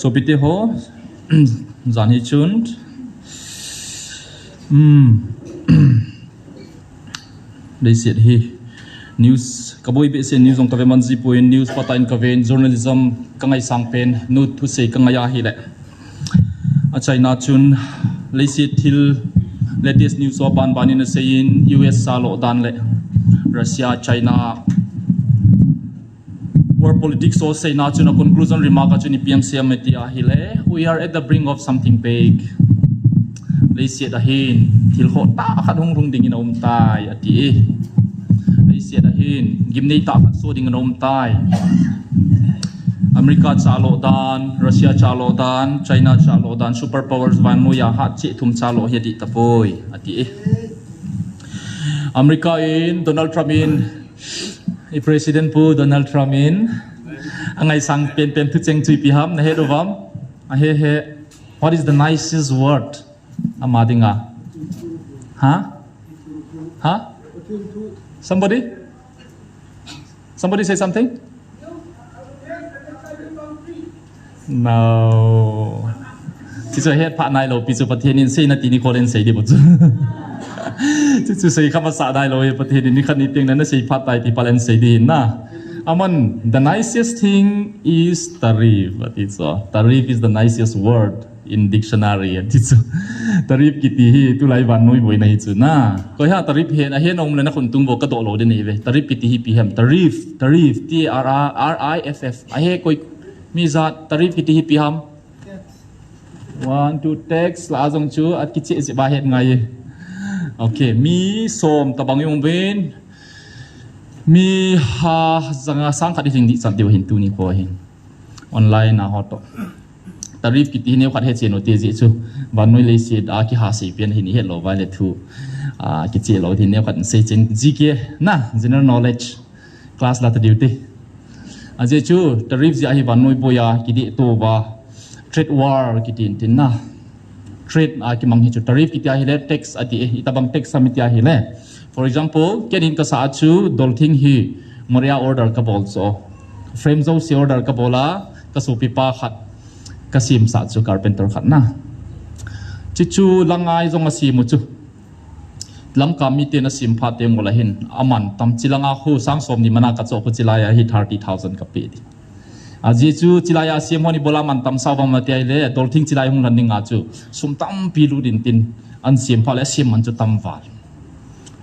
so bitte ho zan hi chun they said he news kaboi be se news ong kaveman ji point news patain kaven journalism kangai sangpen nu thu se kangaya hi le a China chun leisi thil latest news so ban banin se in US salo dan le Russia China world politics so say na chun a conclusion remark chun PMCM metia hi le we are at the brink of something big leisi da hin thilsoh ta khat Lhungdim in om tai ati leisi da hin gimnei ta khat so ding in om tai America chalo dan Russia chalo dan China chalo dan superpowers van muya hat chi thum chalo he di tapoi ati America in Donald Trump in President pu Donald Trump in angai sang pen thu cheng chui pi ham na he dovam a he what is the nicest word amadinga somebody say something noที่จะเฮ็ดพระนายเราปีจุประเทศนี้สินาทีนี้คนเล่นเสียดีบุตรที่จะใช้คำภาษาได้เราประเทศนี้คันนี้เพียงนั้นใช้พระไตรที่พาเล่นเสียดีนะมัน the nicest thing is tarif ที่สุด tarif is the nicest word in dictionary ที่สุด tarif กิติฮีตุไลวันนุ้ยบ่อยในจุดนะก็ฮะ tarif เห็นองค์เลยนะคนตุงบอกกระโดดโหลดนี่เว้ย tarif กิติฮีพีเห็น tarif T R R I F F ไอ้เฮ้ก็มีจัด tarif กิติฮีพีเห็นone two text ลาจงชูอัดกิจสิบาเห็นไงโอเคมีส้มตะบังยงเวนมีหาสังสังขัดที่สิ่งที่สันติวเห็นตัวนี้พอเห็นออนไลน์นะฮอตตารีฟกิติเนี่ยขัดเหตุเสียโนติจิชูวันนู้นเลยเสียอาคิหาสีเปลี่ยนเห็นเหตุโลวาเลทูกิจเราที่เนี่ยขัดเสียจริงจีเกนะ general knowledge class ลาตดิวตีอาเจชูตารีฟจะให้วันนู้นปอยากิติตัวว่าtrade war กิตินนะ trade กิมังหิจูตารีฟกิติอาฮิเล tax อดีอิตาบัง tax สมิติอาฮิเล for example แค่นี้ก็สาชูดอลทิงฮีมอริอา order กับบอลโซ frame โซซี order กับบอลาก็สูปิปาขัดก็ซิมสาชู carpenter ขัดนะจิจูลังไงจงอาซิมุจูลำกามีเตนะซิมพาเตงโมลาหินอามันตำจิลังอาหูสังสมนิมนากัจโจคุจิลายาฮิ30,000กับปีดิอาจีจูจิลายาเสียมนี่โบราณมันตำสาวมาเตียเลยดอลทิงจิลายหงรันดิงอาจูสุมตำปีรูดินตินอันเสียมพอและเสียมมันจะตำวาล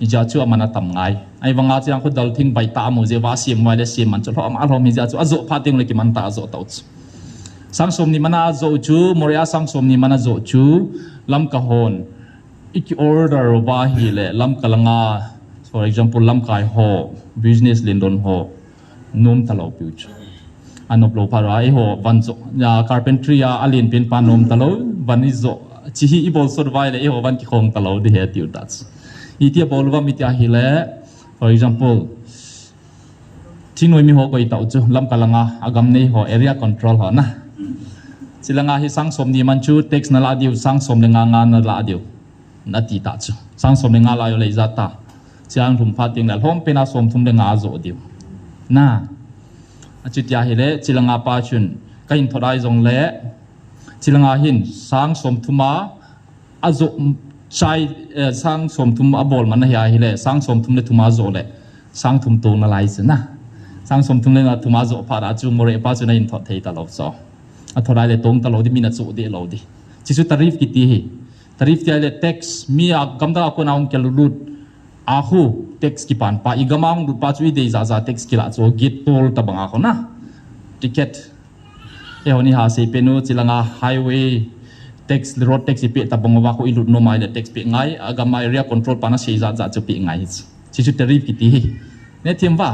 อีจ้าจูอามันตำไงไอ้วังอาจียังคุดดอลทิงใบตามูเจว่าเสียมไว้และเสียมมันจะเพราะอามาลมีจ้าจูอาโจพาเตงเลยกิมันตาอาโจเต้าจูสังสมนิมนาอาโจจูมริยาสังสมนิมนาอาโจจูลำกะฮอนอีก order ว่าฮีเลยลำกะลังอา for example ลำกายฮอ business ลินดอนฮอนุ่มตลอดปิวจูอันนบโลพาราไอโหวันโจยา carpentry ยาอลินเป็นปานมตลอดวันนี้โจชีฮีอีบอลสุดไว้เลยไอโหวันกี่คงตลอดที่เหตุอยู่ดัชอีที่บอลว่ามิตรฮิเล for example ที่หน่วยมีหัวก็อีต่อจูลำกะลังอาอากำนี้หัว area control หัวนะสิลังอาฮิสังสมนี่มันจู text นั่นละเดียวสังสมในงานนั่นละเดียวนัดตีตาจูสังสมในงานลายเลยจัตตาเสียงถุมพัดติงแล้วห้องเป็นอาสมถุมในงานโจเดียวน่าจิตยาฮิเลจิลังอาปาชุนก็หินทอดายจงเละจิลังอาหินสังสมถุมาอาโจใจสังสมถุมอาบอลมันนะฮิเลสังสมถุมในถุมาโจเละสังถุมตรงนั่นไรสินะสังสมถุมในถุมาโจพาราจูโมเรปาจุนหินทอดเทตลอดซออัทอดายเลยตรงตลอดที่มีนัดโจเดียลอดีจิสุตารีฟกิติฮีตารีฟที่เลย text มีกำลังเอาคนเอาเกลูดอาหู text กี่ปันป้าอีกมาหงดูป้าช่วยเดย์จ้า text กี่ละโจกิตโตลตะบังอาคนนะ ticket เฮ้ยวันนี้หาเซเปนูจิลังอา highway text road text ปีตะบังว่าเขาอิลุดโนมาเลย text ปีไงอากามา area control ป้าน่ะเสียจ้าจะปีไงชิชุตรีฟกิติเนี่ยเทียมว่า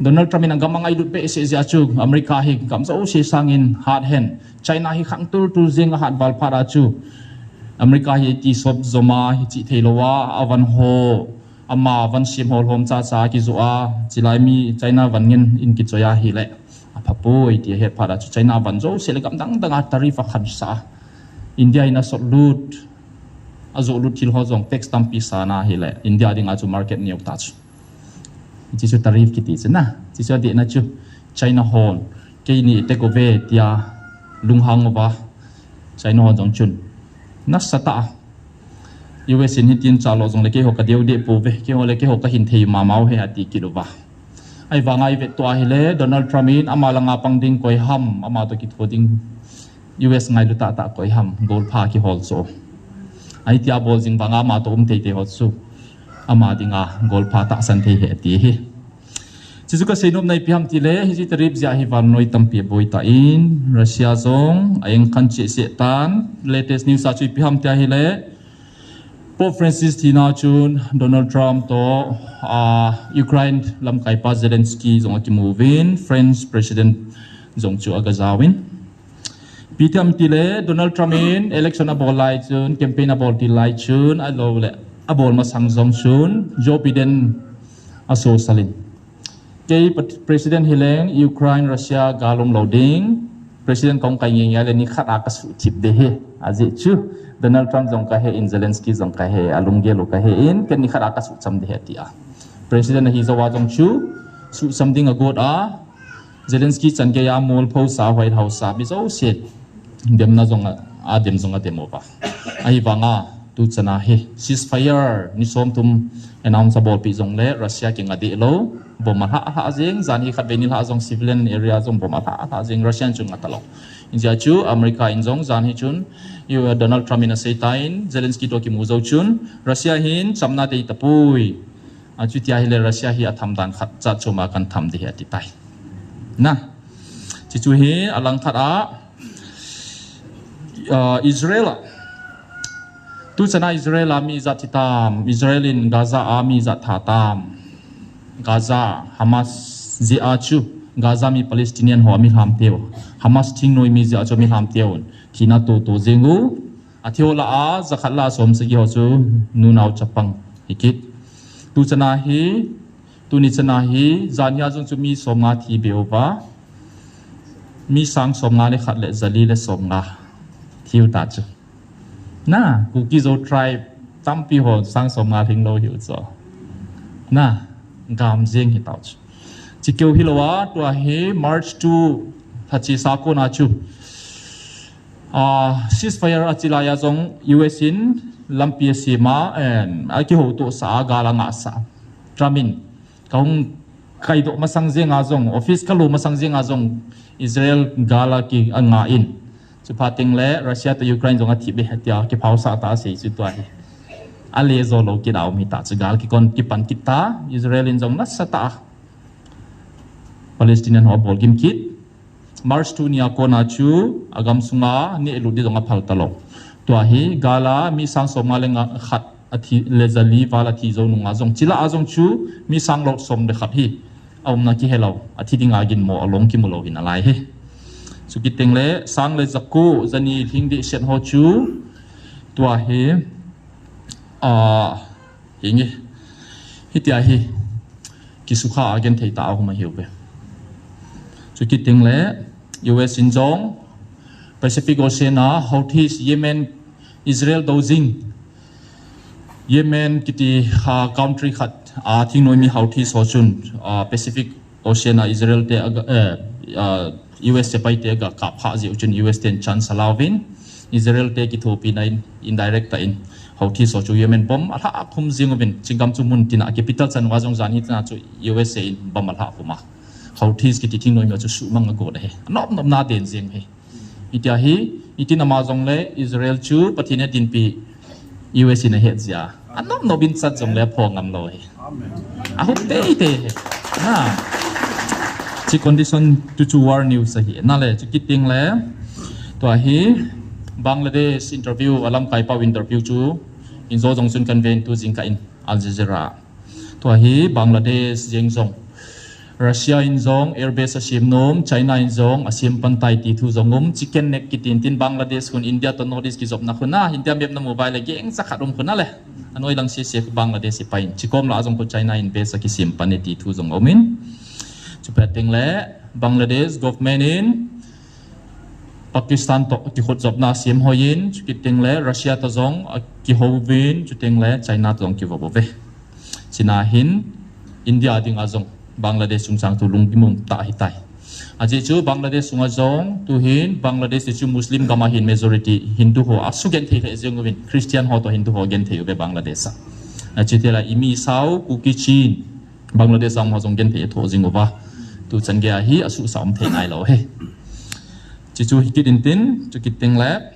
โดนัลด์ทรัมป์นั่งกำลังอิลุดเปเสียจูอเมริกาฮิกำโซ่เสียสังอิน hard hand China ฮิขังตูตูเซงหัดบอลพาราจูอเมริกาฮิตีซบซมาฮิจิเทโลวาอวันโฮอามาวันชิมโฮลโฮมจ้าจ้ากิจูอาจิไลมีไชน่าวันเงินอินกิจยาฮิเลพับปุยที่เหตุพาราจูไชน่าวันโจเสลกัมดังดังอัตริฟักขันซาอินเดียอินาสอดลูดอาโจลูดทิลฮอซงเท็กซ์ตัมปิสานาฮิเลอินเดียดิ่งอาจูมาร์เก็ตนิวตัชจิจูตารีฟกิติชนะจิจูดีนะจูไชน่าฮอนเกนี่เทโกเวติยา lung hang wa sai no jong chun na sata US in hitin chalo jong le ke ho ka deu de po ve ke ho le ke ho ka hin thei ma mau he ati ki lo wa ai wa ngai ve to a hele Donald Trump in amala nga pang ding koi ham ama to ki thoding US ngai lu ta koi ham gol pha ki hol so ai tia bol jing banga ma to te te hot su ama dinga gol pha ta san the he ti hi chizu ka seinom nai piam ti le hi ji trip ja hi van noi tam pi boi ta in Russia zong aeng khan che se tan latest news a chui piam ta hi le Pope Francis Tina chun Donald Trump to Ukraine lam kai pa Zelensky zong ki uvin French President zong chu agazawin Pitam tile Donald Trump in election abol lai chun campaign abol ti lai chun alo le abol ma sang zong chun Joe Biden aso salin kay President Hileng Ukraine Russia galom loading President kong kai ngi le ni khat akas chip de he aji chu Donald Trump zong ka he in Zelensky zong ka he alungge lo ka he in ken ni khat akas cham de he ti a President hi zawa zong chu su something a good a Zelensky chan ke ya mol pho sa White House sa bi zo set dem na zong a dem zong a demo ba ai wanga tu chana he ceasefire ni som tum announce bol pi zong le Russia ke ngadi lo bom ha ha jeng zan hi khat benil ha zong civilian area zong bom ha jeng Russian chung atalo inja chu America in zong zan hi chun you Donald Trump in a say tain Zelensky to ki mu zo chun Russia hin chamna te tapui a chu tia hi le Russia hi atham dan khat cha chuma kan tham de ati tai na chi chu hi alang khat a Israel tu chana Israel army za thitam Israel in Gaza army za thatam Gaza Hamas ji achu Gaza mi Palestinian ho mi ham teo Hamas thing noi mi ji achu mi ham teo thina to zengu athiola a zakhala som se gi ho chu nu naw chapang hikit tu chana hi tu ni chana hi zania jong chu mi somnga thi beowa mi sang somnga le khat le zali le somnga thiu ta chu na ku ki zo tribe tampi ho sang somnga thing lo hiu cho na gam jeng hi tau chi keu hi lowa to he March 2 thachi sa ko na chu ceasefire achilaya jong US in lampi sima and aki ho to sa gala nga sa tramin kaung kai do masang jenga jong office kalu masang jenga jong Israel gala ki anga in chu pating le Russia to Ukraine jong athi be hatia ki phausa ta se chu to hi ale zo lo ki daw mi ta chu gal ki kon ki pan kita Israel in jong na sata Palestinian ho bol kim kit March 2 nia kona chu agam sunga ni eludi jong a phal talo to hi gala mi sang somalenga khat athi lezali wala thi zo nunga jong chila ajong chu mi sang lo som de khat hi aum na ki hello athi dinga gin mo along ki mo lo hin alai he chu ki tengle sang le zakku zani thing di set ho chu to hi hingi hitia hi kisukha again thei ta ho ma hiupe chu ki tengle US in zong Pacific Ocean Houthis Yemen Israel dozing Yemen kiti country khat thing noi mi Houthis ho chun Pacific Ocean Israel te US te pai te ga ka pha ji chun US ten chan salawin Israel te ki thopi na indirect ta in Houthis ho chu Yemen bom atha khum jingobin chingam chu mun tina capital chan wa jong zan hi na chu USA in bom atha khuma Houthis ki thing noi mi chu su mang go da he nop na den jeng he itia hi itin amazong le Israel chu pathine tin pi US in a head ja anop no bin sat jong le phongam lo he amen a hu te na chi condition to war news hi na le chi kiting le to hi Bangladesh interview alam kai pa interview chu in zo jong sun convene tu jing ka in Al Jazeera to hi Bangladesh jeng jong Russia in zong airbase asim nom China in zong asim pantai ti thu zongum chicken neck kitin tin Bangladesh kun India to notice ki job na khuna India map na mobile ge eng sakharum khuna le anoi lang si Bangladesh pain chikom la jong ko China in base ki sim pan ti thu zong omin chupating le Bangladesh government in Pakistan to ki khot job na sim hoyin chukiting le Russia to zong ki hovin chuting le China to zong ki vobe China hin India ding azong Bangladesh chung sang tu lung kimum ta hitai aje chu Bangladesh sunga zong tu hin Bangladesh chu Muslim gama hin majority Hindu ho asu gen thei le jeng win Christian ho to Hindu ho gen thei be Bangladesh a chitela imi sau ku ki chin Bangladesh ang ho jong gen thei tho jing wa tu chan ge hi asu saum thei nai lo he chi chu hikit tin chu kiteng lab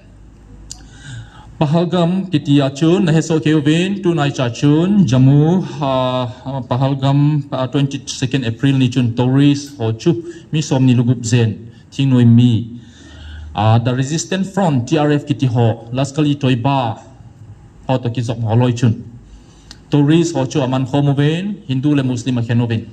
Pahalgam kitia chun na heso kevin tu nai cha chun Jammu Pahalgam 22nd April ni chun tourist ho chu mi som ni lugup zen thinoi mi the resistant front TRF kiti ho laskali toiba ho to ki zok ho loi chun tourist ho chu aman homoven Hindu le Muslim a khenoven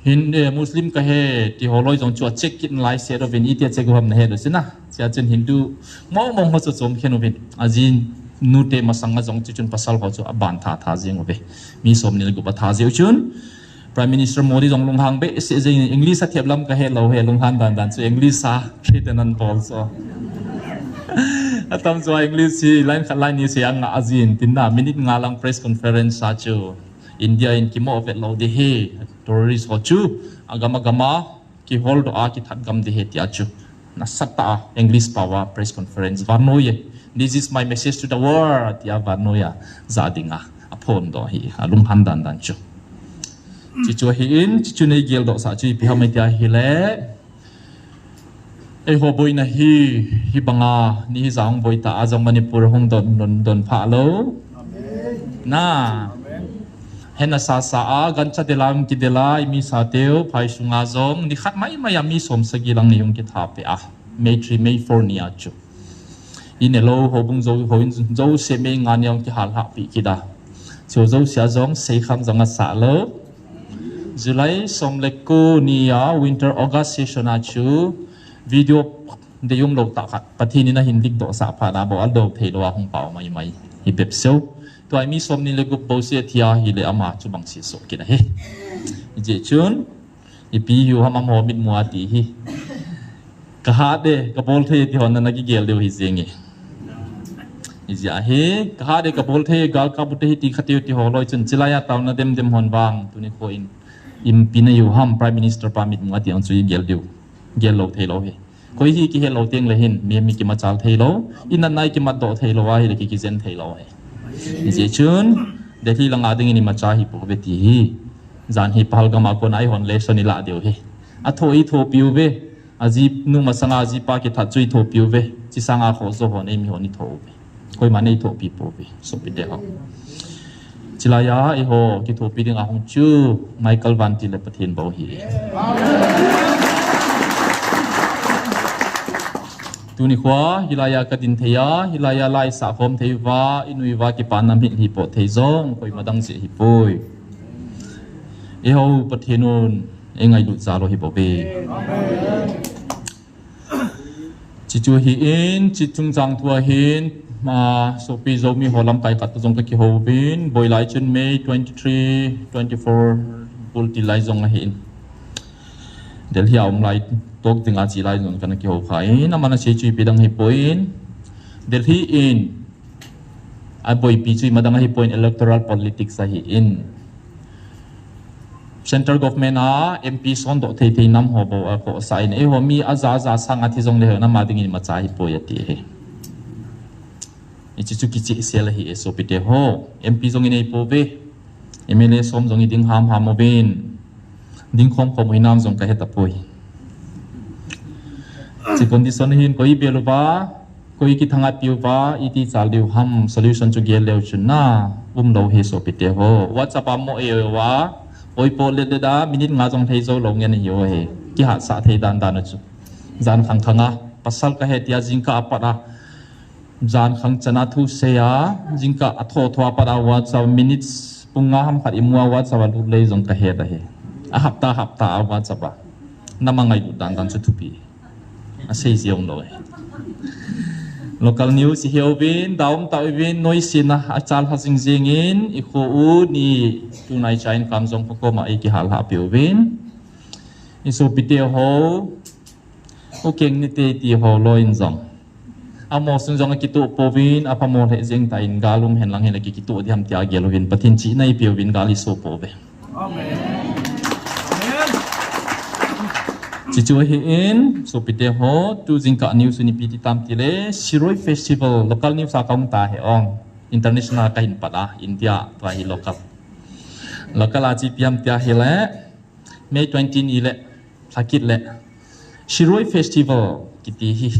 Muslim ka he ti holoi jong chu check in lai se rovin itia check hom na he do sina sia chen Hindu mo ho chu chom khenovin ajin nu te masanga jong chu chun pasal ho chu aban tha jeng ove mi som ni gu ba tha jeu chun Prime Minister Modi jong lung hang be se jeng English a theplam ka he lo he lung han dan chu English sa treaten an bol so atam chu English si line khat line ni se ang ajin tinna minute nga lang press conference sa chu India in kimo vet lo de he tourist ho chu agama kikhol do a ki that gam de he ti achu na sata English power press conference vanoye this is my message to the world ya vanoya zadinga apon do hi alum handan dan chu chi chu hi in chi chu nei gel do sa chi pi ha mai tia hi le ei ho boi na hi banga ni zang boi ta azang Manipur hong don pha lo na hena sa a gancha delam ki delai mi sa teu phai sunga zong ni khat mai mi som sagilang ni yung ki thape a May 3 May 4 ni achu inelo ho bung zo se me ngan yong ki hal ha pi ki da zo sia zong sei kham zong a sa lo July som le ko ni a winter August session achu video de yung lo ta khat pathini na hindik do sa pha na bo al do thei lo a hong pau mai hi bep so to ai mi som ni le gup bo se thia hi le ama chu bang si so kina he je chun i pi yu hamam ho mit mua ti hi ka ha de ka bol the ti hon na ki gel de hi zengi i ja he ka ha de ka bol the gal ka but hi ti khatiu ti ho loi chun chilaya taw na dem hon bang tu ni ko in im pina yu ham prime minister pa mit mua ti ang chu gel lo the lo he koi hi ki he lo teng le hin mi ki ma chal the lo in na nai ki ma do the lo wa hi le ki zen the lo he je chun Delhi lang ading ini macha hi po beti hi jan hi Pahalgam ko nai hon le soni la deu he a thoi tho piu ve aji nu masanga aji pa ki tha chui tho piu ve chi sanga kho so hon mi honi tho ve koi mane tho pi po ve so pi de ha chilaya e ho ki tho pi ding a hong chu Michael Vanti le pathin bo hi tu ni khwa hilaya ka din theya hilaya lai sa khom theiwa inui wa ki panam hi po thei zong koi madang se hi poi e ho pathinun engai lu cha lo hi bo be chi chu hi in chi chung jang thua hin ma so pi zo mi holam kai kat zong ka ki ho bin boi lai chun May 23 24 bul ti lai zong a hin Delhi aum lai tok tinga chi lai zon kana ki ho khai na mana che chui pidang hi point Delhi in a boy pi chui madang hi point electoral politics a hi in central government a MP son do thei nam ho bo a ko sai ne ho mi aza sang a thi zong le na ma ding in ma cha hi po ya ti he e chi chu ki chi sel hi e so pite ho MP zong in ei po ve MLA som zong i ding ham movin ding khom khom hi nam zong ka heta poi si condition hin koi beluwa koi ki thanga piuwa iti chal diu ham solution chu gel leu chun na lo he so pite ho whatsapp mo e wa oi po le da minute nga jong thei zo lo nge ni yo he ki ha sa thei dan chu jan khanga pasal ka he tia jingka apara jan khang chana thu se ya jingka atho apara whatsapp minutes punga ham khat imwa whatsapp lu le jong ka he da he a hapta whatsapp namangai dan chu thupi asay siyong lo local news si Hewin daum tawin noisina achal hasing zingin iko ni tunai chain kamjong ko ma iki hal ha piwin iso pite ho okeng ni te ti ho loin zong amo sun zong kitu povin apamo he jeng tain galum hen lang hen ki kitu diam tia gelovin pathin chi nai piwin gali so pove amen Cicu hin so pite ho tu jingka news ni piti tam tile Shiroi Festival local news akaung ta he ong international ka hin pada India ta hi local aji piam tia hele May 20 ile sakit le Shiroi Festival kiti hi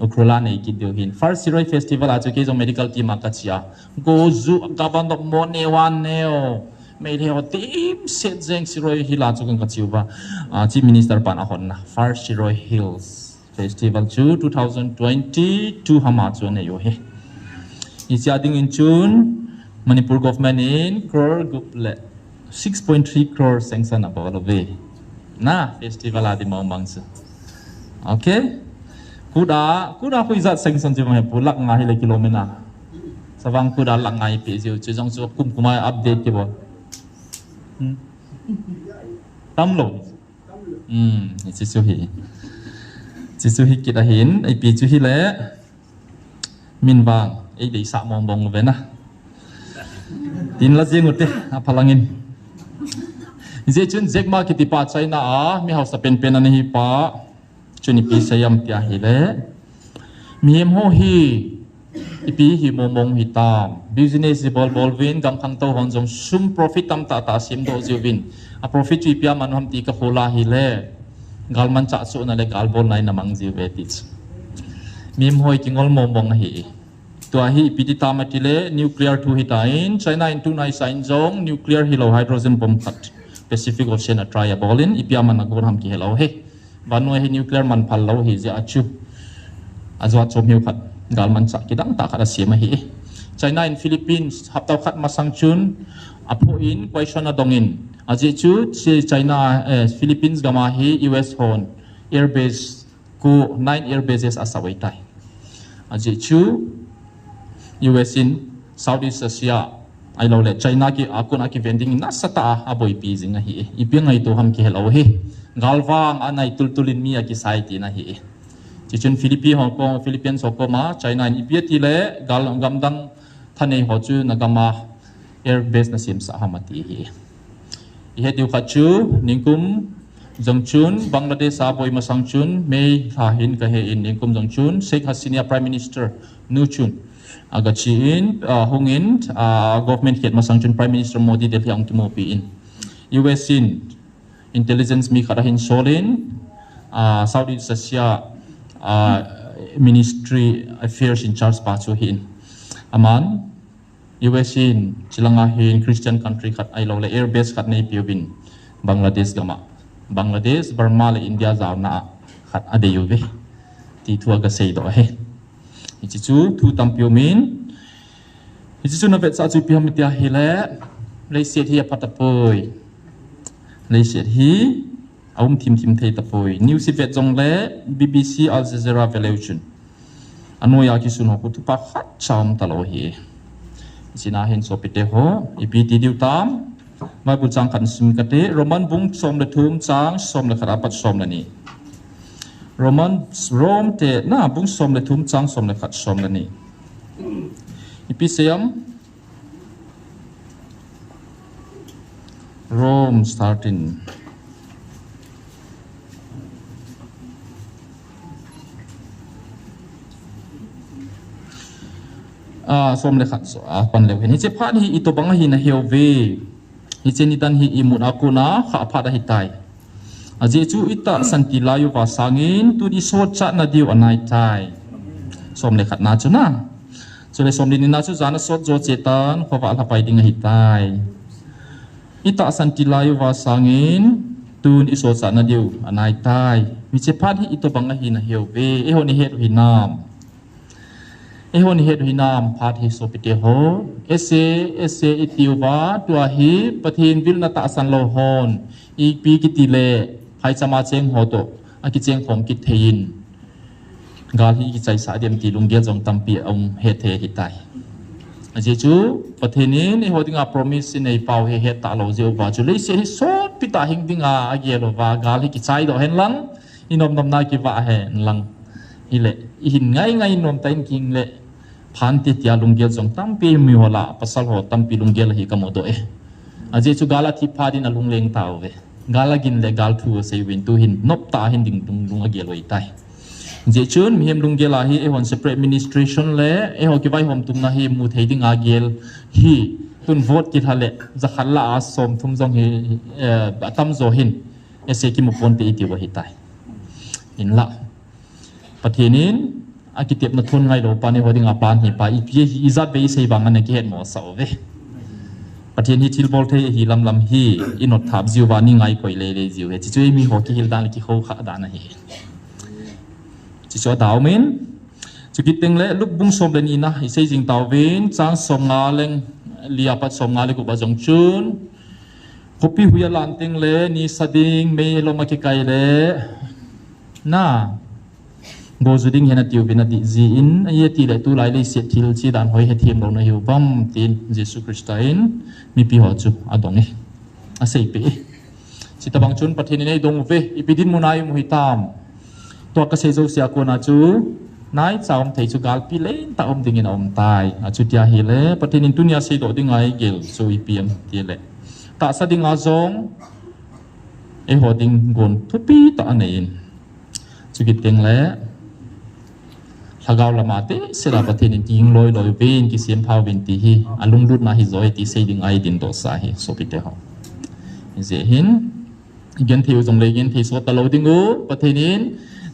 ukrola nei kidio hin first Shiroi Festival ajo ke jo medical team akachia go zu gaban dok mone wan neo may theo team set jeng Shiroi hila chu kan kachiuba chief minister pan ahon na first Shiroi Hills Festival chu 2022 hama chu ne yo he isia ding in June Manipur government in crore group le 6.3 crore sanction about away na festival adi mau mangsa okay kuda huizat sanction je mai pulak ngai le kilomena sawang kuda lak ngai pe ju jong chu kumai update ke bo tam lo chisu hi kita hin ai pi chu hi le min wang ai dei sa mong bong ve na tin la jeng utte aphalangin je chun jek ma ki ti pa China a mi house pen pen ani hi pa chuni pi sayam tia hi le mi em ho hi ipi hi momong hi tam business bol win gam khang to hon jong sum profit tam ta sim do win a profit chi pia man ham ti ka khola hi le galman cha su na le gal bol nai namang ji vetich mim hoi kingol momong hi to hi piti tamati le nuclear thu hi tain China in tu nai sign jong nuclear hilo hydrogen bomb khat Pacific Ocean a try a bolin ipia man nagor ham ki hello he banoi hi nuclear man phal lo hi je achu azwa chom hiu khat galman cha kidang ta khara siam hi China in Philippines haptaw khat masang chun apo in question adongin aje chu China Philippines gama hi US hon air base ku 9 air bases asawai tai aje chu US in Southeast Asia ai lo le China ki akuna ki vending na sata aboi pi jinga hi ipia ngai to ham ki hello he galwang anai tultulin mi aki sai ti na hi chichun Philippines Hong Kong ma China ni ipia ti le gal gamdang thane ho chu nagama air base na sim sa hamati hi he tiu khachu ningkum jongchun Bangladesh aboi masangchun May ha hin ka he in ningkum jongchun Sheikh Hasina Prime Minister nuchun agachi in hungin government head masangchun Prime Minister Modi Delhi ang timo pi in US in intelligence mi kharahin solin Southeast Asia Ministry Affairs in charge pa chu hin aman US in chilanga hin Christian country khat ai lo le air base khat nei piubin Bangladesh gama Bangladesh Burma le India zaw na khat ade yuve ti thua ga sei do he ichi chu thu tampio min ichi chu na vet sa chu pi ham tia hele le set hi patapoi le set hi aum tim thei tapoi news vet jong le BBC Al Jazeera valuation anoya ki suno ku tu pa khat cham talo hi sina hen so pite ho ipiti diu tam mai bu chang kan sim kate roman bung som le thum chang som le khara pat som le ni roman rom te na bung som le thum chang som le khat som le ni ipi seam Rome starting som le khat so pan le ni che phan hi ito bang hi na hewve hi cheni tan hi imun akuna kha pha da hi tai aje chu ita santi layu wa sangin tu di so cha na diu anai tai som le khat na chu na so le som ni na chu jana so jo chetan kho wa la pai ding hi tai ita santi layu wa sangin tun iso cha na diu anai tai mi che phan hi ito bang hi na hewve e ho ni het hi nam ehon het hinam phat hi so pite ho ese itiwa tua hi pathin vil na ta san lo hon I pi kitile phai chama cheng ho to aki cheng khom ki thein gal hi ki chai sa dem ti lungge jong tampi ong he the hi tai aje chu pathinin e hodinga promise nei pau he he ta lo je wa chu le se hi so pita hing dinga age lo wa gal hi ki chai do hen lang inom nam na ki wa he lang ile hin ngai nom tain king le phanti tia lunggel jong tampi mi hola pasal ho tampi lunggel hi kamodo aje chu gala thi phadin alung leng taw ve galagin le gal thu se win tu hin nop ta hin ding dung age loi tai je chun mi hem lung gela hi e hon separate administration le e ho ki vai hom tum na hi mu thei ding agel hi tun vote ki thale za khalla asom thum jong hi atam zo hin ese ki mu pon te ti wa hi tai in la pathinin akitep na thon ngai lo pa ne hoding a plan hi pa i pi hi izat be sei bang an ki het mo sa ve pathin hi thil bol the hi lam hi inot thap jiu wa ni ngai koi le jiu he chi chui mi ho ki hil dan ki kho kha da na hi chi cho daw min chu ki teng le luk bung som len ina i sei jing taw vin chang som nga leng lia pat som nga le ku ba jong chun kopi huya lan teng le ni sading me lo ma ki kai le na bo zuding hena tiu bina di zi in ye ti le tu lai le se thil chi dan hoi he thiam lo na hiu bam tin jesu christain mi pi ho chu adong e a sei pe chi ta bang chun pathin nei dong ve ipidin munai mu hitam to ka se zo sia ko na chu nai chaum thei chu gal pi le ta om ding in om tai a chu tia hi le pathin in tunia se do ding ai gel so ipiam ti le ta sa ding a zong e ho ding gon thu pi ta anein chu ki teng le hagaw lamate sira pathin in ting loi vin ki siam phau vin ti hi alung lut na hi zoi ti sei ding ai din do sa hi so pite ho je hin gen thiu jong le gen thi so ta lo ding u pathin in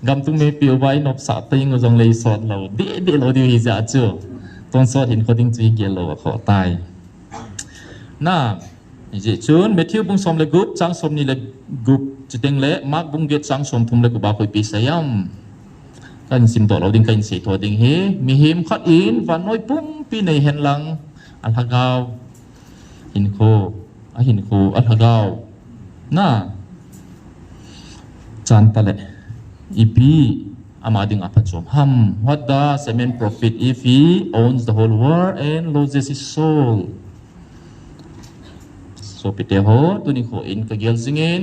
gam tung me piu vai nop sa ting jong le so lo de lo di hi za chu ton so hin ko ding chui gel lo kho tai na je chun Matthew bung som le gup chang som ni le gup chiteng le mak bung get chang som thum le ku ba khoi pi sayam kan sim to lo ding kan se to ding he mi him khat in van noi pum pi nei hen lang al hagaw hin ko al hagaw na chan tale ipi amading apachom what does a man profit if he owns the whole world and loses his soul so pite ho tuni ko in ka gel zingin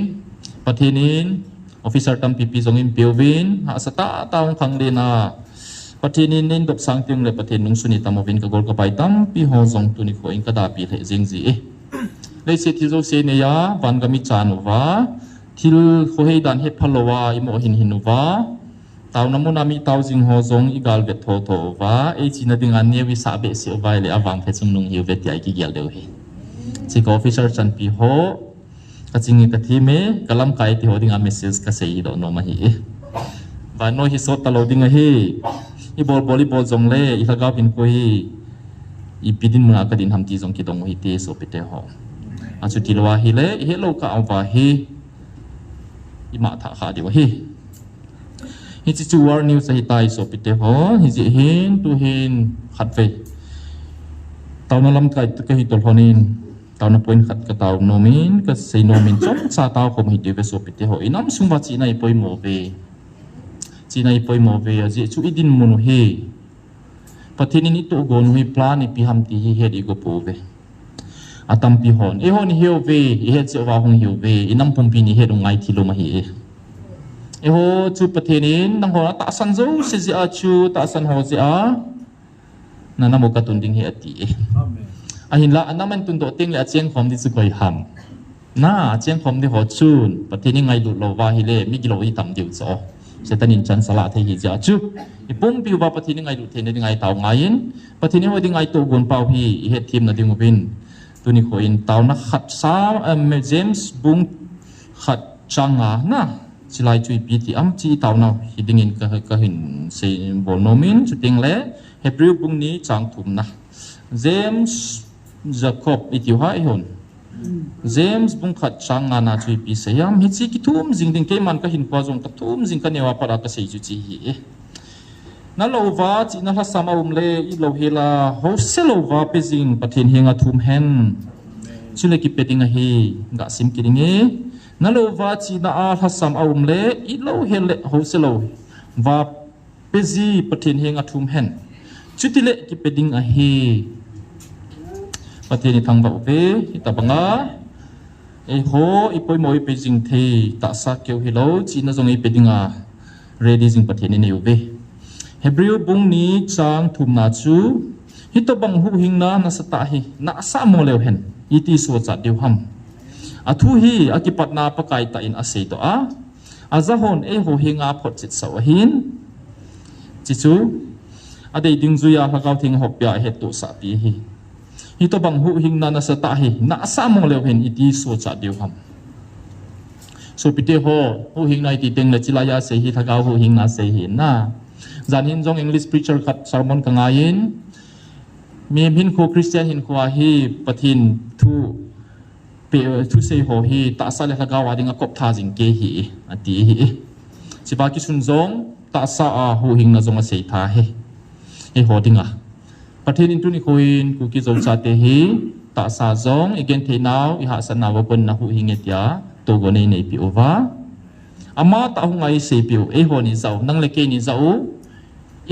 pathinin officer tam pipi zong in piovin ha sata taung khang le na pathinin nin dok sang ting le pathin nung suni tamovin ka gol ka pai tam pi ho zong tuni ko in ka da pi le jing ji e le se thi zo se ne ya van ga mi chanu wa thil kho hei dan he phalowa imo hin wa taw namu na mi taw jing ho zong i gal vet tho wa e china ding an ne wi sa be se vai le awang phe chung nung hi vet ai ki gel deu he chi ko officer chan pi ho kachingi kathi me kalam kai ti hoding a message ka sei do no ma hi ba no hi so ta loading a hi i volleyball jong le i hagaw hin ko hi i pidin ma ka din ham ti jong ki dong hi te so pite ho a chu tilwa hi le he lo ka awa hi i ma tha kha di wa hi chi chu war news hi tai so pite ho hi ji hin tu hin khat ve taw na lam kai ka hi tol honin tao na point khat ka tao nomin ka sei nomin chom sa tao khom hi de so pite ho inam sungwa chi nai poi mo ve a je chu idin monu he pathin ni to gon hui plan ni pi ham ti hi he di go po ve atam pi hon e hon hiu ve e he che wa hong hiu ve inam pum pi ni he dong ngai thi lo ma hi e ho chu pathin in nang ho ta san zo se ji a chu ta san ho ji a na na mo ka tun ding he ati amen ahin la anaman tun do ting le acheng khom di chu koi ham na acheng khom di ho chun pathini ngai lu lo wa hi le mi gi lo hi tam diu cho setanin chan sala the hi ja chu i pum pi wa pathini ngai lu the ne ngai taw ngain pathini ho di ngai to gon pau hi i he thim na ding ubin tuni ko in taw na khat sa James bung khat changa na chilai chui pi ti am chi taw na hi ding in ka hin se bol nomin chu ting le Hebrew bung ni chang thum na James Jacob itiu ha ihon James bung khat changa na chui pi sayam hi chi ki thum jing ding ke man ka hin pa jong ka thum jing ka newa para ka sei chu chi hi na lo wa chi na la sama le i lo hela ho se lo wa pe jing pathin henga thum hen chule ki peding a hi ga sim ki ding e na lo wa chi na a la sam le i lo hele ho se lo wa pe ji pathin henga thum hen chutile ki peding a hi pathin thang ba ve ta banga e ho i poi moi pe jing the ta sa keu hi lo chi na jong i peding a ready jing pathin ni u ve Hebrew bung ni chang thum na chu hi to bang hu hing na sa ta hi na sa mo leo hen iti so cha deu ham a thu hi akipat na pakai ta in ase to a zahon e ho hinga phot chit so hin chi chu a dei ding zuya hagau thing hopya he tu sa ti hi to bang hu hing na sa ta hi na sa mong lew hin iti so cha deu ham so pite ho hu hing na ti teng la chilaya se hi thagau hu hing na se hi na zan hin jong English preacher khat sermon ka ngain mi hin ko Christian hin ko hi pathin thu se ho hi ta sa le thagau ading a kop tha jing ke hi ati hi siba ki sun jong ta sa a hu hing na jong a sei tha he ho dinga pathin in tu ni koin ku ki jong cha te hi ta sa jong again the now I ha san na wa pon na hu hing etia to go nei nei pi ova ama ta hu ngai se pi e ho ni zau nang le ke ni zau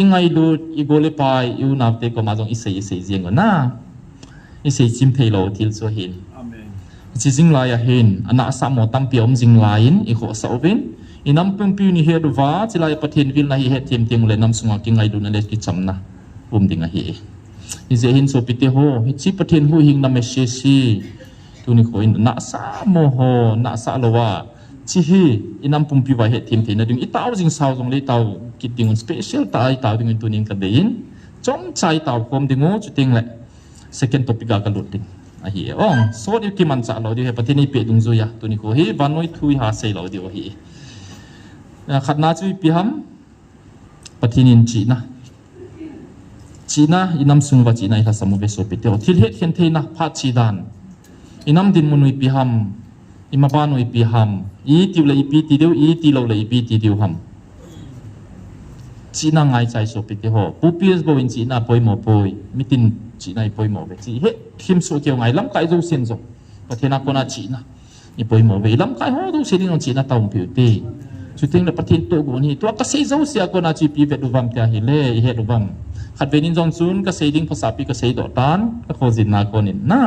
ingai lu I go le pai u na te ko ma jong I sei jeng na I sei chim thei lo thil so hin amen chi jing la ya hin ana sa mo tam pi om jing lain I ho sa ovin inam pung pi ni he do wa chi la pathin vil na hi he tim tim le nam sunga ki ngai du na le ki chamna dinga hi I je hin so pite ho hi chi pathin hu hing na me si tu ni ko in na sa mo ho na sa lo wa chi hi inam pung pi wa he tim tim na ding I taw jing sao jong le taw ki ting special taw ding tu ning ka dein chong chai taw kom dingo chu ting le second topic ga lut ding a hi ong so ni ki man cha lo di he pathin I pe dung zo ya tu ni ko hi banoi thui ha sei lo di o hi khat na chu pi ham pathin in chi na inam sung wa chi na I samu be so pe te o thil het khen the na pha chi dan inam din munui pi ham ima ba noi pi ham I tiu le pi ti deu I ti lo le pi ti deu ham chi na ngai chai so pe te ho pu pi bo in chi na poi mo poi mitin chi na poi mo be chi he thim so keu ngai lam kai zo sen zo pathena ko na chi na I poi mo be lam kai ho do se ding chi na taum pi te chu ting le pathin to go ni to ka sei zo sia ko na chi pi ve du vam tia hi le I he du vam khat ve nin jong chun ka sei ding phasa pi ka sei do tan ka kho jin na ko nin na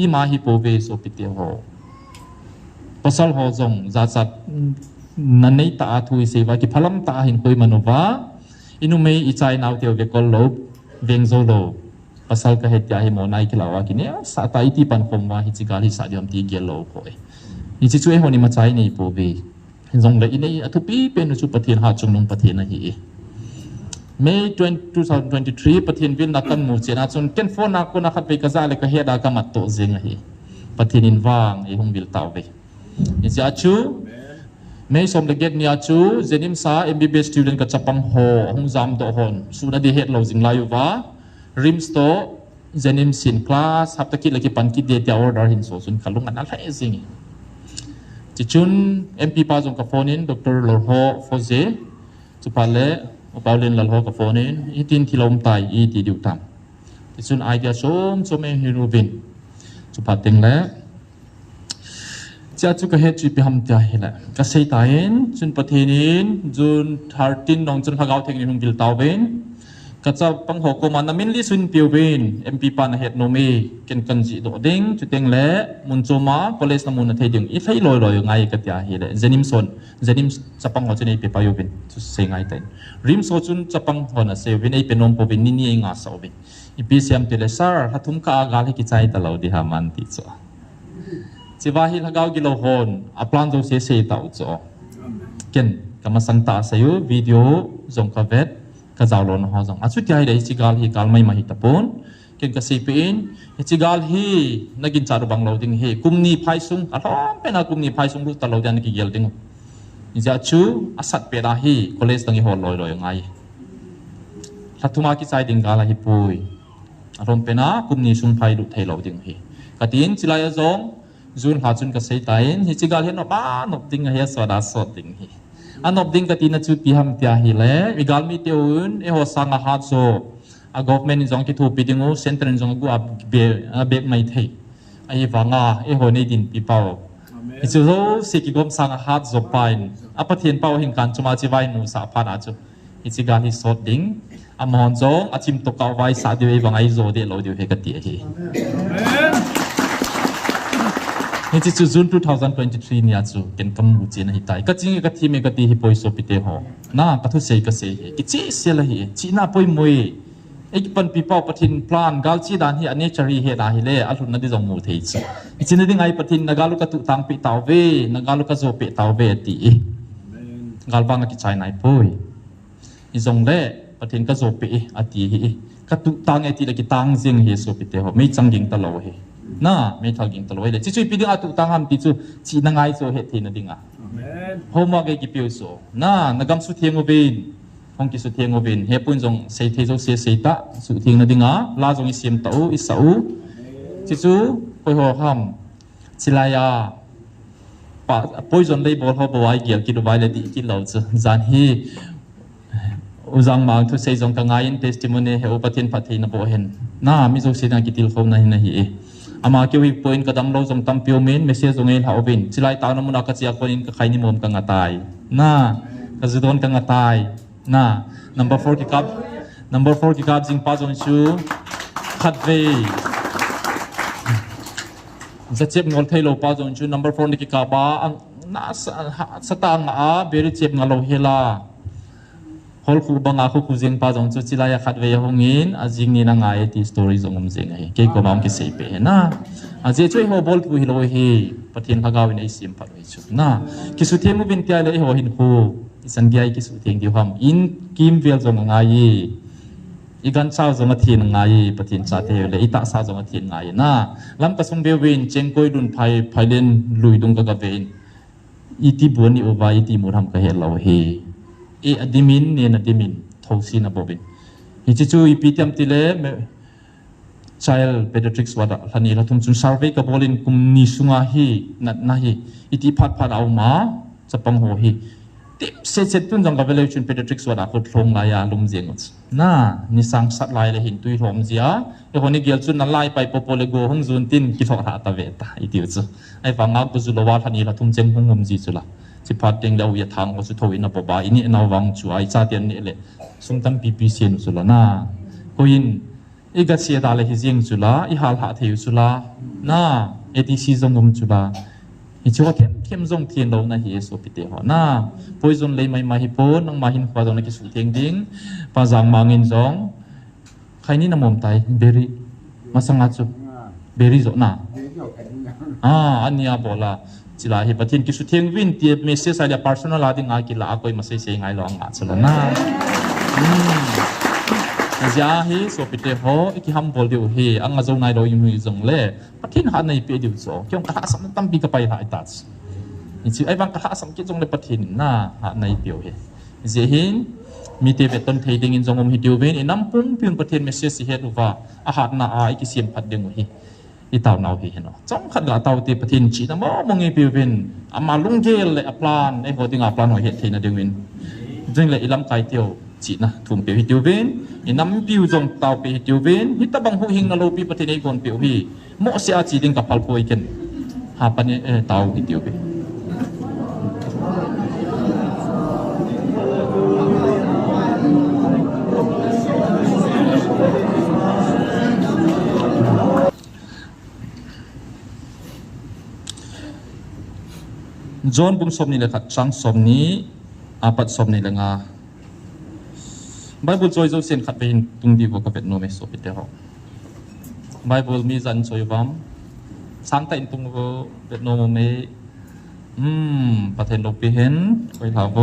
I ma hi po ve so pi te ho pasal ho jong za chat na nei ta thui se wa ki phalam ta hin koi manova inu mei I chai naw teu ve kol lo veng zo lo pasal ka het ya hi mo nai ki lawa ki ne sa ta iti pan khom wa hi chi gal hi sa diam ti gel lo ko I chi chu e ho ni ma chai nei po ve jong le inei athu pi pen chu pathian ha chung nong pathian a hi May 2023 pathian vil na kan mu chena chun ken phone na ko na khat pe ka za le ka he da ka mat to jeng a hi pathian in wang I hung vil taw ve I ja chu May som le get nia chu zenim sa MBBS student ka chapang ho hung jam do hon su na di het lo jing la yu wa rim sto zenim sin class hap ta ki le ki pan ki de tia order hin so sun khalung an al ha jing chi chun MP pa jong ka phone in Dr. Lorho Foze chu pa le Paulin Lalho ka phone in itin thilom tai I ti diu tam chi chun idea som e hirubin chu pa teng le cha chu ka he chi pi ham tia hi la ka sei tain chun pathinin jun 13 nong chun hagau theng ni hung bil taw ben ka cha pang ho ko man min li sun piu ben MP pa na het no me ken kan ji do ding chu teng le mun choma college na mun na thei ding I thei loi ngai ka tia hi le zenim chapang ho chune pe pa yo ben chu sei ngai tain rim so chun chapang ho na se ben ei penom po ben ni nga sa ben I pi siam te le sar hathum ka gal he ki chai ta lo di ha man ti cho chiwa hi lagau gi lo hon aplan zo se ta cho ken kama sang ta sa yo video zong ka vet ka zawlon ho jong achu ti ai dei chigal hi gal mai ma hi tapon ken ka sei pein hi chigal hi nagin charu bang lo ding he kumni phai sung alom pe na kumni phai sung lu ta lo dan ki gel ding ja chu asat pe da hi college tang hi hol loi ngai Sathuma ki chai ding gala hi pui arom pe na kumni sung phai lu thei lo ding hi katin chilaya jong zun ha chun ka sei tain hi chigal he no ba no ding he so da so ding hi anop ding katin na chu pi ham tia hi le igal mi teun e ho sanga ha so a government in jong ki thu pi dingu center in jong gu ab be mai thei ai wanga e ho nei din pi pau I chu ho se ki gom sanga ha zo pain apathian pau hing kan chuma chi vai nu sa pha na chu hi chigal hi so ding amon jong achim to ka vai sa de wangai zo de lo de he ka ti hi amen Ni chu June 2023 nia chu ken kam mu chen hi tai ka ching ka thi me ka ti hi poi so pite ho na ka thu sei ka sei hi ki chi se la hi chi na poi moi อีกปันปีเป้าปฏินพลานกาลชีดานที่อันนี้จรีเหตุอะไรเล่อรุณนั่นที่จงมูเทศอีกสิ่งนึงไอ้ปฏินนักการลุกตุตังปีเตาเวนักการลุกโจเปเตาเวตีกาลบางกิจใจไหนพูดอีจงเล่ปฏินก็โจเปอตีกตุตังไอ้ตีละกิตังเสียงเฮสุปิเตหไม่จังยิงตลอดเฮน่าไม่ทางยิงตลอดเลยช่วยปีเดียวตุตังฮัมติจูจีนังไงโจเหตุนั่นดิ่งอ่ะโฮมาเกกิปิวโซน่านักการสุเทียงวินห้องกิสุเทียงวินเฮปุ่นจงเสียเทจงเสียเสียตะสุเทียงนั่นดิ่งอ่ะลาจงอิเสียมตาอิสาอูจิจูไปหัวคำศิลายาปะปุยจนเลยบอกเขาบอกว่าเกี่ยวกิจวัตรเลยที่เราจะจานฮีอุจังมังทุเซจงกังไงน์ testimony เฮอุปทินพัฒนาบ่เห็นน่ามิจงเสียงกิติลเขาในนั้นฮีอามาเกี่ยวกับ point กระดังเราจงตั้มพิวเมนเมสเซจจงเองหาวินศิลายตาวนมุนักเสียคนนี้ก็ใครนิมมกังตายน่าก็จะโดนกังตายน่า number 4 กิกับจิงป้าจงชูขัดเวจะเจ็บงอลเทโลป้าจงชู number 4 นี่กิกับบ้าน่าสตางเบริเจ็บงอลเฮลาฮอลคูบังอาคูจิงป้าจงชูจิลายขัดเวหงอินอาจิงนี่นางไอที่สตอรี่จงมจิงไอเกี่ยวกับมันกิเสพน่าอาเจช่วยหัวบอลทูฮิโลเฮปะเทียนพากาวินไอซิมพัดไว้ชุดน่ากิสุเทียมวินที่อะไรหัวหินหูสัญญาอิสุเทียงที่ความอินกิมเวลจงไงอีกันชาวจงเทียนไงปะเทียนชาเทเลยอิตาชาวจงเทียนไงน่าลำกระสงเบวินเจงโกยดุนไพเลนลุยดุงกะกะเวนอิติบุญอิโอวาอิติมุทำกะเฮลเอาเฮอดิมินเนี่ยนะดิมินทอซีนะบอบินฮิจิจูอีพีเตมติเล child pediatrics wada lani la tum chun survey ka bolin kum ni sunga hi nat na hi iti phat au ma chapang ho hi tip se tun jang ka vele chun pediatrics wada ko thlong la ya lum jeng na ni sang sat lai le hin tui thom zia e honi gel chun na lai pai popole go hong zun tin ki thok ha ta ve ta iti chu ai pa nga ku zu lo wa lani la tum cheng hong ngom ji chu la chi phat teng lau ya thang ko chu thoi na ba ini na wang chu ai cha tian ni le sum tam ppc nu chu la na ko inอีกเสียดายเลยที่ยิงจุฬาอีหาลหาเทียจุฬาน่าเอทีซีจงมจุฬาอีชัวเข้มจงเทียนเราในเฮสุปิเตหอน่าปุยจนเลยไม่มาฮิปนังมาหินควาจงในกิสุเทียงดิ้งปาจังมางินจงใครนี่น้ำมันไตเบรีมาสังกัดจุเบรีจงน่าอันนี้อาบอกละจิลาฮิปทินกิสุเทียงวินเตียเมสเซสอะไร personal ลาดิ้งอากิลาอากุยมาเสียงไงลองอาจุฬาน่ายาฮีสปิเตโฮอีกฮัมบอลเดียวเฮอังอาจงนายโดยมือจงเล่ปะทินหาในเปียดิวโซเกี่ยงกระสัมตั้มปีกับไปหายตัดนี่สิไอ้บางกระสัมกิจงในปะทินน่าหาในเปียวเฮเสียหินมีเทเวตันเทดิงินจงอมฮิดิวเวนอีน้ำปุ่มพิมปะทินเมสเซสเฮดูว่าอาหารน่าอีกเสียมพัดเดียวเฮอีเต่าหนาวเฮเนาะจงขัดละเต่าเตปะทินจีน่ะมองเงยเปียวเวนอามาลุงเกลเลยอัปลานไอ้หัวติงอัปลานหัวเฮเทน่ะเดียวเวนจึงเลยอีลำไก่เตียวจีน่ะทุ่มเปียวฮิดิวเวนอีน้ำปิวจงเต่าเปียวฮิดิวเวนฮิตตะบังหูหิงนาโลปีปะทินไอ้คนเปียวฮีโมเสียจีดิงกับพัลโพยกันหาปันเต่าฮิดิวเวนจอห์นบุ้งสมนี่เลยครับช่างสมนี้อาปัดสมนี่เลยงาไบเบิลจอยจะเสียนขัดไปตุงดีบุกเป็นโนเมสโอปิเตอร์ไบเบิลมีจันจอยวัมสังแต่ตุงบุเป็นโนเมประเทศโลปีเห็นคอยลาโว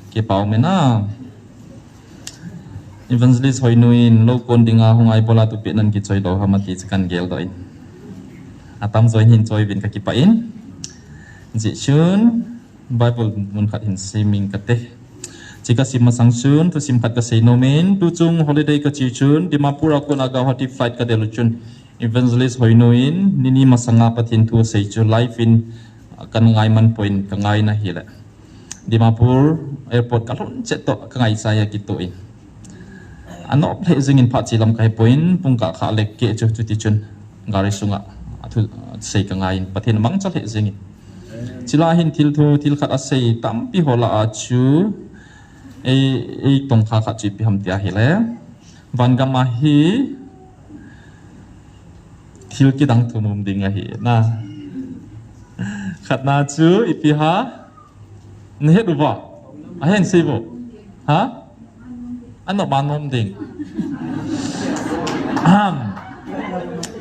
เก็บเอาเมน่า Evangelist หอยนุยนโลกคนดิ่งอาหงไอโบลาตุเปนันกิจอยดอกฮามาติสกันเกลดอยอาตามจอยหินจอยวินกับกิปะอินจิชุนไบเบิลมุนขัดหินซีมิงกัตเตจika sim masang chun tu sim khat ka sei nomen tu chung holiday ka chi chun dimapur akon aga hoti flight ka delu chun evangelist hoinoin nini masanga pathin tu sei chu life in kan ngai man point ka ngai na hila dimapur airport ka lon che to ka ngai saya kitu in anop the jingin pha chi lam kai point pung ka kha lek ke chu tu ti chun gari sunga athu sei ka ngai pathin mang cha the jingin chila hin thil thu thil khat a sei tam pi hola a chuไอ้ตรงขาขัดจีพิมพ์เตียเห็นแล้ววันกามาฮีทิลกิดังทุ่มดิ่งเห็นนะขัดนาจูอีพีฮะนี่เห็นดูบ่เห็นสิบ่ฮะอันนั้นบ้านนมดิ่ง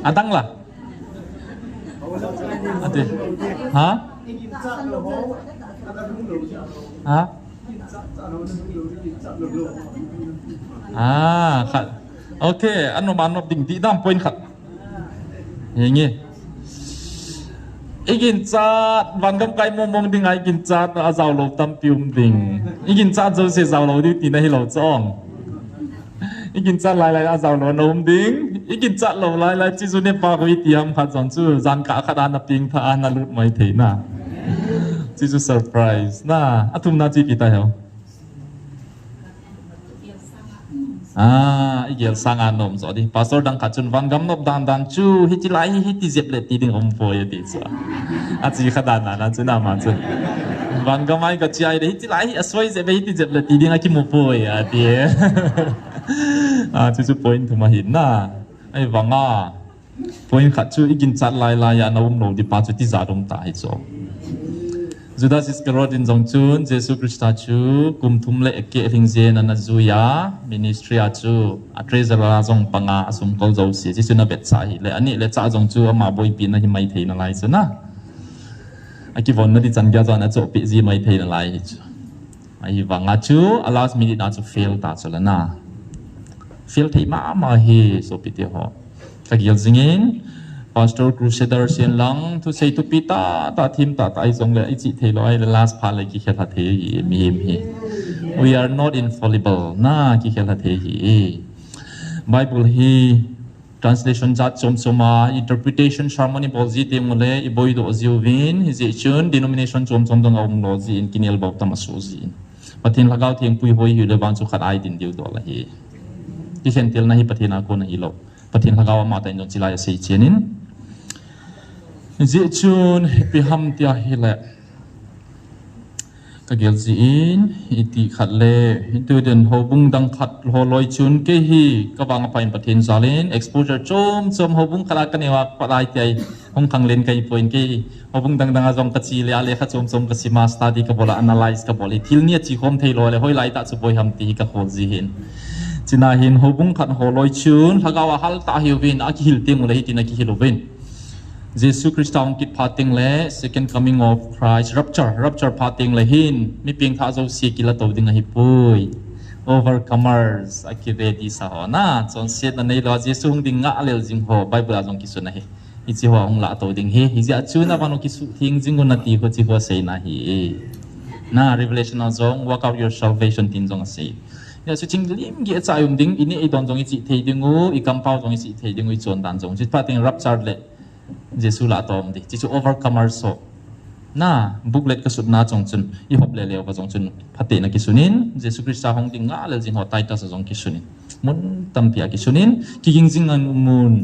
Adang lah. Ade. Hả? Hả? Khát. Ok, anh nó định tí đam point khát. Nghe. Igin chat van gam kai mong ding ai igin chat a zaw lo tam pium ding. Igin chat zo se zaw lo di ti na hi lo chong. Igin chat lai a zaw lo nom ding. Igin chat lo lai chi zu ne pa ko tiam khat jong chu zan ka kha dan na ping tha an na lut mai the na. Chi zu surprise na atum na chi ki ta heo. Igel sang anom so di pastor dang kachun van gam nop dan chu hi chi lai hi ti zep le ti ding om po ye ti so a chi khadan na chu na ma chu van gam ai ka chi ai hi chi lai hi asoi zep hi ti zep le ti ding a ki mo po ye a ti chu point thu ma hin na ai wanga point khat chu igin chat lai ya na no di pa chu ti za dong ta hi so Judas Iscariot in Jong Chun, Jesus Christ chu, kum thum le eke thing zen na zuya, ministry chu, a treasure la jong panga asum kol zo si, chi na bet sa hi le ani le cha jong chu ma boy pin na hi mai thei na lai chu na. A ki von na di chan gya na cho pi ji mai thei na lai hi chu. Ai wanga chu, a last minute na chu fail ta chu la na. Fail thei ma hi so pi ti ho. Ka gyal zingin Pastor Crusader sian lang to say to pita ta thim ta ai jong le chi thei lo ai last part le ki khela the mi him hi we are not infallible na ki khela the hi Bible hi translation jat choma interpretation harmony bolji te mole I boy do uvin hi je chun denomination dong om lo ji in kinel bau tam so ji pathin lagaw theng pui hoi hi le ban chu khat ai din diu do la hi ki khen tel na hi pathina ko na hi lo pathin lagaw ma ta in jong chilai sei chenin Ji chun pi ham tia hile ka gel ji in iti khat le tu den ho bung dang khat ho loi chun ke hi ka wang pain pathin zalin exposure chom ho bung kala ka newa palai tai hong khang len kai point ke ho bung dang azong ka chi le ale kha chom ka sima study ka bola analyze ka boli thil nia chi khom thei lo le hoi lai ta chu boi ham ti ka khol ji hin china hin ho bung khat ho loi chun lagawa hal ta hi win a ki hil te mu le hi tina ki hil win Jesus Christ ang kit pating le second coming of Christ rupture pating le hin mi ping tha zo si kila to ding hi pui overcomers akire di sa ho na chon set na nei lo Jesus hung ding nga lel jing ho Bible azong ki su na hi ichi ho ong la to ding hi ja chu na banu ki su thing jing na ti ho chi ho sei na hi na revelation azong work out your salvation tin jong sei ya su ching lim gi cha yum ding ini I don jong I chi thei ding u I kampau jong I chi thei ding u chon dan jong chi pating rupture le Jesus la tom di chi chu overcomer so na booklet ka sut na chong chun I hop le lew ka chong chun phate na ki sunin Jesus Christ hong ding nga le jing ho taita sa jong ki sunin mun tam pia ki sunin ki ging jing an mun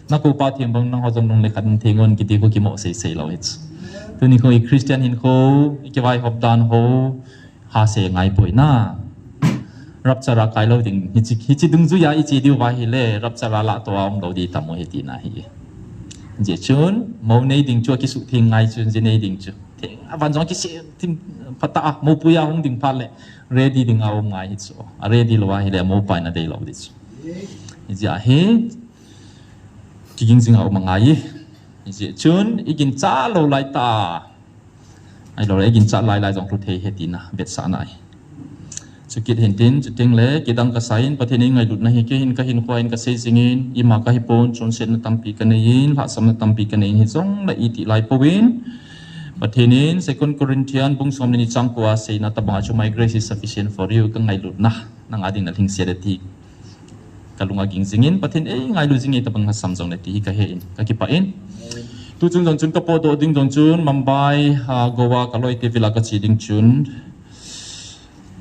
na ko pa thiam bang nang ho jong nong le khan thengon ki ti ko ki mo sei lo hits tu ni ko I Christian hin ko I ki vai hop dan ho ha se ngai poi na rapchara kai lo ding hi chi dung zu ya I chi diu vai hi le rapchara la to om lo di tam mo he ti na hi je chun mo nei ding chu ki su thing ngai chun je nei ding chu thing avan jong ki se tim phata mo puya hong ding phale ready ding au ngai hi chu ready lo wa hi le mo pai na dei lo di chu ja he ki ging jing au mangai je chun igin cha lo lai ta ai lo igin cha lai jong thu thei he ti na vet sa nai Sukit hintin juting le kidang kasain patini ngai lut na hi ke hin ka hin khoin ka sei singin ima ka hi pon chon sen na tampi ka nein la sam na tampi ka nein hi chong la iti lai powin patinin 2 Corinthians bung som ni chang kwa sei na tabang chu my grace is sufficient for you ka ngai lut na nang ading na thing sereti kalunga ging singin patin ngai lu jingi tabang ha sam jong na ti ka he in ka ki pa in tu chung jong chun ka po do ding jong chun Mumbai Goa ka loi te vila ka chi ding chun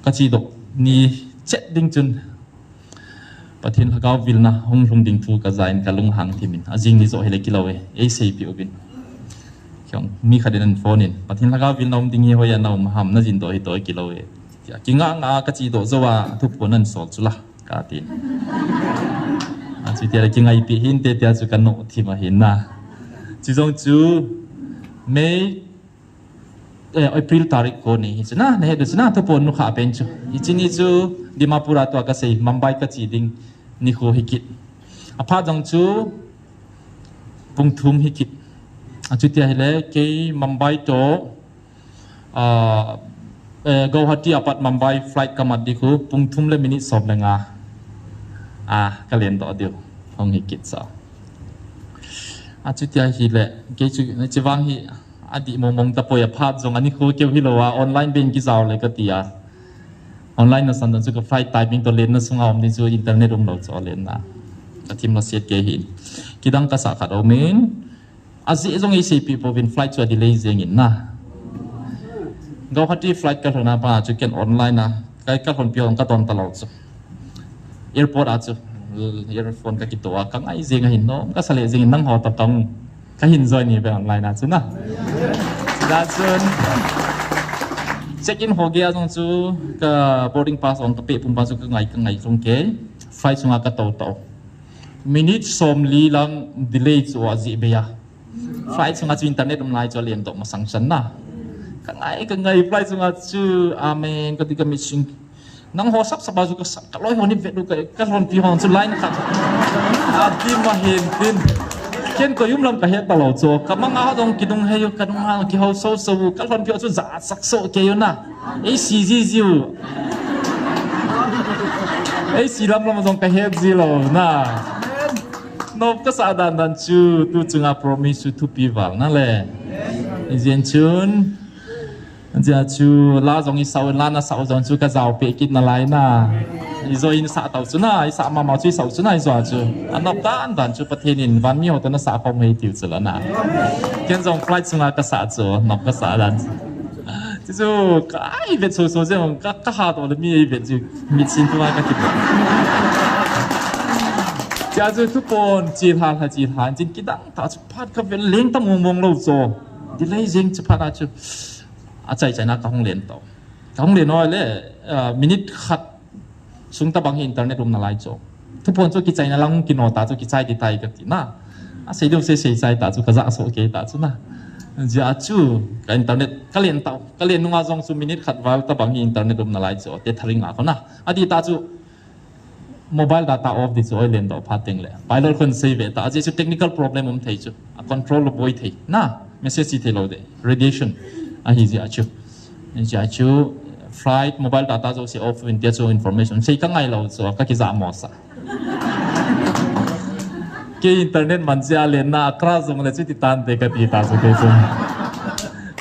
ka chi do ni chet ding chun pathin lagaw vilna hong lung ding thu ka zain ka lung hang thimin ajing ni zo hele kilawe e sei pi obin kyong mi khaden phone in pathin lagaw vil nom ding hi hoya nom ham na jin do hi toy kilawe kinga nga ka chi do zowa thu ponan sol chula ka tin a chi tia kinga I pi hin te tia chu kan no thima hin na chi jong chu me April tarik ko ni chuna ne he chuna to pon nu kha pen chu ichini chu Dimapura to ka sei Mumbai ka chi ding ni ko hikit apart dong chu pung thum hi kit chu tia hele ke Mumbai to Guwahati apat Mumbai flight kamat di ku pung thum le minute sob lenga kalian do dio hong hi kit sa chu tia hi le ke chu chi wang hi adi mong ta poya phat jong ani khu keu hi lowa online bank ki zaw le ka tia online na san chu ka flight timing to len na sunga om ni chu internet lo cho len na ka tim la set ke hin kidang ka sa khat omin azi jong ei sei people win flight chu delay jeng in na Guwahati flight ka thona pa chu ken online na kai ka thon piong ka ton ta lo chu airport a chu earphone ka kitwa ka ngai jeng hin no ka sale jeng nang ho ta tong ka hin join ni be online na chu na da chun check in ho gya jong chu ka boarding pass on ka pe pum pa chu ka ngai jong ke flight chu ka to minute som li lang delay chu a ji be ya flight chu internet lai cho lien to ma sang chan na ka ngai flight chu amen ka ti ka missing nang ho sap sa ba chu ka loi ho ni ve du ka ron pi hon chu line ka adi ma hen tin ken ko yum lam ka he ta lo cho ka manga ha dong ki dong he yo ka dong ha ki ho so ka ron pi chu za sak so ke yo na ei si ji ji ei si lam lam dong ka he ji lo na no ka sa dan chu tu chunga promise to people na le ijen chun ja chu la jong i sau la na sau jong chu ka zau pe kit na lai na i zo in sa tau chu na i sa ma chu sau chu na i zo chu anop dan chu pathenin van mi ho ta na sa khom hei tiu chu la na ken jong flight chunga ka sa chu nop ka sa dan chu kai ve chu so jong ka ha to le mi ve chu mi chin tu ka kit ja chu tu pon chi tha jin kidang ta chu phat ka ve leng ta mong lo zo delay jing chu phat a chu chạy na ka hong len to ka hong len noi le minute khat sung ta bang internet rum na lai cho tu pon chu ki chai na lang ki no ta chu ki chai ti tai ka ti na sei do se chai ta chu ka za so ke ta chu na ja chu ka internet ka len nunga jong chu minute khat wal ta bang internet rum na lai cho te tharing a ko na adi ta chu mobile data off di chu oi len do phateng le pilot khon sei ve ta je chu technical problem thei chu control lo boi thei na message si thei lo de radiation hi ja chu flight mobile data zo se off in dia chu information sei ka ngai lo chu ka ki za mo sa ke internet man ja le na kra zong le chu ti tan de ka ti ta chu ke chu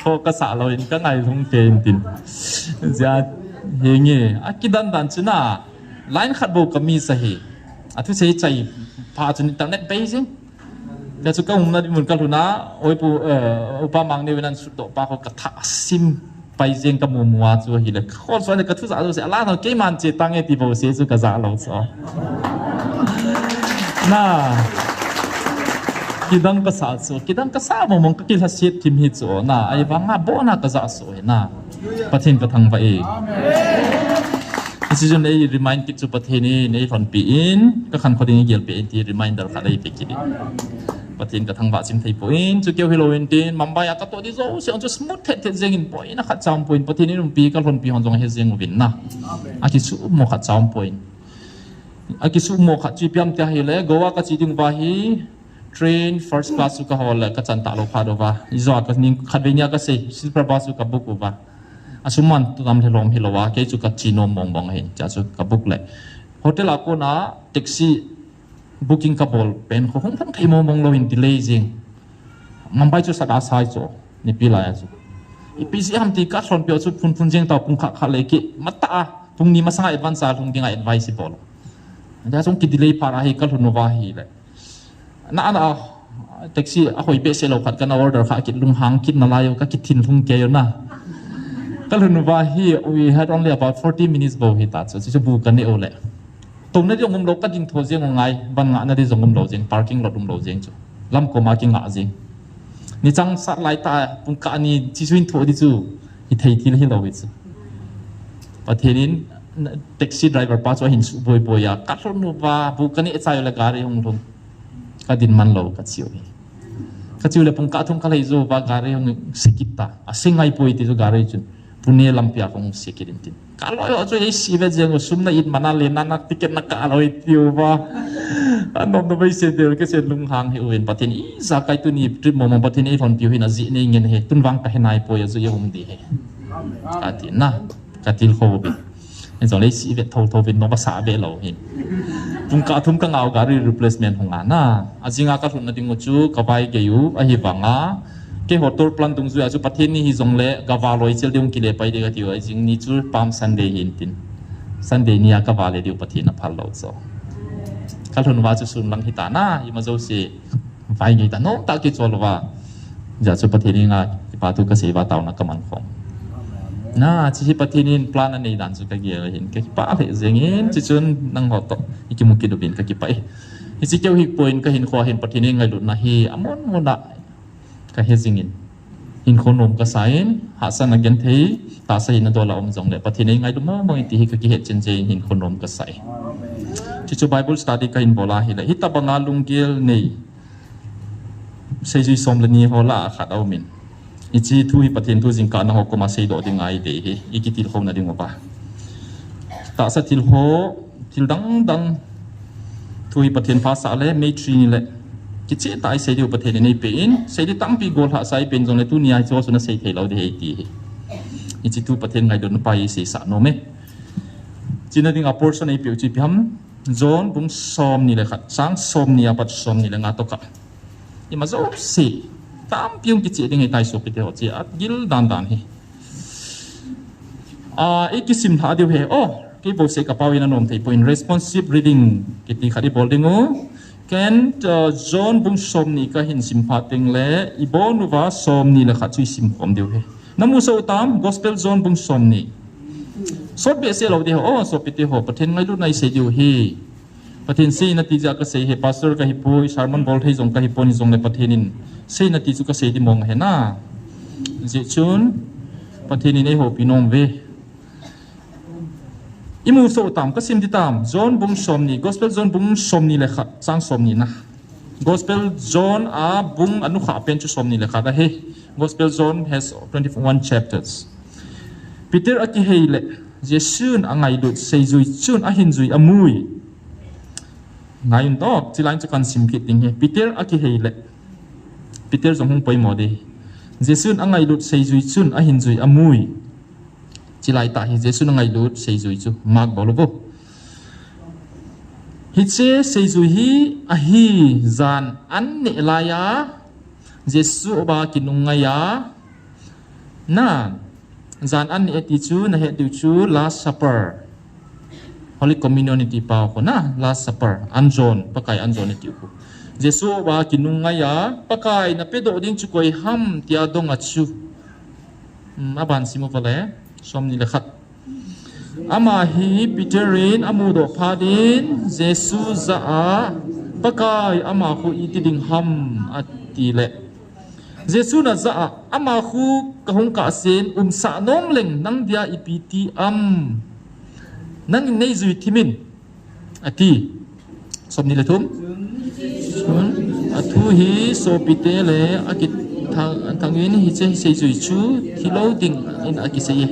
ko ka sa lo in ka ngai thung ke in tin ja he nge a ki dan chu na line khat bo ka mi sa hi a thu sei chai pa chu internet beijingแต่สุดก็ผมนั่นมันก็รู้นะโอ้ยปู่อุปมังเนี่ยวันสุดต่อป้าเขากระทะซิมไปเจียงกับมัวจู่หิเลยคนส่วนใหญ่กระทุ้สาตัวเสียล้านเราเกี่ยมันเจตังเอติโบเสียจู่กระซาเราซ้อน่ากิดังกระซาจู่กิดังกระซามองก็กินทัศน์ทิมหิจู่น่าไอ้บางอ่ะโบน่ากระซาสวยน่าประเทศกระทั่งไปเองที่จริงในรีมายน์กิจจุประเทศนี้ในคนปีอินก็ขันคนนี้เกี่ยวปีอินที่รีมายน์ดาร์ขาได้ไปกินประเทศกระทั่งว่าจิมไทยปุ่นจะเกี่ยวฮิโลวินตินมัมบายก็ตัวที่โซ่เสียงจะสมุทรเท็ดเจงินปุ่นนะขัดจอมปุ่นประเทศนี้รุ่งปีก็รุ่งปีหอนจงเฮเจงวินนะอากิสุโมขัดจอมปุ่นอากิสุโมขัดจีพิมพ์ที่ให้เลยกัวก็จีดึงว่าฮี train first class สุขฮอลเลยก็จันตาโลพาดว่าอิจวัตก็นิ่งขัดเวียนก็เสียสิบประบาสุขบุกว่าอาสุมันตุตามที่ลมฮิโลวะแค่จุกจีโนมองเห็นจะจุกบุกเลยโฮเทลอากูนะแท็กซี่booking couple pen ko hong thai mong lo in delay jing mambai chu sada sai cho ni pila ya chu ipc ham ti ka thon pyo chu phun jeng ta pung kha le ki mata pung ni masanga advance a thung dinga advisable ja chung ki delay para hi ka thun wa hi le na taxi a hoi pe se lo khat kana order kha ki lung hang kit na la yo ka ki thin thung ke yo na ka thun wa hi we had only about 40 minutes bo hi ta chu bu kan ni o leตรงนั้นที่ผมเราก็ยิงทัวร์เสียงไงบันงานนั่นที่ส่งผมเราเสียง parking รถผมเราเสียงจู่ลำก็มากินงาเสียงนี่จังสัตว์ไล่ตาปุ่งการนี่ที่ช่วยทัวร์ที่จู่ที่ไทยที่เราวิจิประเทศนี้แท็กซี่ไดรเวอร์ป้าจะเห็นบ่อยๆกัดรถนูว่าบุกันนี่ใจละการีของเราก็ดินมันเราก็เชียวเลยปุ่งการทุ่งก็เลยจู่ว่าการีของสกิตตาเสียงไงบ่อยที่จู่การีจู่ปุ่นเนี่ยลำเปียของสกิรินตินkalau yo cuy si vejeng usum na it mana lena nak tiket nak kalau itu ba anh nôm nó bây giờ đều cái chuyện lung hàng hiệu hình, bắt thiên ý ra cái tu ni trip mồm bắt thiên ý thon piu hình là gì này nghe này, tuân vang cái này bồi ở dưới hôm đi hè, cái thiên na, cái thiên khô bị, nên rồi lấy sĩ việt thâu việt nó bắt xả về lâu hình, thum cả ngào cả replacement hông anh na, anh ngã cái thun nó tiếng ngô chú, cái vai cái u, anh vang á, cái hot tour plan tung dưới, anh bắt thiên ni hizong le, cái vào lối chơi điung kile bay đi cái tiêu, anh ni chú Palm Sunday hình tin, Sunday ni cái vào le điung bắt thiên nó phá lâu rồi. Kalau thun wa chu sun lang hita na ima zo se vai ngai ta no ta ki chol wa ja chu pathini nga ki pa tu ka se wa taw na kaman khom na chi pathinin plan ani dan chu ka ge hin ka pa le zengin chi chun nang ho to iki mu ki do bin ka ki pa hi chi keu hi point ka hin kho hin pathini ngai lut na hi amon mo da ka he zingin hin khonom ka sain ha san again thei ta sa hin do la om jong le pathini ngai du mo mo ti hi ka ki he chen je hin khonom ka sai Chichu Bible study ka in bola hila hita banga lungkil nei seji som lani hola khat au min ichi thu hi pathin thu jingka na ho koma sei do ding ai de hi ikitil khom na ding ba ta sa til ho til dang thu hi pathin pha sa le me tri ni le kichi tai sei di pathin nei pe in sei di tam pi gol ha sai pen jong le tu ni ai cho su na sei thei lo de hi ti hi ichi thu pathin ngai don pai sei sa no me china ding a portion ei pe chi pham John bung som ni le khat sang som ni apat som ni le nga to ka ima zo si tam piung ki chi ding ai tai so pe te ho chi at gil dan hi ikisim tha diu he ki bo se ka pawin anom thei point responsive reading ki ti khadi bol ding o ken John bung som ni ka hin sim pha ting le ibonu wa som ni le khat chui sim khom diu he namu so tam gospel John bung som ni sốt bệ xe lâu đi ho sốt bệ ho pathen ngay lúc này sẽ điều hi pathen si na tija ka sei he pastor ka hipoi sermon bol thei jong ka hiponi jong le pathenin sei na tiju ka sei di mong he na je chun pathenin ei ho pinom ve imu so tam ka sim di tam John bung som ni gospel John bung som ni le kha sang som ni na gospel John a bung anu kha pen chu som ni le kha da he gospel John has 21 chapters Peter aki hei le Jesun angai lut sei zui chun a hin zui amui ngayon to chilang chu kan sim kit ding he Peter aki hei le Peter jong hung poi mo de Jesun angai lut sei zui chun a hin zui amui chilai ta hi Jesun angai lut sei zui chu mak bolobo hi che sei zui hi a hi zan an ne la ya Jesu ba kinunga ya na Zan an ni eti chu na he tu chu Last Supper Holy Communion ti pa ko na Last Supper anjon pakai anjon ti ko Jesu ba kinunga ya pakai na pedo ding chu koi ham tia dong achu aban simo pale som ni le khat ama hi Peterin amu do phadin Jesu za a pakai ama khu iti ding ham ati le Jesu na za ama khu kahong ka sen sa nom leng nang dia ipiti nang nei zui thimin ati som ni le thum athu hi so pite le akit thangin hi che sei zui chu thiloading in akisei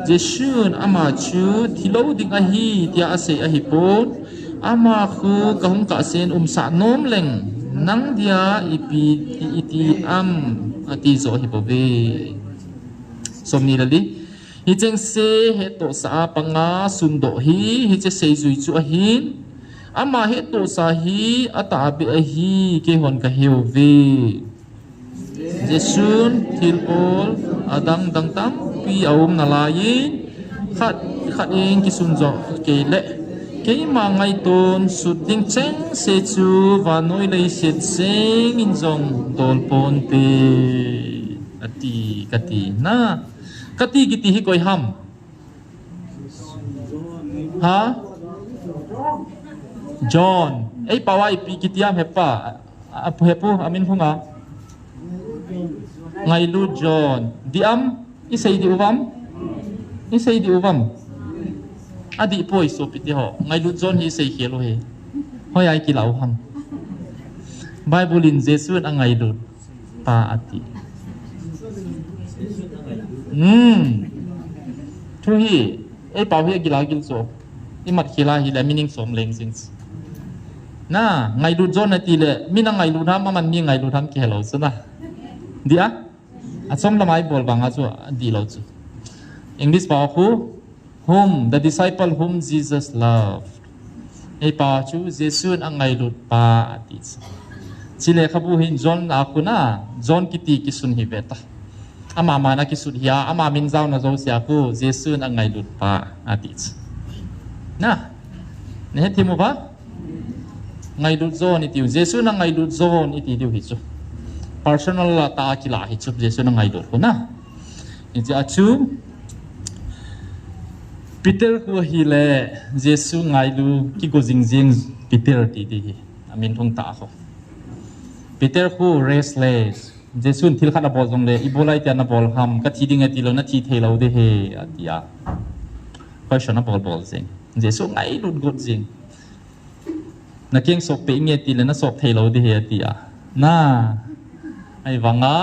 Jesu ama chu thiloading a hi tia ase a hi pon ama khu kahong ka sen sa nom leng nang dia iti ati zo hi bove som ni lali hi cheng se he to sa panga sundo hi che sei zui chu a hin ama he to sa hi ata be a hi ke hon ka heu ve Jesun thilpol adang dang tam pi aum na lain khat eng ki sun zo ke le cái mà ngày tôn sụt đinh chén sẽ chú và nói lấy sệt sinh in dòng tôn pon pe kati na kati kiti hi koi ham ha John ấy pawai pi kitiam hepa hepu amin hunga ngày lu John diam isai di uvam adi poi so piti ho ngai lu John hi sei khelo he hoi ai ki lau ham Bible in Jesu an ngai lu pa ati thu hi e pau hi gila gil so i mat khila hi la meaning som leng sing na ngai lut zon na ti le mina ngai lut ham man mi ngai lut ham ki hello chu na dia achom lamai bol banga chu di lo chu English pa khu whom the disciple whom Jesus loved ei pa chu Jesus ang ngai lut pa ati chile khabu hin John akuna John kiti kisun hi beta ama mana kisun hiya ama min zaw na zo sia ku Jesus ang ngai lut pa ati na ne thimu ba ngai lut zon iti Jesus ang ngai lut zon iti diu hi chu personal la ta kila hi chu Jesus ang ngai lut ko na iti achu Peter ko hile Jesus ngai lu ki go jing Peter ti di amin thong ta ko Peter ko restless Jesus thil khana bol jong le ibolai ta na bol ham ka thi ding ati lo na thi thelo de he atia question na bol jing Jesus ngai lu go jing na keng sok pe nge ti le na sok thelo de he atia na ai wanga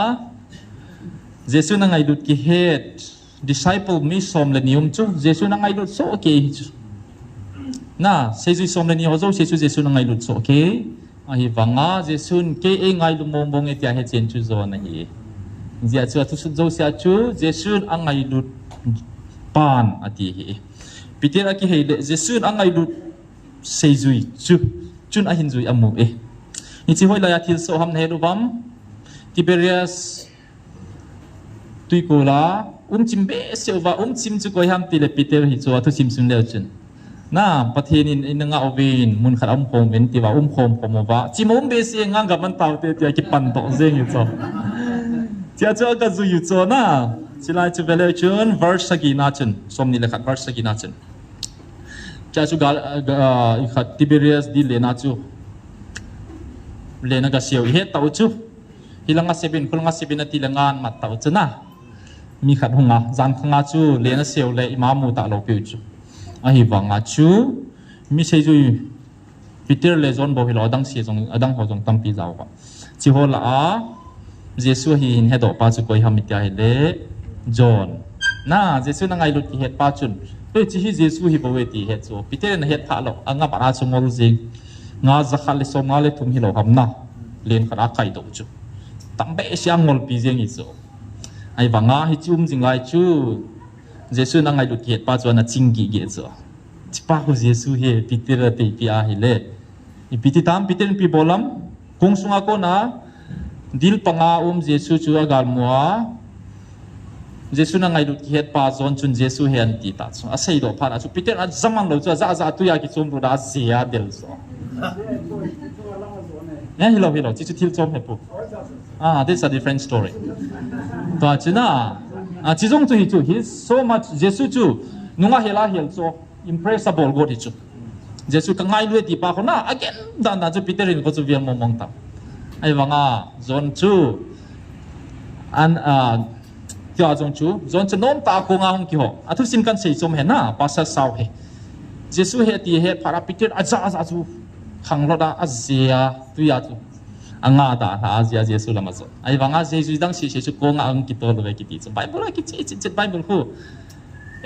Jesus na ngai lut ki head disciple mi som le nium chu Jesus na ngai lut so okay na Jesus som le ni ho zo Jesus na ngai lut so okay ahi wanga Jesus ke e ngai lu mong bong etia he chen chu zo na hi zia chu tu su zo sia chu Jesus ang ngai lut pan ati hi Peter aki he le Jesus ang ngai lut seizui chu chun a hin zui amu e ni chi hoi la ya thilsoh ham ne lu bam Tiberias tuikola chim be sewa chim chu koi ham ti le Peter hi chu athu chim sun le chun na pathin in nga uvin mun khat khom ven ti wa khom wa chim be se nga ga man taw te ti ki pan to zeng hi chu tia chu ka zu yu chu na chilai chu vele chun verse sagina chun som ni le khat verse sagina chun cha chu gal i khat Tiberias di le na chu le na ga siau he taw chu hilanga 7 kulanga 7 na tilangan mat taw chu na mi khat hunga zan khanga chu le na sew le imamu ta lo pe chu a hi wanga chu mi sei ju Peter le zon bo hi lo dang si jong adang ho jong tampi jaw ba chi ho la a Jesus hi hin he do pa chu koi ham mi ta hi le John na Jesus na ngai lut ki het pa chun pe chi hi Jesus hi bo we ti het chu Peter na het pha lo anga pa ra chu ngol jing nga za khal le so nga le thum hi lo ham na len khara kai do chu tambe siang ngol pi jeng hi chu ai wanga hi chum jingai chu Jesus na ngai lut het pa chuan a chinggi ge chu chipa ko Jesus he Peter te pi a hi le i piti tam Peter pi bolam kung sunga ko na dil panga Jesus chu agal muwa Jesus na ngai lut het pa zon chun Jesus he an ti ta chu a sei do pha na chu Peter a zaman lo chu za tu ya ki chum ru da sia del so hello chi chu thilsoh he pu this is a different story to achina chi jong chu hi chu he so much Jesus chu nunga hela hel cho impressible god hi chu Jesus ka ngai lue ti pa ko na again dan da chu Peter in ko chu vian mong ta ai wanga zon chu an tia jong chu zon chu nom ta ko nga hong ki ho athu sim kan sei chom he na pastor saw he Jesus he ti he para Peter aza chu khang lo da azia tu ya chu anga da ha azia Jesus lama zo ai wanga Jesus dang si chu ko nga ang ki to lo ki ti chu Bible ki chi Bible ko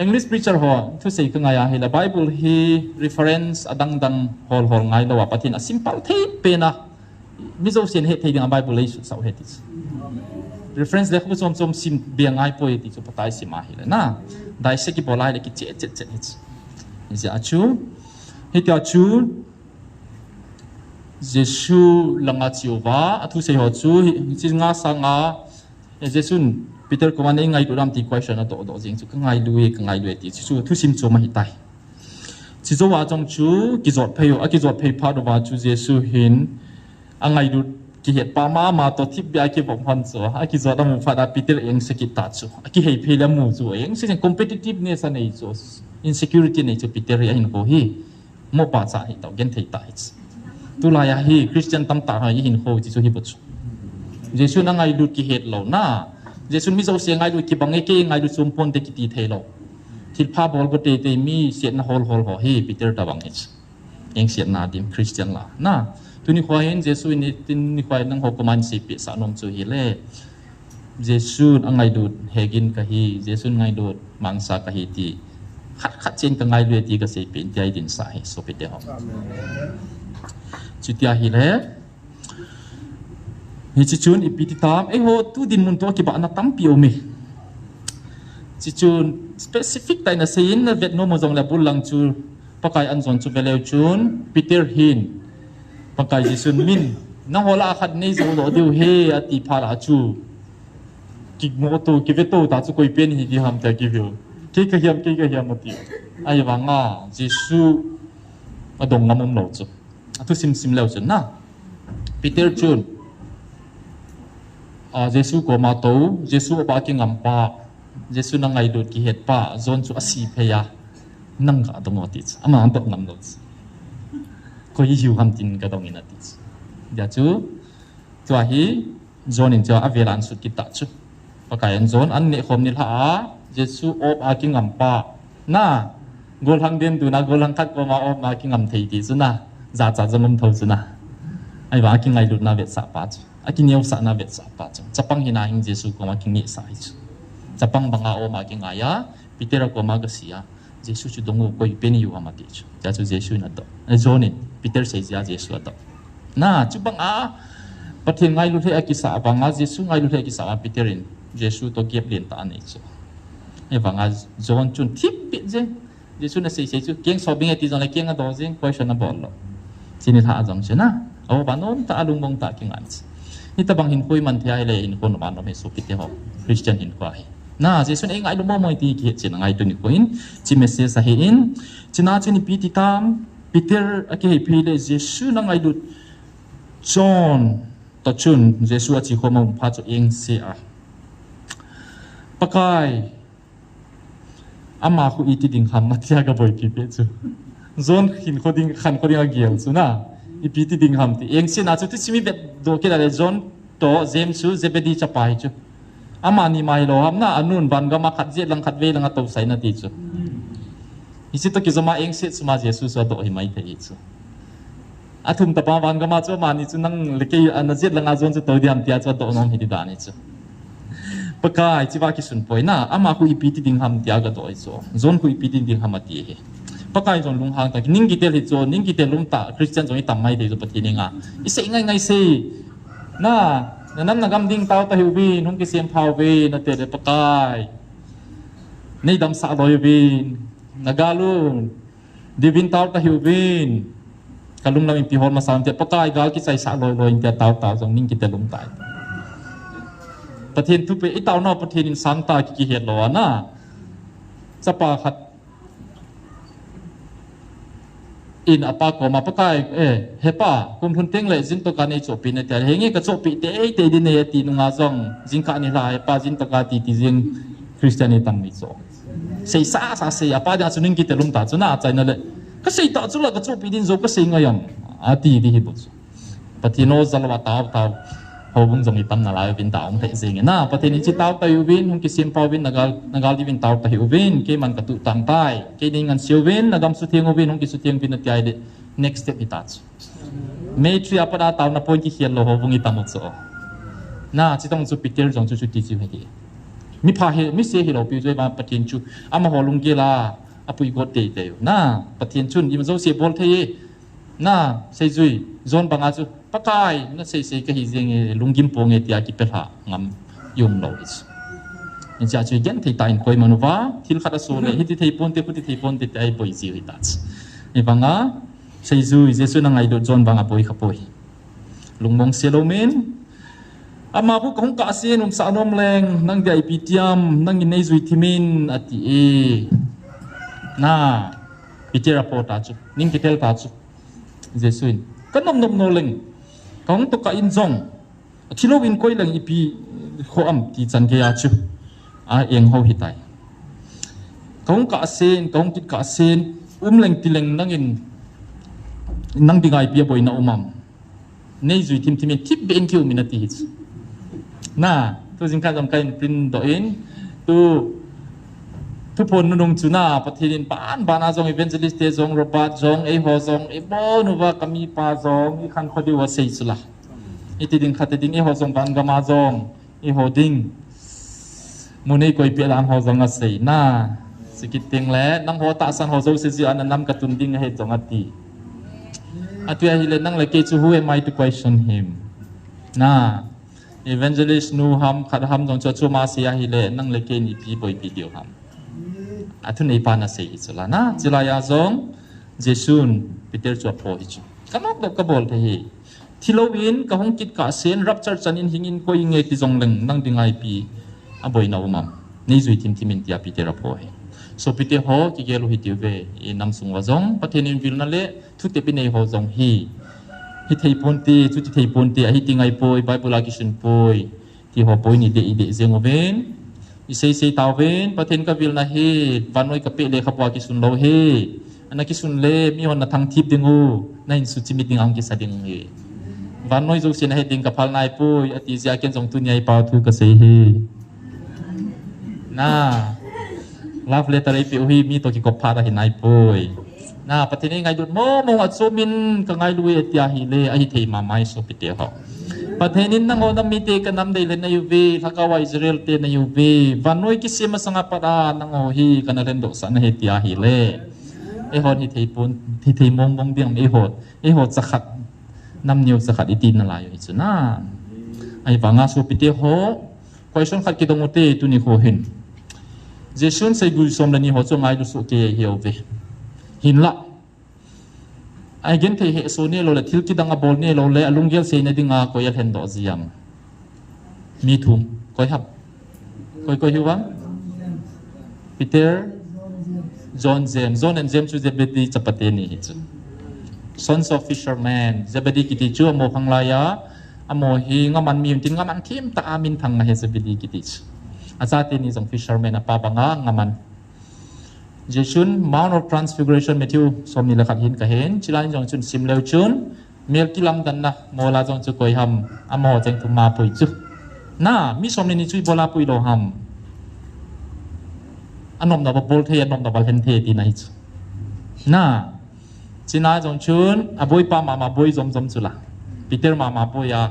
English preacher ho thu sei ka nga ya he la Bible he reference adang dang hol ngai lo wa patin a simple the pe na mi zo sen he the ding a Bible le su sau he ti reference le khu chom sim bia ngai po ti chu patai si ma hi le na dai se ki bolai le ki che he is a chu he ta chu Jesus langa chiova athu sei ho chu chi nga sanga Jesus Peter ko man ngai ram ti question do jing chu ka ngai lui ti chu thu sim chu ma hi tai chi zo wa jong chu ki zot pheu a ki zot phei pha do wa chu Jesus hin angai du ki het pa ma to thip bia ki bom han chu a ki zot mu fa da Peter eng se ki ta chu a ki hei phei la mu chu eng se competitiveness a nei chu insecurity nei chu Peter ya hin ko hi mo pa cha hi to gen thei tai tu la ya hi Christian tam ta ha hin ho chi chu hi bu chu Jesus na ngai lut ki het lo na Jesus mi zo se ngai lut ki bangai ke ngai lut sum pon te ki ti thei lo thil pha bol ko te mi set na hol ho hi Peter ta bang hech eng set na dim Christian la na tu ni khwa hen Jesus ni tin ni khwa nang ho command si pi sa nom chu hi le Jesus angai lut hegin ka hi Jesus ngai lut mangsa ka hi ti khat chen ka ngai lut ti ka se pin ti ai din sa hi so pe te ho chỉ tia hi lẽ hi chỉ chun ipiti tam ai ho tu din mun to ki ba na tam piu mi chỉ chun specific tai na sein na vet no mo jong la bul lang chu pakai an zon chu veleu chun Peter hin pakai jisun min na hola khat nei zo lo diu he ati phala chu ki mo to ki veto ta chu koi pen hi di ham ta ki view ki ka hiam ati ai wanga jisu adong ngamom lo chu atu sim leo chu na Peter chun Jesu ko ma to Jesu ba ki ngam pa Jesu na ngai lut ki het pa zon chu asi pheya nang ga dong ati ama an tok ngam lo ko yi hiu ham tin ka dong in ati ya chu chua hi zon in cha avelan sut ki ta chu pakai an zon an ne khom ni la Jesu op a ki ngam pa na gol hang den tu na gol hang khat ko ma op ma ki ngam thei ti chu na za zamom thau chu na ai wa ki ngai lut na vet sa pa chu a ki neu sa na vet sa pa chu chapang hina hing Jesu ko ma ki ngi sa chu chapang banga o ma ki ngaya Peter ko ma ga sia Jesu chu dong ko pen yu ha ma ti chu ja chu Jesu na to zon in Peter sei ja Jesu to na chu bang a pathin ngai lut he a ki sa banga Jesu ngai lut he ki sa Peter in Jesu to gep len ta nei chu e banga zon chun tip pi je Jesu na sei chu keng so bing ati zon la keng a do jing question na bol lo sini tha jong chena o banon ta alung mong ta king an ni ta bang hin koi man thai le in kon man no me so pite ho Christian in kwa na Jesu ei ngai lu mo moi ti ki chin ngai tu ni ko in chi message sa hi in china chini pi ti tam Peter ake hi phile Jesu na ngai lut John to chun Jesu a chi ko mo pha chu eng se a pakai ama khu iti ding ham ma tia ga boy ki pe chu zon khin khoding khan khoding a gial chu na ipiti ding ham ti eng se na chu ti simi bet do ke la zon to James chu Zebedee chapai chu ama ni mai lo ham na anun ban ga ma khat je lang khat ve lang a to sai na ti chu isi to ki zama eng se suma Jesu so do hi mai thei chu athum ta pa ban ga ma chu ma ni chu nang leke an je lang a zon chu to diam tia chu do nom hi di da ni chu pakai chi ba ki sun poi na ama khu ipiti ding ham tia ga do i chu zon khu ipiti ding ham ati he pakai zon lung hang ta ning gi tel hi chu ning gi tel lung ta Christian zong i tam mai de chu pathi ninga ise ngai se na nan nagam ding tao ta hiubin hong ki sem phau ve na te de pakai nei dam sa doi bin nagalun divin tao ta hiubin kalung lam pi hor ma sam te pakai gal ki sai sa loi in te tao zong ning ki te lung tai pathin thu pe i tao no pathin in sang ta ki het lo na sapa khat in apa ko ma pakai hepa kum thun teng le jin to ka nei chopi ne te hengi ka chopi te din ne ti nu nga zong jin ka ni la pa jin to ka ti jing Christianity tang ni so sei sa sei apa da chuning ki te lum ta chuna chai na le ka sei ta chu la ka chopi din zo ka sei ngayam ati di hi bu patino zalwa taw hobung zong itam na lai vin taong the jing na patini chi taw ta uvin hung ki sim pawin nagal di vin taw ta hi uvin ke man ka tu tang tai ke ding an siovin nagam su thieng uvin hung ki su thieng vin na tiai de next step itach me tri apada taw na point ki hian lo hobung itam cho na chi tong chu Peter jong chu ti chi he mi pha he mi se hi lo pi joi ba patin chu ama holung ge la apui go te na patin chun im zo se bol the na sei zui zon banga chu pakai na sei ka hi jeng Lhungdim pong e tia ki pe ha ngam yum lo is in cha chu gen thei ta in koi manuwa thil khata so le hi ti thei pon te pu ti thei pon te ai poi ji hi ta e banga sei zui Jesu na ngai do zon banga poi kha poi lungmong selomen ama bu kong ka sen sa nom leng nang dai pitiam nang in nei zui thimin ati e na pitera po ta chu ning ki tel ta chu Jesu kan nom no leng kong to ka in zong thilo in koi leng ipi kho am ti chan ke ya chu a eng ho hitai kong ka sen kong kit ka sen leng ti leng nang dingai pia boy na umam nei zui tim tip ben ki minati hit na to jing ka jam kain prin do in tu pon nung chuna pathin pan bana zong evangelist te zong robat zong e ho zong e bo nu wa kami pa zong i khan khodi wa sei chula iti ding khate ding e ho zong ban gama zong e ho ding munei koi pe lam ho zong a sei na sikit ting le nang ho ta san ho zo se ji an nam ka tun ding he zong ati atua hile nang leke chu who am I to question him na evangelist nu ham khat ham jong chu ma sia hile nang leke ni pi boy video ham athun ei pa na sei chula na chila ya jong jesun peter chu pho hi chu kanok dok ka bol the hi thilowin ka hong kit ka sen rapture chanin hingin ko inge ki jong leng nang dingai pi aboi na umam nei zui tim timin tia peter pho hi so pite ho ki gelu hi tive i nam sung wa jong pathenin vil na le thu te pinei ho jong hi thei ponti chu ti thei ponti a hi tingai poi bible ki sun poi ti ho poi ni de ide zeng oven i sei tawen pathen ka vil na hi vanoi ka pe le khapwa ki sun lo he ana ki sun le mi hon na thang thip dingu na in su chi mi ding ang ki sading he vanoi jo sin he ding ka phal nai poi ati zia ken jong tu nyai pa thu ka sei he na love letter ai pi hui mi to ki ko phara hi nai poi na patini ngai dut mo at so min ka ngai lui atia hi le ai thei ma mai so pite ho pathenin nang o nam mi te ka nam dei le na yuve thakawa Israel te na yuve vanoi ki sima sanga para nang o hi kana ren do sa na he tia hi le e hon hi thei pun thi thei mong diam e hot sakhat nam niu sakhat itin na la yo hi chu na ai wanga so pite ho question khat ki dong te tu ni ho hin jesun sai gu som la ni ho chu ngai lu su ke hi ove hin la ai gen the he so ne lo la thil ki danga bol ne lo le alungel sei na dinga ko yal hen do ziam mi thum koi hap koi hiwa Peter John and James chu Zebedee chapate ni hi chu sons of fishermen Zebedee kiti chu mo khanglaya amo hi ngaman mi tin ngaman thim ta amin thang na he Zebedee kiti chu achate ni jong fishermen apa banga ngaman jesun Mount of Transfiguration Matthew somni lakhat hin ka hen chilan jong chun simleu chun mel kilam dan na mola jong chu koi ham amo jeng thu ma pui chu na mi somni ni chui bola pui lo ham anom da bol the anom da bal hen the ti nai chu na china jong chun aboi pa ma boi jom chula Peter ma boi ya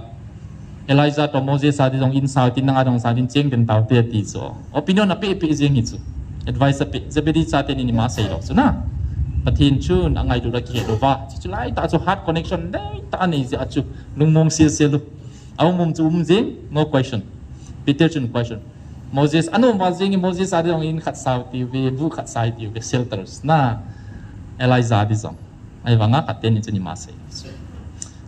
Elijah to Moses sa di jong in sa tin nga jong sa din cheng den tau te ti so opinion na pe jeng hi chu advice a bit Zebedee sa tin ni ma sei lo so na pathin chun angai du la ki do wa chu lai ta chu heart connection dei ta ni ja chu lung mom sil lu aw mom chu jing no question Peter chun question Moses anu ma jing Moses sa dong in khat sau ti ve bu khat sai ti ve shelters na Elijah di zong ai wanga khat ten ni chu ni ma sei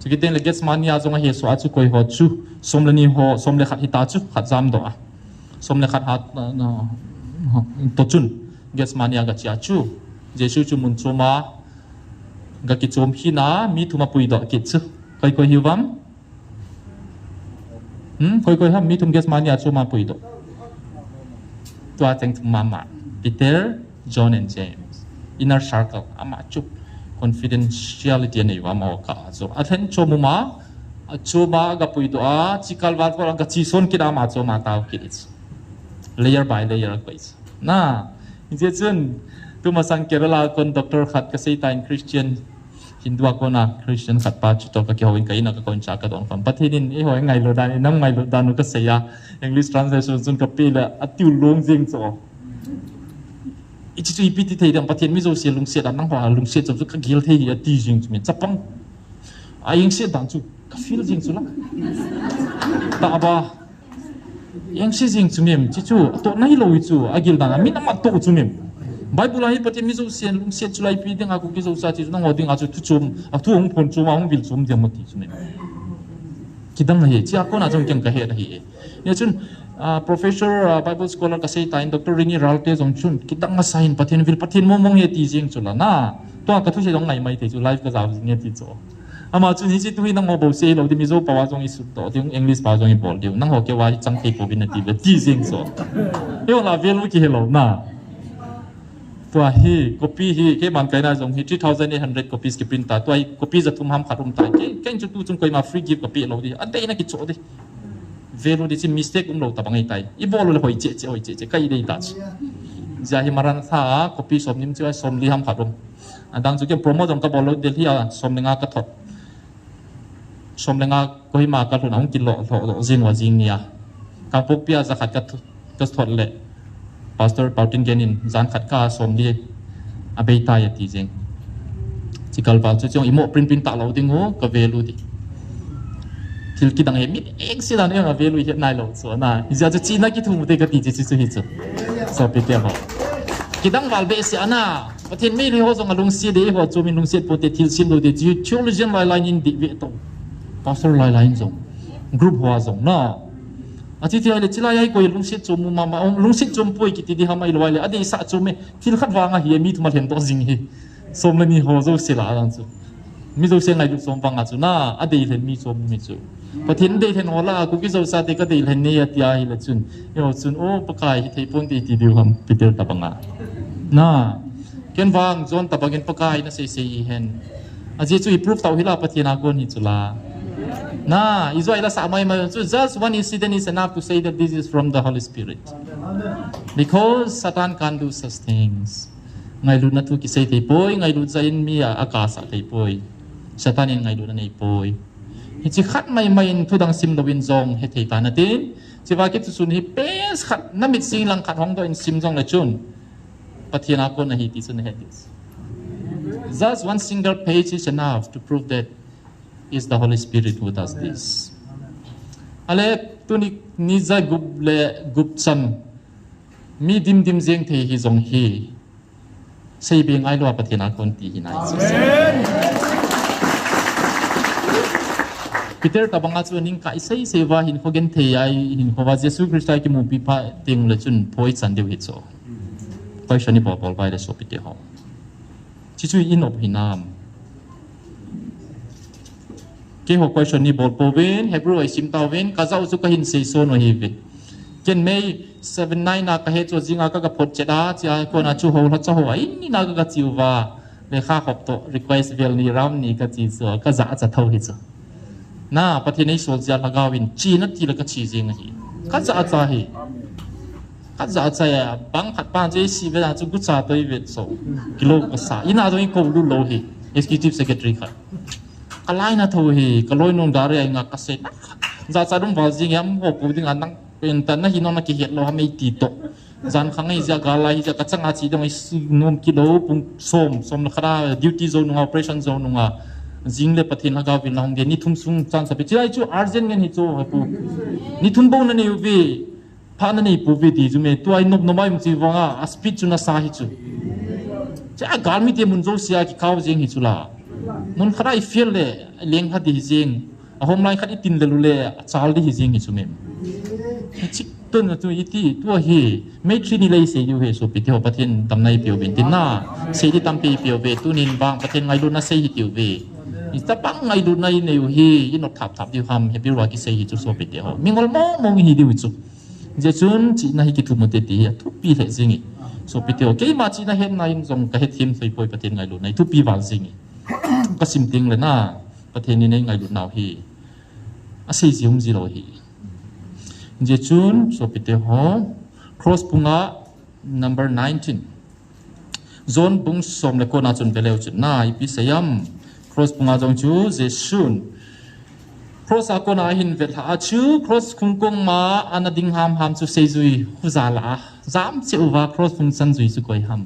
chu ki ten le gets mania zong he so a chu koi ho chu som le ni ho som le khat hi ta chu khat jam do a som le khat hat no to chun ges mania ga cha chu jesu chu mun chuma ga ki chom hi na mi thuma pui do ki chu koi hiwam koi ham mi thum ges mania chuma pui do tua cheng thum mama Peter John and James inner circle ama chu confidentiality nei wa mo ka so athen chomuma chuma ga pui do a chikal wal por ga chi son ki da ma choma taw ki layer by layer quiz na je chun tu ma sang Kerala kon doctor khat ka sei ta in Christian Hindu ko na Christian khat pa chu to ka ki hoin kai na ka kon cha ka don pam pathinin e hoi ngai lo dan nam ngai lo dan ka sei ya English translation chun ka pi la atiu long jing cho ichi chu ipiti thei dam pathin mi zo se lung se dan nang ha lung se chu ka gil thei ya ti jing chu mi chapang aing se dan chu ka feel jing chu la ta ba yang si jing chumem chi chu to nai lo chu agil dang mi na ma to chumem bible hi pati mi zo sen lung set chulai pi ding aku ki zo sa chi nang oding achu tu chum a tu ong pon chuma ong bil chum de mo ti chumem kidang he chi akon a jong kyang ka he na hi ya chun professor bible scholar ka sei tain dr ringi ralte jong chun kidang ma sign pathin vil pathin mong he ti jing chula na to ka thu se jong ngai mai te chu live ka jaw jing ti cho ama chu ni chi tu nang mo bo se lo di mi zo pawa jong isu to ding English pa jong i bol diu nang ho ke wa chang thei ko bin na ti le ti jing so yo la velu ki hello na to hi copy hi ke man kai na jong hi 3800 copies ki print ta to hi copy za thum ham kharum ta ke ken chu tu chung koi ma free give copy lo di ante na ki cho di velu di chi mistake lo ta bangai tai i bol le hoi che kai dei ta ja hi maran tha copy som nim chu som li ham kharum adang chu ke promote jong ka bol lo del hi som lenga ka thot som lenga ko hi ma ka thun ang kin lo jing wa jing nia ka pok pia za khat ka thot le pastor pautin genin zan khat ka som li abei ta ya ti jing chỉ cần vào cho imo print tạo lâu tiếng hố cái value đi thì cái đằng em biết x là nếu mà value hiện nay lâu số na giờ cho chi na cái thu một cái tí chỉ hết rồi so bị tiêu họ cái đằng vào bệ sẽ na và thiên mỹ họ dùng lung xí đấy họ cho mình lung xí bộ tế thiên xin đồ tế theologian lai in địa vệ tổ pastor lai dùng group hoa dùng na à thì là chỉ là ai coi lung xí chôm mà lung xí chôm bôi cái tí đi ham ai loài là đi sát chôm thì khát vàng à hiểm mi thu mà hiện đó gì hi xôm lên đi họ rồi sẽ là làm sao mi rồi sẽ ngày được xôm vàng à chú na à đi hiện mi xôm mi chú và thiên đây thiên họ là cũng cái dấu sát thì cái đây hiện này thì ai là chun nhưng chun ô bậc ai thì phong thì điều ham Peter tập bằng à na ken wang John tabagen pakai na sei hen aji chu improve tau hila pathina kon hi chula na Israel sa mai ma chu just one incident is enough to say that this is from the Holy Spirit because Satan can do such things ngai lu na tu ki sei thei poi ngai lu zain mi akasa thei poi Satan in ngai lu na nei poi hi chi khat mai thu dang sim lowin zong he thei ta na tin chi wa ki chu sun hi pes khat na mit sing lang khat hong do in sim zong la chun pathina kon na hi ti sun he this just one single page is enough to prove that is the Holy Spirit who does this ale tu ni za gup chan mi dim jeng thei hi zong hi sei beng ai lo pathina kon ti hi nai Peter tabanga chu ning kai sei seva hin hogen thei ai hin howa Jesus Christ ki mu pi pha ting le chun phoi chan deu hi cho tôi sẽ đi bỏ vai để số bị tiêu hao chỉ chú ý nộp hình nam cái học quay sẽ đi bỏ bên Hebrew ấy sim tàu bên cả giáo dục cái hình xây son ở hiệp trên mấy 79 na cái hết cho riêng các cái phật chết á chỉ còn là chú hậu là chú hậu ấy na cái chiu và để khai học tổ request về ni ram ni cái gì rồi cái giáจะthâu hết rồi naประเทศนี้ส่วนใหญ่ละกาวินจีนนั่นทีละก็ชีริงอะcái giáจะเหcác giá trị bằng hạt ban chế si về là chúng tôi trả tới về số kilo cái sa, in nào tôi cũng đủ lâu hi, executive secretary khác, cái lại na thôi hi, cái lối nông đá này ngã cái xe, giá trị đúng vào gì em họ cố định anh đang bên tận na hi nó cái hiện lo ham mấy tỷ tổ, gian khang ấy giờ cái lại giờ cái chẳng chỉ đồng ấy nôm kilo bung xôm nó khá duty zone operation zone nó riêng le pathin là gạo Hegin Lhungdim ni thum sung chan sa pe chai chu argent ngen hi chu hapu ni thum bo na ne uvi pha na nei pu vi ti chu me tu ai nop nomai mu chi wanga a speed chu na sa hi chu cha gar mi te mun zo sia ki kaw jeng hi chu la mun khara I feel le leng ha di jeng a hom lai khat I tin le lu le chal di hi jeng hi chu me chik ton na tu iti tu hi me tri ni lei se yu he so pi te ho pathin tam nai pio bin tin na se di tam pi pio ve tu nin bang pathin ngai lu na se hi tiu ve ta bang ngai lu nai ne yu hi inot thap diu ham he pi wa ki se hi chu so pi te ho mingol mo hi diu chu je chun chi na hi ki thu mo te ti thu pi le jingi so pi te ho ke ma chi na hen na in zong ka he thim soi poi pathin ngai lu nai thu pi wal jingi ka sim ting le na pathin ni nei ngai lu naw hi a sei ji hum ji lo hi je chun so pi te ho cross punga number 19 zone bung som le ko na chun beleu chun na I pi sayam cross punga jong chu je sun cross a ko na hin vel ha chu cross khung kong ma anading ham chu sei zui hu za la zam che uwa cross phung san zui chu koi ham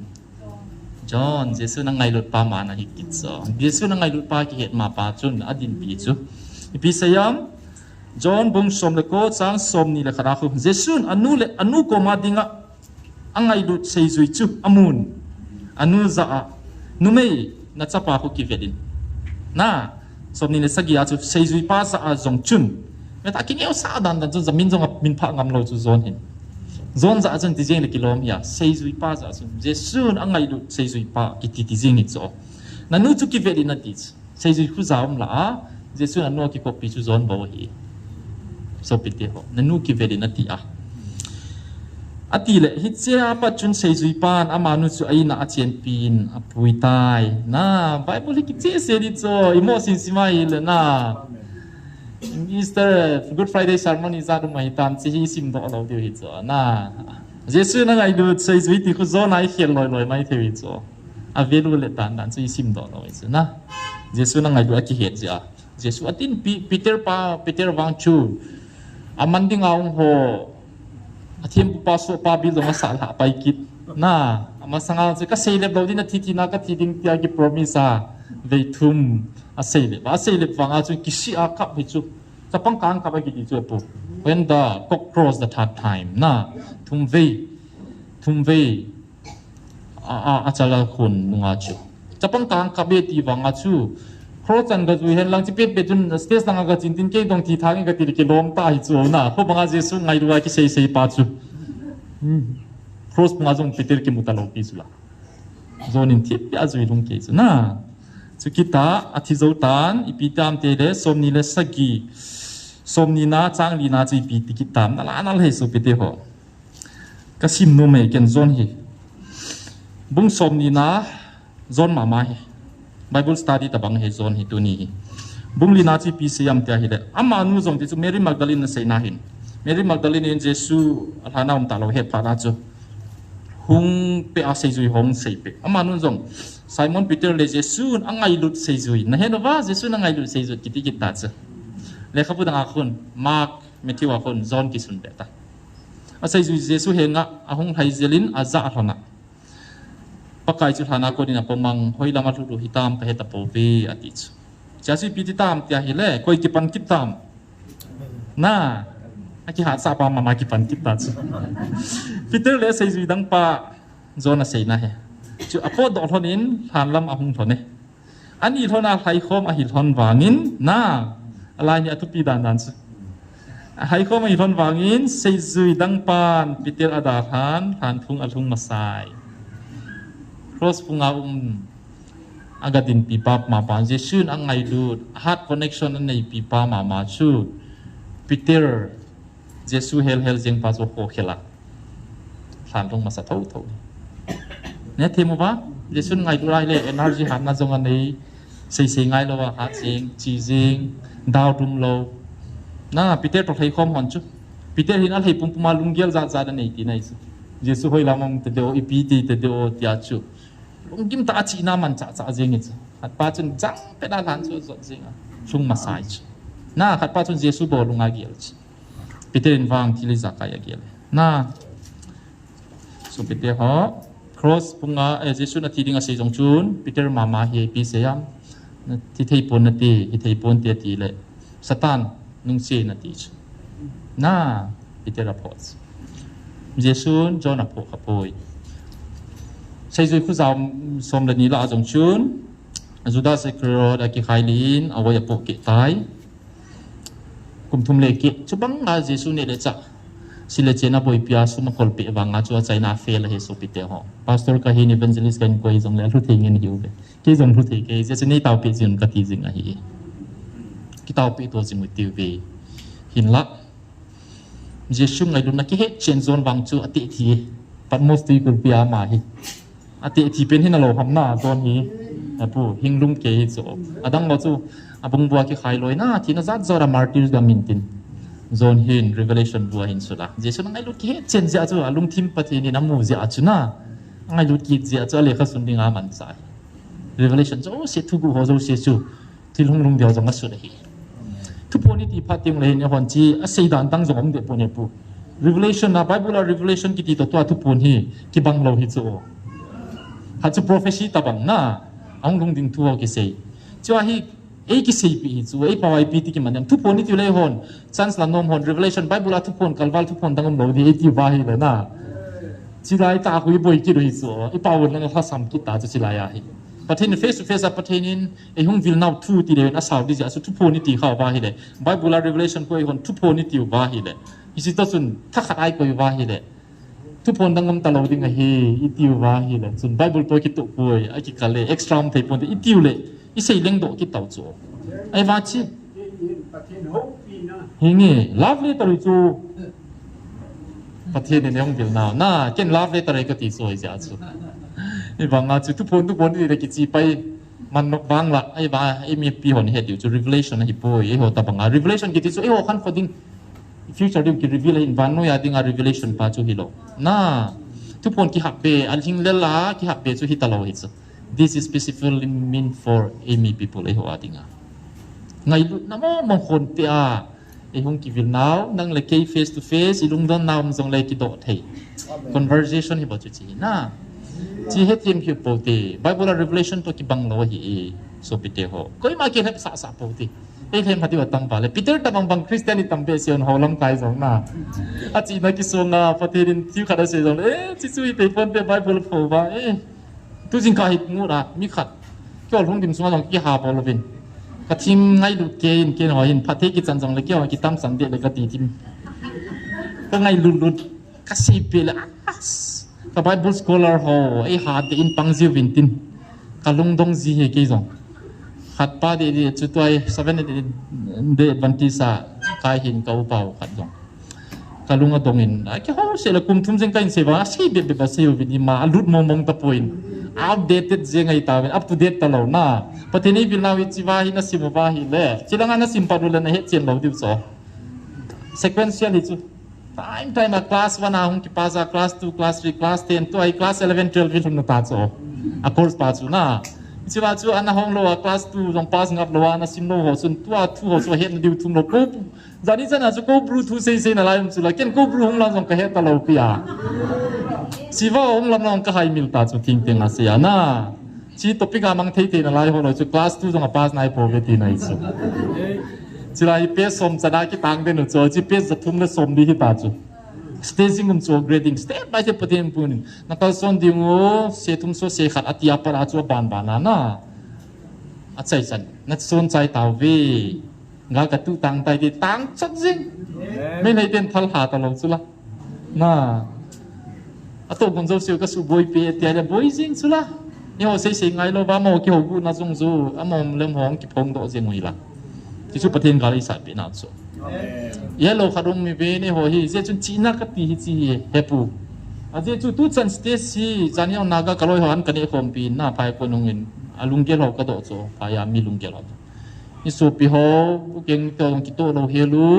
John Jesu na ngai lut pa ma na hi kit so Jesu na ngai lut pa ki het ma pa chun adin pi chu I pi sayam John bung som le ko chang som ni le khara khu Jesu anu ko ma dinga angai lut sei zui chu amun anu za a nu mei na chapa khu ki velin na som ni le sagia chu sei zui pa sa a zong chun me ta ki neu sa dan chu zamin zong min pha ngam lo chu zon hin zon za chen ti jeng le kilom ya sei zui pa za chu Jesu angai lut sei zui pa ki ti jeng hi zo na nu chu ki velin na ti sei zui khu za la Jesu anu ki copy chu zon bo hi so pite ho na nu ki velin na ti a ati le hi chia pa chun sei zui pan ama nu chu aina a chen pin a pui tai na bible ki che se di cho imo sin simai le na Easter Good Friday sermon is adu mai tan chi hi sim do lo dio hi cho na Jesu na ngai du sei zui ti khu zo nai hiel loi mai the hi cho a velu le tan chi sim do lo hi na Jesu na ngai du a ki het ja Jesu atin Peter wang chu amanding aung ho athim pa so pa bil dong sa la pai kit na ama sanga se ka sei le bodi na thi na ka thi ding tia ki promise a về thum xây lệ vàng à chú kisi à cặp với chú chấp băng càng cặp với cái chú bố when the cock cross the third time na thum về chala khun nunga chú chấp băng càng cặp với tí vàng à chú cross and cái chú hiện lang chỉ biết chun stage lang cái chính tin cái dòng thì thang cái tí cái lom ta chú na không bằng cái Jesus ngay đuôi cái xây pa chú cross bằng dòng Peter cái muta lom pi chú la zonin thiệp bây giờ dùng cái chú na chú kita ati dấu tan ipitam tele somni le sagi somni na chang li na chi pi tikitam na la na le so pete ho kasim no me ken zon hi bung somni na zon mama hi Bible study tabang he zon hi tu ni bung li na chi pi siam tia hi le ama nu zong ti chu Mary Magdalene na sei na hin Mary Magdalene in Jesu alhana um ta lo he pa na chu hung pe a sei zui hong sei pe ama nu zong Simon Peter le Jesus angai lut sei zui na heno wa Jesus angai lut sei zui kiti kita cha le khabu dang akhun Mark Matthew akhun John ki sun beta a sei zui Jesus henga ahong haizelin aza thona pakai chu thana ko dina pomang hoilama thu hitam ka heta povi ati chu chasi piti tam tia hile koi ki pan kitam na aki hat sa pa mama ki pan kita chu Peter le sei zui dang pa John a sei na he chú apo dọ thon in than lam ahung thon ne ani thona khai khom a hi thon wangin na alai ni atupi dan dan chu hai khom a hi thon wangin sei zui dang pan Peter ada than thung athung masai cross punga agadin pipa ma pan Jesus angai lut heart connection nei pipa ma chu Peter Jesus hel jeng pa zo ho khela than thung masa thau nè thêm một vá, Jesus ngày tu lai le energy hạt na zong anh ấy xây ngay lo hạt jing chi jing đào tung lo na Peter to thấy không hòn chứ Peter hin al hay pum puma lungial za này tí này Jesus hoi lamong te deo ipiti te deo tia chu lungim ta chi na man cha jing it hạt pa chun jang pe da lan chu zot jing chung masai chu na hạt pa chun Jesus bo lunga giel chi Peter in wang thili zakaya giel na so Peter ho cross punga Jesus na tiding asay jong chun Peter mama hi pi sayam ti thei pon na ti hi thei pon ti ti le Satan nung si na ti na Peter apos Jesus John apo kapoi say zui khu zam som le ni la jong chun Judas Iscariot da ki khailin awai apo ke tai kum thum le ke chubang nga Jesus ne le cha sila chena boy pia suma kolpe wanga chu China fail he so pite ho pastor ka hin evangelist kan koi jong le thu thing hiu be ke jong thu the ke je ni taw pe jin ka ti jing a hi ki taw pe to jing mu ti ve hin la je shung ngai dun na ki he chen zon wang chu ati thi pat most ti ku pia ma hi ati thi pen hin lo ham na zon hi apu hing lum ke hi so adang lo chu abung bua ki khai loi na thi na zat zora martyrs ga mintin zone hin revelation bua hin sula jesu ngai lut ki chen ja chu alung thim pathi ni namu ja chu na ngai lut ki ja chu le kha sun dinga man sai revelation zo se thu gu ho zo se chu til hung lung dio jong a su hi thu poni ti phating le ni hon chi a sei dan tang jong de poni pu revelation na bible revelation ki ti to thu pon hi ki bang lo hi chu ha chu prophecy ta bang na ang lung ding thu ho ki sei chu hi ei ki sei pi chu ei pawai pi ti ki manam thu pon ni ti le hon chance la nom hon revelation bible thu pon kalwal thu pon dangam lo di ei ti wa hi le na chi lai ta hui boi ki ri chu ei pawon na kha sam ki ta chu chi lai ya hi pathin face to face a pathin ei hung vil now thu ti le na saw di ja chu thu pon ni ti kha wa hi le bible revelation ko ei hon thu pon ni ti wa hi le isi ta chun tha kha ai ko wa hi le thu pon dangam ta lo ding a hi i ti wa hi le chun bible to ki tu poi a ki kale extra thei pon i ti le i sei leng do ki tau chu ai wa chi hingi love letter chu pathin ne hong bil now na ken love letter ai ka ti so ai ja chu ai wa nga chu thu pon ni le ki chi pai man nok wang la ai wa ai mi pi hon he tiu chu revelation hi poi ai ho ta banga revelation ki ti chu ai ho khan foding future dim ki reveal in van no ya ding a revelation pa chu hi lo na thu pon ki hak be an hing le la ki hak be chu hi ta lo hi chu this is specifically meant for amy people ai ho adinga ngai lu na mo khon te a ai hong ki vil now nang le ke face to face ilung don naum jong le ki do thei conversation hi bo chu chi na chi he thim hi po te bible revelation to ki bang lo hi so pite ho koi ma ke hep sa sa po ti e hem hati wa tam pa le peter ta bang christian tam pe sion ho lam kai jong na a chi na ki so nga patherin tiu khada se jong chi chui pe pon pe bible pho ba tu jing ka hit mu ra mi khat kyo lung dim suma jong ki ha bo lo bin ka tim ngai lu ke in ke ho hin pathe ki chan jong le kyo ki tam san de le ka ti tim ka ngai lu ka si pe le ka bible scholar ho e ha de in pang ji win tin ka lung dong ji he ke jong khat pa de chu toy 7 de adventisa kai hin ka u pau khat jong ka lung adong in ke ho se la kum thum jeng kain se ba si be be ba se wi ni ma lut mong ta point outdated jeng ai ta up to date ta lo na patini bil na wi chi wa hi na sim wa hi le chilanga na sim pa du le na he chen lo diu so sequential hi chu time a class 1 a hung ki pa za class 2 class 3 class 10 to ai class 11 12 vil na ta cho a course pa chu na chi wa chu an hong lo class 2 jong pass ngap lo na sim lo ho sun tua thu ho so het diu thum lo ko zani chana chu ko bru thu sei sei na lai chu la ken ko bru hong la jong ka het ta lo pia chi wa hong lam long ka hai mil ta chu ting teng a se na chi topic a mang thei te na lai ho lo chu class 2 jong pass nai po ve ti nai chu chỉ là bé som cho đã cái tăng đến rồi chỉ bé giật thum nó som đi hết ta chứ staging cũng cho grading step by step patin pun na kal son di ngo se thum so se khat atia para cho ban na a chai chan na son chai taw ve nga ka tu tang tai di tang chat jing mai nei ten thal ha ta lo chu la na a to bong zo siu ka su boy pe tia le boy jing chu la ni ho se ngai lo ba mo ki ho gu na jong zu a mom lem hong ki phong do jing ngui laที่สุดประเทศกาลอีสานเป็นอะไรส่วนเยลโลคารุมมีเบนี่หัวฮีเจ้าจุนจีน่าก็ตีฮีจีเฮปูอาเจ้าจุดตู้จันสเตซีจานี่เอานากากลอยหันกันเอฟอมปีน่าพายคนงเงินอาลุงเกลเราก็โดดโซ่พายามีลุงเกลเรานี่สูปีหัวเก่งตัวตรงกิโตเราเฮลู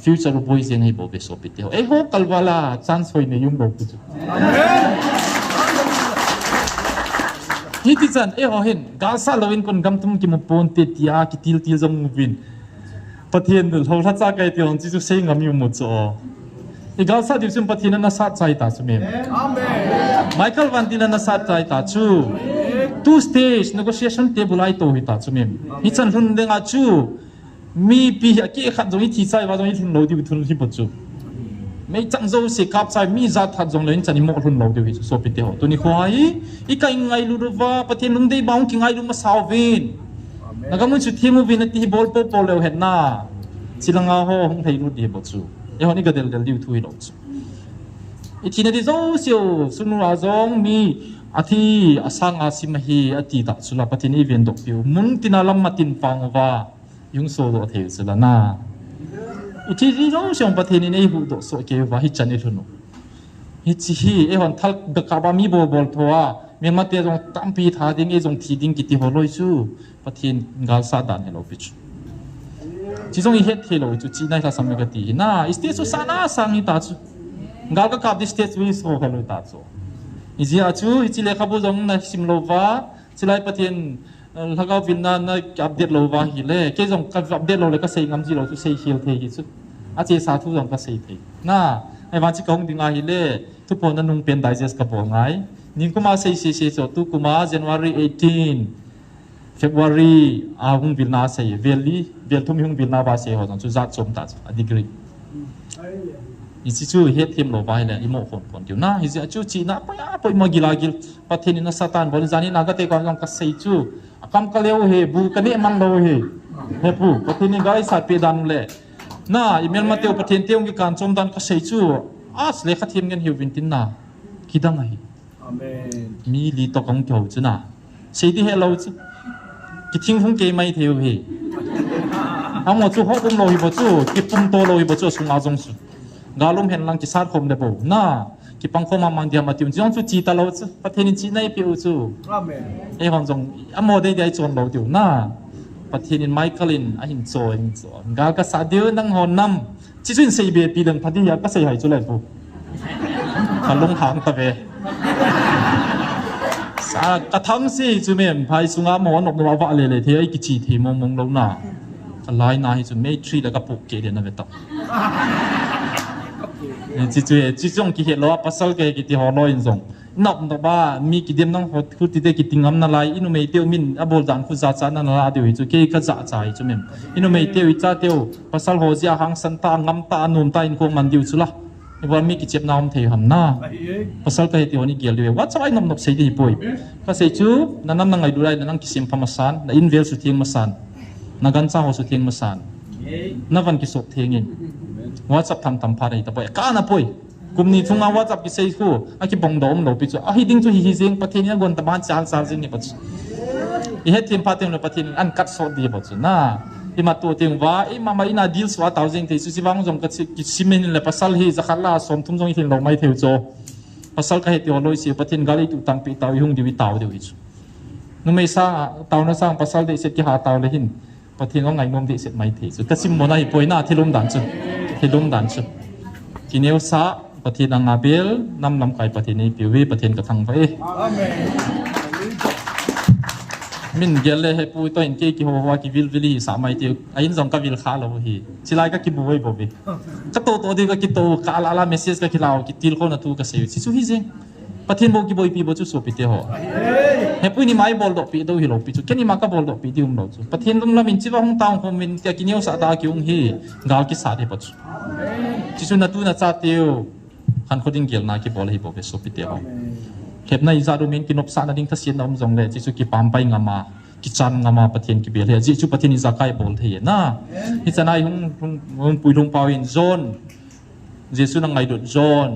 ฟิวเจอร์บอยเซนให้บอกไปสูปีเดียวหัวกัลวาลาจันสวยในยุ่งบอกกูจุฮิติจันหัวเห็นกาซาลวินคนกำตุ้มกิมปนเตียกิติลจงวินประเทศเราทัดจากไอ้ที่เราจิจุเซงามีมุดจ่ออีกาซาดิวซิมประเทศนั้นน่าสัตย์ใจตาจุเมมไมเคิลวันตินั้นน่าสัตย์ใจตาจู two stage negotiation table ไอโตหิตาจุเมมฮิจันทุนเดงอาจูมีปีกี่ขัดตรงนี้ที่ใจว่าตรงนี้ทุนโลดิวทุนที่ปัจจุไม่จังโจเสกขับใจมีจัดทัดตรงเลยจันนี่หมดทุนโลดิวหิโซปิเตอตัวนี้ควายอีกไงลูดว่าประเทศลุงได้บ้างกี่ไงลูมาสาววินแล้วก็มันชุดที่มูวินที่บอลโป๊ะเลวเห็นหน้าสิลังอาห้องไทยรู้ดีบจูยังนี่ก็เดลดิวทุยหลอกจูอีทีนั้นที่โจเสียวสุนราจงมีอาทิอาสังอาสิมฮีอาทิตัดสุลาปฏินีเวียนดอกพิวมุนตินาลัมมาตินฟังว่ายุงโซโดเทวสุลานาอีทีที่โจเสียวปฏินีในหูดอกโซเกว่าฮิจันนี่ทุนฮิจิฮีวันทัลเดกาบามีบอลทัวเมียนมาเตะจงตั้มปีท่าดิ้งจงทีดิ้งกิติฮอลอยจูปฏินกาลซาดานเฮโลปิจูที่จงอีเฮตเฮโลจูจีน่าท่าสมัยกตีน่าอิสเตสุสานาสังอิตาจูกาลก็ขับดิสเตสวิสโฮเฮโลตาจูอิจิอาจูอิจิเลขับจงน่าซิมโลวาจิไลปฏินแล้วก็วินน่าอัปเดตโลวาฮิเล่แค่จงอัปเดตโลเลยก็เซงกัมจิโลจูเซฮิลเทฮิจูอาเจสาธุจงก็เซเทน่าไอ้วันที่กงดิ้งอาฮิเล่ทุกคนนั้นนุ่งเป็นไดเจสกับผมไงนี่ก็มาเซโตุกุมา January 18 February อาหุงวิลนาเซเวลทุ่มหุงวิลนาบาเซหัวจังจุจัดสมตัดอดีกรีอีสิจูเฮ็ดเทมโลบายเลยอีโมคนเดียวนะอีสิจูจีน่าไปมากิลากิลประเทศนี้น่าซาตานบริจานี่น่าก็เตะก่อนจังก็เซจูคำกะเลวเฮบูกันนี่มันโลเฮปูประเทศนี้ก็ไอ้สัตว์เปดานุเล่น่าอีเมลมาเตวประเทศเตวกิการจมดันก็เซจูเลขาทีมกันหิววินตินน่าคิดยังไงมีลีตกงเกี่ยวจ้ะนะเสียที่เฮเราจ้ะกิทิ้งคงเกยไม่เที่ยวเฮเอาหมดจู่ห้องปุ่มโลหิบจู่กิปุ่มโตโลหิบจู่สุงอาจงสุกาลุมเห็นลังกิสาร์คมเดบน่ากิปังคมมันเดียมาติวจ้องจู่จีตาเราจ้ะประเทศนี้จีน่าเปียวจู่เอ้คนจงอ่ะโมเดลได้จนเราเดียวน่าประเทศนี้ไมเคิลินอ่ะหินโซกากระสาเดียวนั่งหอนน้ำที่สุดเสียเบียปีเดินพัทยาก็เสียหายจุเลยปุ๊ขันลงทางตะเวกระทำสิจุเมมพายสุงาหมอนออกมาว่าเลยเที่ยกิจีที่มองแล้วน่ะลายนาให้จุเมทรีแล้วก็ปลุกเกลียนนะเวต จิจงกิเหตุล้อปัสสาวะกิติหอลอยนงนอกจากว่ามีกิเดียมน้องคุณติดกิติงามนาลายอินุเมเตียวมินอโบดันคุณจ่าจ่านาลาเดียวจุเกยก็จ่าจ่ายจุมิมอินุเมเตียวจ่าเตียวปัสสาวะหัวหังสันตางามตานุ่มตาอินคงมันดิวจุละว่ามีกิจน้ำเทียมนะปัสสาวะที่วันนี้เกี่ยวด้วยว่าจะไปน้ำนบเสียดีป่วยก็เสียจูนั่นน้ำนั่งไงดูได้นั่งกิสิมพมาสันนั่งอินเวลสุดเทียงมาสันนั่งกันจ้าหัวสุดเทียงมาสันนั่งวันกิสุดเทียงอินว่าจะทำพาได้แต่ป่วยก้านะป่วยกลุ่มนี้ทุ่งมาว่าจะกิเสียคู่อากิบงดอมโลปิจูอาฮิดิ้งจูฮิซิงปะเทียนยังกวนตะบ้านจานซาซิงนี่ปัจจุอีเหตุทีมพาเทียนเลยปะเทียนอันกัดสดดีปัจจุน่าที่มาตัวเทียงว่ามาไม่น่าดีลสว่าตัวจริงที่สุดที่ว่างจงกิสิมินเลยปัสสาวะจะขัดลาสมทุ่งจงที่เราไม่เที่ยวโจปัสสาวะเหตุที่ว่าลอยเสียปะเทียนกาลิตุตังปีตาวยุ่งดีวิตาวเดียวอีกนุ่มไม่สร้างตาวนั่งสร้างปัสสาวะเด็กที่หาตาวเลยหินปะเทียนก็ไงนมเด็กเสร็จไม่ที่สุดแต่ซิมโมนาอีป่วยหน้าที่ล้มดันจุที่ล้มดันจุกินเอวซาปะเทียนนางอาเบลน้ำไก่ปะเทียนนี้ผิววิปะเทียนกระทังไปมินเกลเลยให้ปุยตัวเองกี่หัวว่ากี่วิลวิลีสามไอเดียวไอ้ยินจงกับวิลขาเราฮีสิไลก็กี่บุ้ยบ่บีก็โตดีก็กี่โตกาลาเมสเซสก็กี่เรากี่ทิลคนนั้นทุกก็เสียสิสุฮิเซงปะเทียนบ่กี่บุ้ยปีบ่จุสุปิเตหอให้ปุยนี่ไม่บอลดอกปีตัวฮิโลปีจุแค่นี้มาก็บอลดอกปีดิวมเราจุปะเทียนตรงนั้นมินจิว่าห้องตาวคงมินที่กินเยอะสัตว์กี่องฮีกาลกี่สัตว์ให้ปัจจุจิสุนัตุนัทสัตว์เดียวขันคนดิ้งเกลนากี่บอลให้บ่เป็นสุปิเตหอเข็บในอิจารุมินกินอบสารดิ้งทัศน์น้ำจงเลยจิสุกิปามไปงามากิจการงามาปะเทียนกิเบลเลยจิสุปะเทียนอิจาไกบอลเทียนะฮิจานายหงปุยลงปาวินโซนจิสุนังไงดุโซน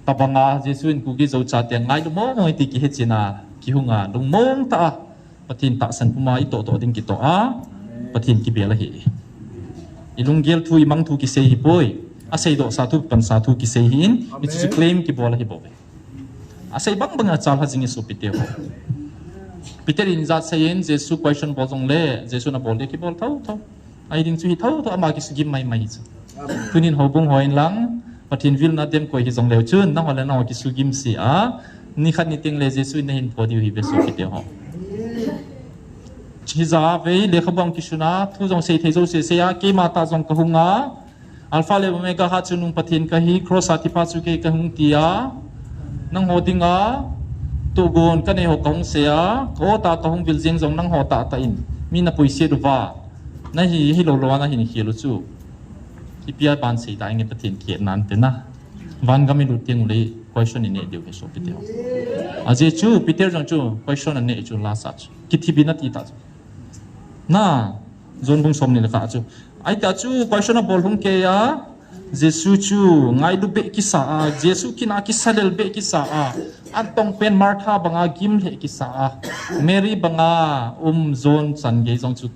ตบงาจิสุนกุกิโจจัดยังไงลุมองไอติกิเฮจินากิหุงาลุมองตาปะเทียนตักสันพุมาอิโตดิ้งกิโตอาปะเทียนกิเบลเลยอิลุงเกลทุยมังทุกิเซฮิปอยอาศัยดอกสาธุปันสาธุกิเซหินมิจิสุเคลมกิบอลเลยบ่อาศัยบางอาจารย์ฮัจิงิสุปิเตโฮปิเตอร์อินจัดเสียนเจสุ question บอลจงเล่เจสุน่ะบอลเด็กบอลเท่าไอ้ดิ้งสุฮิเท่าอามากิสุกิมไม่จ้ะทุนินหัวบุ้งหัวอินหลังปะทินวิลนาเดียมกุยฮิจงเล่จุนนั่งวันนั้นกิสุกิมเสียนี่ขัดนิติงเล่เจสุในหินพอดีฮิเบสุปิเตโฮฮิจาเวเลขบังกิสุนาทุจงเสียเทโจเสียเกมาตาจงกะหุงาอัลฟาเลโอเมกาฮัจุนุงปะทินกะฮิครอสอาติปัสสุเกกะหุงตียานั่งหัวดิ้งอ่ะตัวกวนกันในหัวกงเสียโคตาตาหงวิลเซงจงนั่งหัวตาตาอินมีนับปุยเสียดูว่านั่นฮิโลโลวานั่นฮิลุจูที่พิจารณาเสียได้เงี้ยประเทศเกียรตินั้นเป็นนะวันก็ไม่รู้เตียงเลย question นี่เดียวกันสุดเดียวอาจจะจูพิจารณาจู question นั่นเนี่ยจูลาสัจคิดที่บินตีตาจูน่าจนบุ้งสมนี่เลยค่ะจูไอ้ตาจู question น่ะบอลหงเกียJesus chu ngai du be kisa Jesus kina kisalel be kisa antong pen Martha banga gim le kisa Mary banga zon san ge jong chu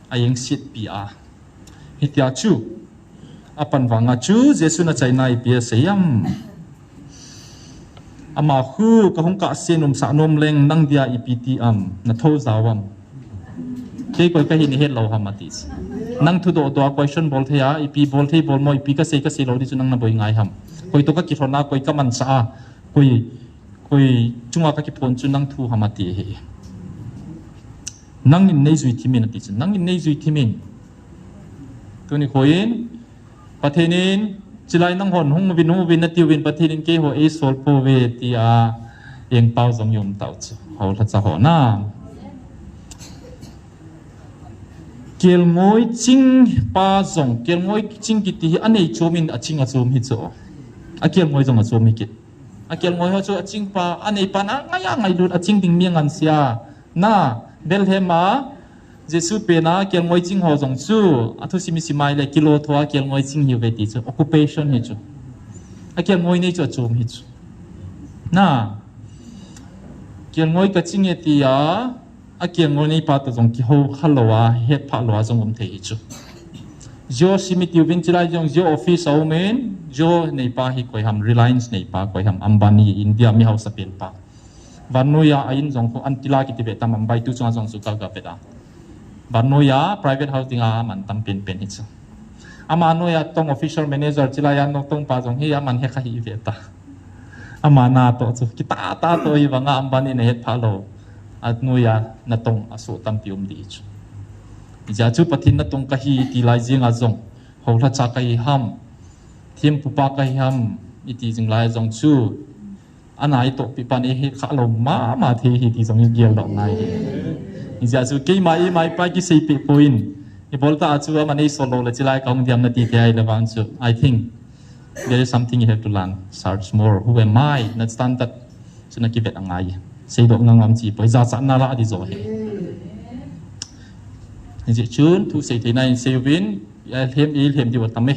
ayeng sit pi hitia chu apan wanga chu Jesus na chai nai pi sayam ama khu ka hong ka senum sa nom leng nang dia ipiti na tho zawam ke koi ka hin het lo hamatis nang thu do question bol thea ipi bol thei bol mo ipi ka se lo di chu nang na boi ngai ham koi to ka ki thona koi ka man sa koi chunga ka ki phon chu nang thu hamati he nang in nei zui thimin ati chu nang in nei zui thimin to ni khoin pathenin chilai nang hon hung win na ti win pathenin ke ho e sol po ve ti eng pau jong yom tau chu ho la cha ho na kiel ngoi ching pa zong kiel ngoi ching kiti anei chomin aching achom hi cho a kiel ngoi zong achom hi kit a kiel ngoi ho cho aching pa anei pa na ngai lut aching ding miang an sia na belhema jesu pe na kiel ngoi ching ho zong chu athu simi simai le kilo thwa kiel ngoi ching hi ve ti chu occupation hi chu a kiel ngoi nei chu achom hi chu na kiel ngoi ka ching e ti ya a kieng ngoi nei pa to jong ki ho khalowa het pha lowa jong om thei chu jo simiti win chilai jong jo office au men jo nei pa hi koi ham reliance nei pa koi ham ambani india mi house pen pa vanoya ain jong ko antila ki tibe tam ambai tu chang jong su ka ga peda vanoya private housing man tam pen hi chu ama noya tong official manager chilai an tong pa jong hi man he kha hi ve ta ama na to chu ki ta to hi wanga ambani nei het pha lo at nuya na tong aso tam pium di chu ja chu pathin na tong ka hi ti lai jing a jong ho la cha kai ham ทีมผู้ปากยำอิติจึงไล่จงชูอันไหนตกปีปันเอหิข้าลงมาเทหิที่จงเกี่ยวดอกไงนี่จะจู่กี่ไม่ไปกี่สิบปีปุ่นอีบอลตาจู่มันไอโซโล่เลยจะไล่กองเดียมนาทีเดียวเลยวันจู่ I think there is something you have to learn search more who am I not stand that ฉันนักกิจอะไรเสียดอกงามจีไปจะสันน่าละดีจ่อเหนี่จะชุนทุกสิ่งที่ในเซวินเทมที่ว่าทำไม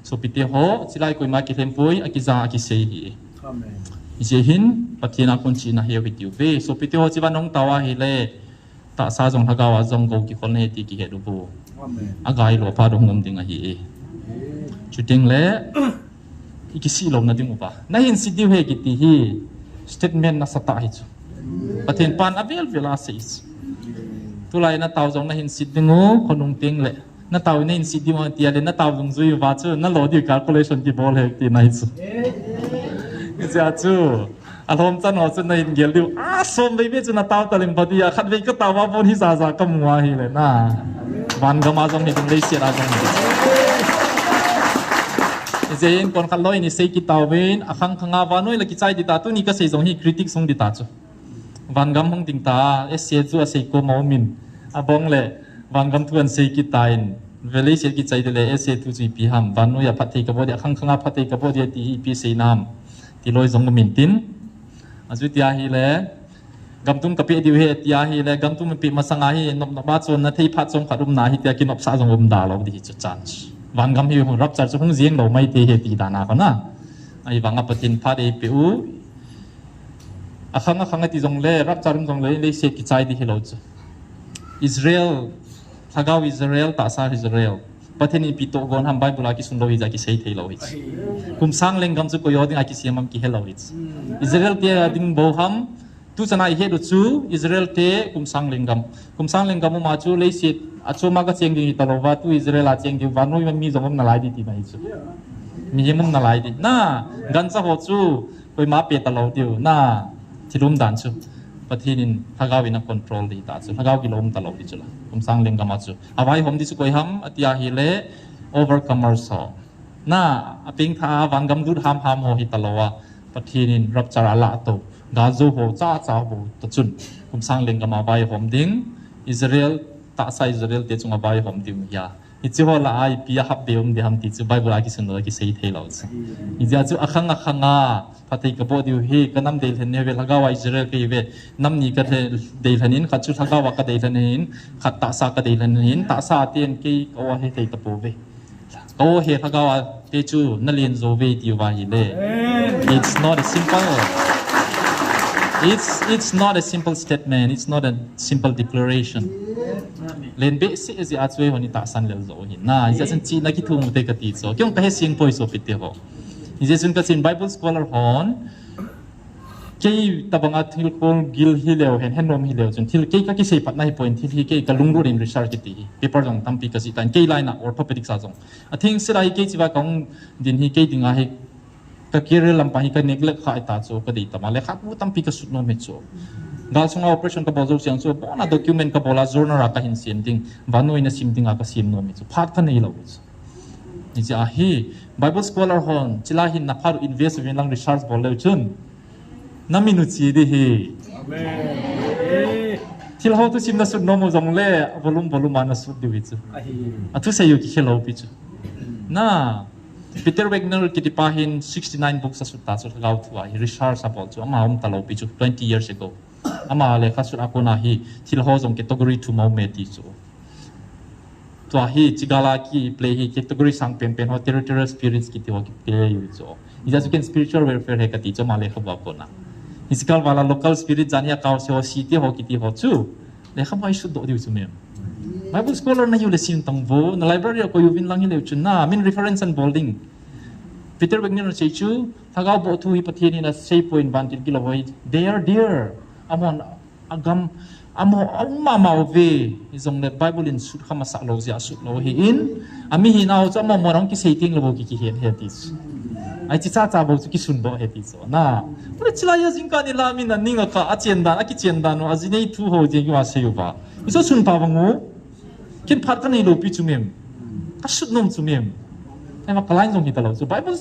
สุพิธีหัวจะไล่กุยมากิเทมปุยอากิจาอากิเสียนี่จะเห็นปฏิณาคนจีนเฮียวิดีโอเวสุพิธีหัวจีวันน้องตาวาเฮเลตาซาจงทักาวาจงกูกิคนเฮติกิเฮดูบูอากายหลวงพ่อดงงมดิ่งเฮียจุดดิ่งเล่อีกสิ่งลมนั่นดิ่งอุปะนั่นเห็นสิ่งที่เฮกิติฮีstatement น่าสตาหิจูประเทศปานอเวลเวลาสิตุลายน่าเต่าจงน่าเห็นสิ่งดิ่งงูคนนุ่งเตียงเล่น่าเต่าเนี่ยเห็นสิ่งที่มันเตียเลยน่าเต่าจงจุยว่าจูน่าโหลดอยู่ calculation ที่บอลเฮกิน่าหิจูนี่จะจูอารมณ์จันทร์จุน่าเห็นเกลิวสมไปเวจุน่าเต่าตะลิมพอดีอะขัดเวก็เต่าว่าบนที่ซาซากมัวหิเลยน่าวันก็มาจงเห็นตรงเลเซียอาจงเจนคนขันลอยนี่เซกิตาเวนอาคังขังอาวันน้อยละกิจใจดิตาตุนี่ก็เซจงฮีคริติกสงดิตาจูวันกำหงติงตาเสียจูเซโกมามินอาบงเล่วันกำทวนเซกิตาอินเวลีเซกิจใจเดเลเสียตุจีพีฮัมวันน้อยพัฒน์กับบ่เดียขังขังอาพัฒน์กับบ่เดียตีพีเซนามที่ลอยจงมินตินอาจุดยาฮีเล่กำตุ้มกับปีดิวเฮตยาฮีเล่กำตุ้มปีมาสังอาฮีนบบ้าจนนาทีพัดจงขัดรุมนาฮีเตียกินนบสาจงรุมดาเราดีจุดจันทร์วันกำฮิวรับจัดจงเสียงเราไม่ตีเหตุดานาคนน่ะไอ้บางอัปตินพาดีปิวอาคังที่จงเล่รับจัดจงเล่เสียกิจใจดีให้เราจูอิสราเอลถ้าเกาอิสราเอลตาซาอิสราเอลประเทศนี้ปิโตกอนทำใบบุรากิสุนโลหิจักิเสียให้เราอิสคุมสังเลงกำจุกยอดิ้งอากิเสียมัมกิให้เราอิสอิสราเอลเตียดิ้งโบฮัมทุจนาอิเหตุจูอิสราเอลเตะคุมสังเลงกำมาจูเลเสียอาชูมาก็เชียงดีตลอดว่าตัวอิสราเอลเชียงดีวันนู้นมันมีจงมันนาลายดีที่ไหนจูมีมุมนาลายดีน่ากันจะหัวจูไปมาเปิดตลอดอยู่น่าที่รุมดันจูประเทศนี้ถ้าเขาวินาคอนโทรลดีตาจูถ้าเขากิโลมตลอดดีจูละผมสร้างเรื่องกันมาจูเอาไว้ผมที่สุกยฮัมอติยาฮิเลโอเวอร์คัมเมอร์สอน่าปิงท่าวันกำดูดฮัมโหฮิตลอดว่าประเทศนี้รับจาระละตัวกาจูโหจ้าโหตัดจุนผมสร้างเรื่องกันมาไว้ผมดิ้งอิสราเอลตาใส่อิสราเอลเตจงอาบายผมดิมยาอิจิหัวละไอพิยาฮับเดียมเดียมติจูใบบุรากิสุนโลกิเสียเทลาวส์อิจิอาจูอาคังพัฒน์กับพอดีเฮกันน้ำเดลเฮนเวลฮากาวอิสราเอลก็เวน้ำนี้ก็เดลเฮนินขัดชุดฮากาวก็เดลเฮนินขัดตาซาก็เดลเฮนินตาซาเตียนกีก็ว่าเฮเตตะปูเวก็ว่าเฮฮากาวเตจูนั่นเลียนโซเวติวาฮิเล It's not a simple It's not a simple statement It's not a simple declarationเล่นเบสิสิอาช่วยคนนี้ตาสันเลวโจหินน่าอีจะฉันจีนักที่ทุ่มเตกติดโจกี่ยงไปให้เสียงพอยโซปิดเดียวอีจะฉันก็สิน Bible scholar ฮอนกี่ตะบังอาทิลโกลกิลฮิเลวเห็นนมฮิเลวจนที่กี่ก็กี่ใช้ปัตนาฮิปอยน์ที่กี่ก็ลุงรู้เรื่อง research กี่ตีเปเปอร์จงทำปีกสิตันกี่ไลน์น่ะ orthopedics จงอาทิงสิไรกี่จีว่าของดินฮิกี่ดิ่งอาฮิก็กี่เรื่องลำพังฮิก็เนกเล็กข้าไอตาโจก็ดีแต่มาเล็กข้าพูดทำปีกสุดโนมิโจgaal sunga operation ka bozo siang so bona document ka bola journal ka hin sim ding vanu ina sim ding ka sim no mi so phat ka nei lo ni ja hi bible scholar hon chila hin na pharu invest win lang research bol le chun na minu chi de hi amen til ho tu sim na sud no mo jong le volume ana sud de wi chu atu se yu ki khelo pi chu na Peter Wagner ki dipahin 69 books sa sud ta so gaw thua hi research about chu ama om talo pi chu 20 years ago ama le khasur ako na hi thil ho jong category 2 mau me ti chu to hi chigala ki play hi category sang pen ho territorial spirits ki ti ho ki play yu chu ija ju ken spiritual welfare he ka ti chu ma le khaba ko na physical wala local spirit jania kaw se ho si ti ho ki ti ho chu le khamai su do di chu me Bible scholar na yu le sim tang vo na library ko uvin lang hi le chu na min reference and bolding Peter Wagner na chu thagaw bo thu hi pathini na 6.1 kilovolt they are dear amon agam amo mama ve izong le Bible in sut khama sa lo ja sut lo hi in ami hi naw cha mo morong ki setting lo ki he hetis ai chi cha bo ki sun bo hetis na pura chila ya jing ka ni la min na ninga ka a chen dan a ki chen dan no a jinei thu ho je ki wa se yu ba iso sun pa bangu kin phat ka nei lo pi chu mem a sut nom chu mem mà klein dòng hita lo so Bible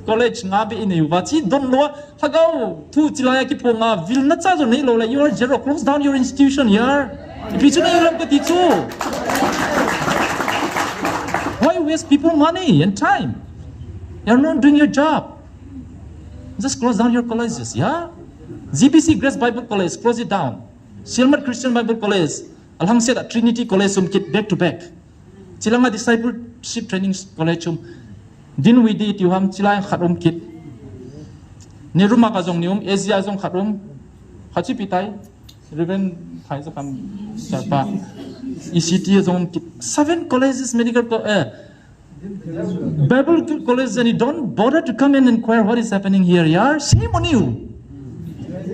college nga be in you va chi don lo hagao thu chilaya ki ponga vil na cha zo nei lo la you are zero close down your institution here pichu na you ka ti chu why waste people money and time you're not doing your job just close down your colleges yeah GBC Grace Bible College close it down Silmer Christian Bible College alhang said Trinity College kit back to back chilanga discipleship training college din we did you ham chilai khatum kit niruma ka jong nium Asia jong khatum khachi pitai reven thai sa kam sarpa ECT jong kit 7 colleges medical Bible college and you don't bother to come and inquire what is happening here yeah shame on you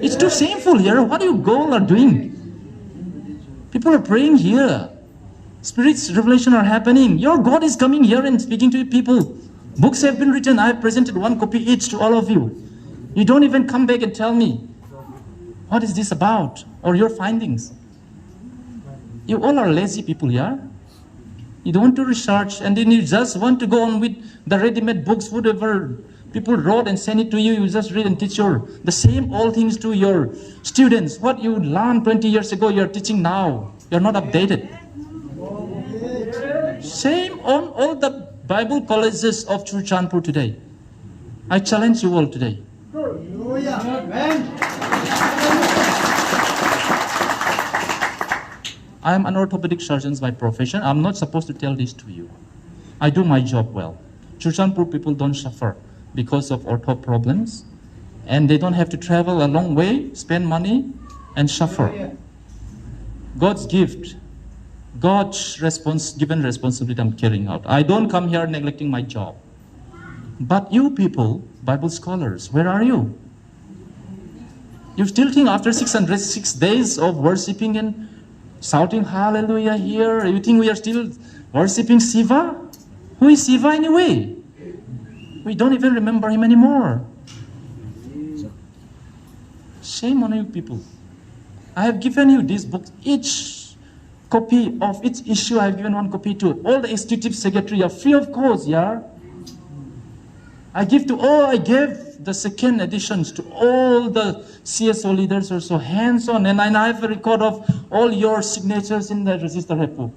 it's too shameful here what you go are doing people are praying here spirits revelation are happening your God is coming here and speaking to you people books have been written I have presented 1 copy each to all of you you don't even come back and tell me what is this about or your findings you all are lazy people here you don't want to research and then you just want to go on with the ready-made books whatever people wrote and send it to you you just read and teach the same old things to your students what you learned 20 years ago you're teaching now you're not updated shame on all the Bible colleges of Churchanpur today I challenge you all today I am an orthopedic surgeon by profession I'm not supposed to tell this to you I do my job well Churchanpur people don't suffer because of ortho problems and they don't have to travel a long way spend money and suffer God's gift God's given responsibility I'm carrying out I don't come here neglecting my job but you people Bible scholars where are you you still think after 606 days of worshiping and shouting hallelujah here you think we are still worshiping Shiva who is Shiva anyway we don't even remember him anymore shame on you people I have given you this book each copy of each issue I have given 1 copy to all the executive secretary are free of cost yeah I gave the second editions to all the CSO leaders also hands-on and I have a record of all your signatures in the register repo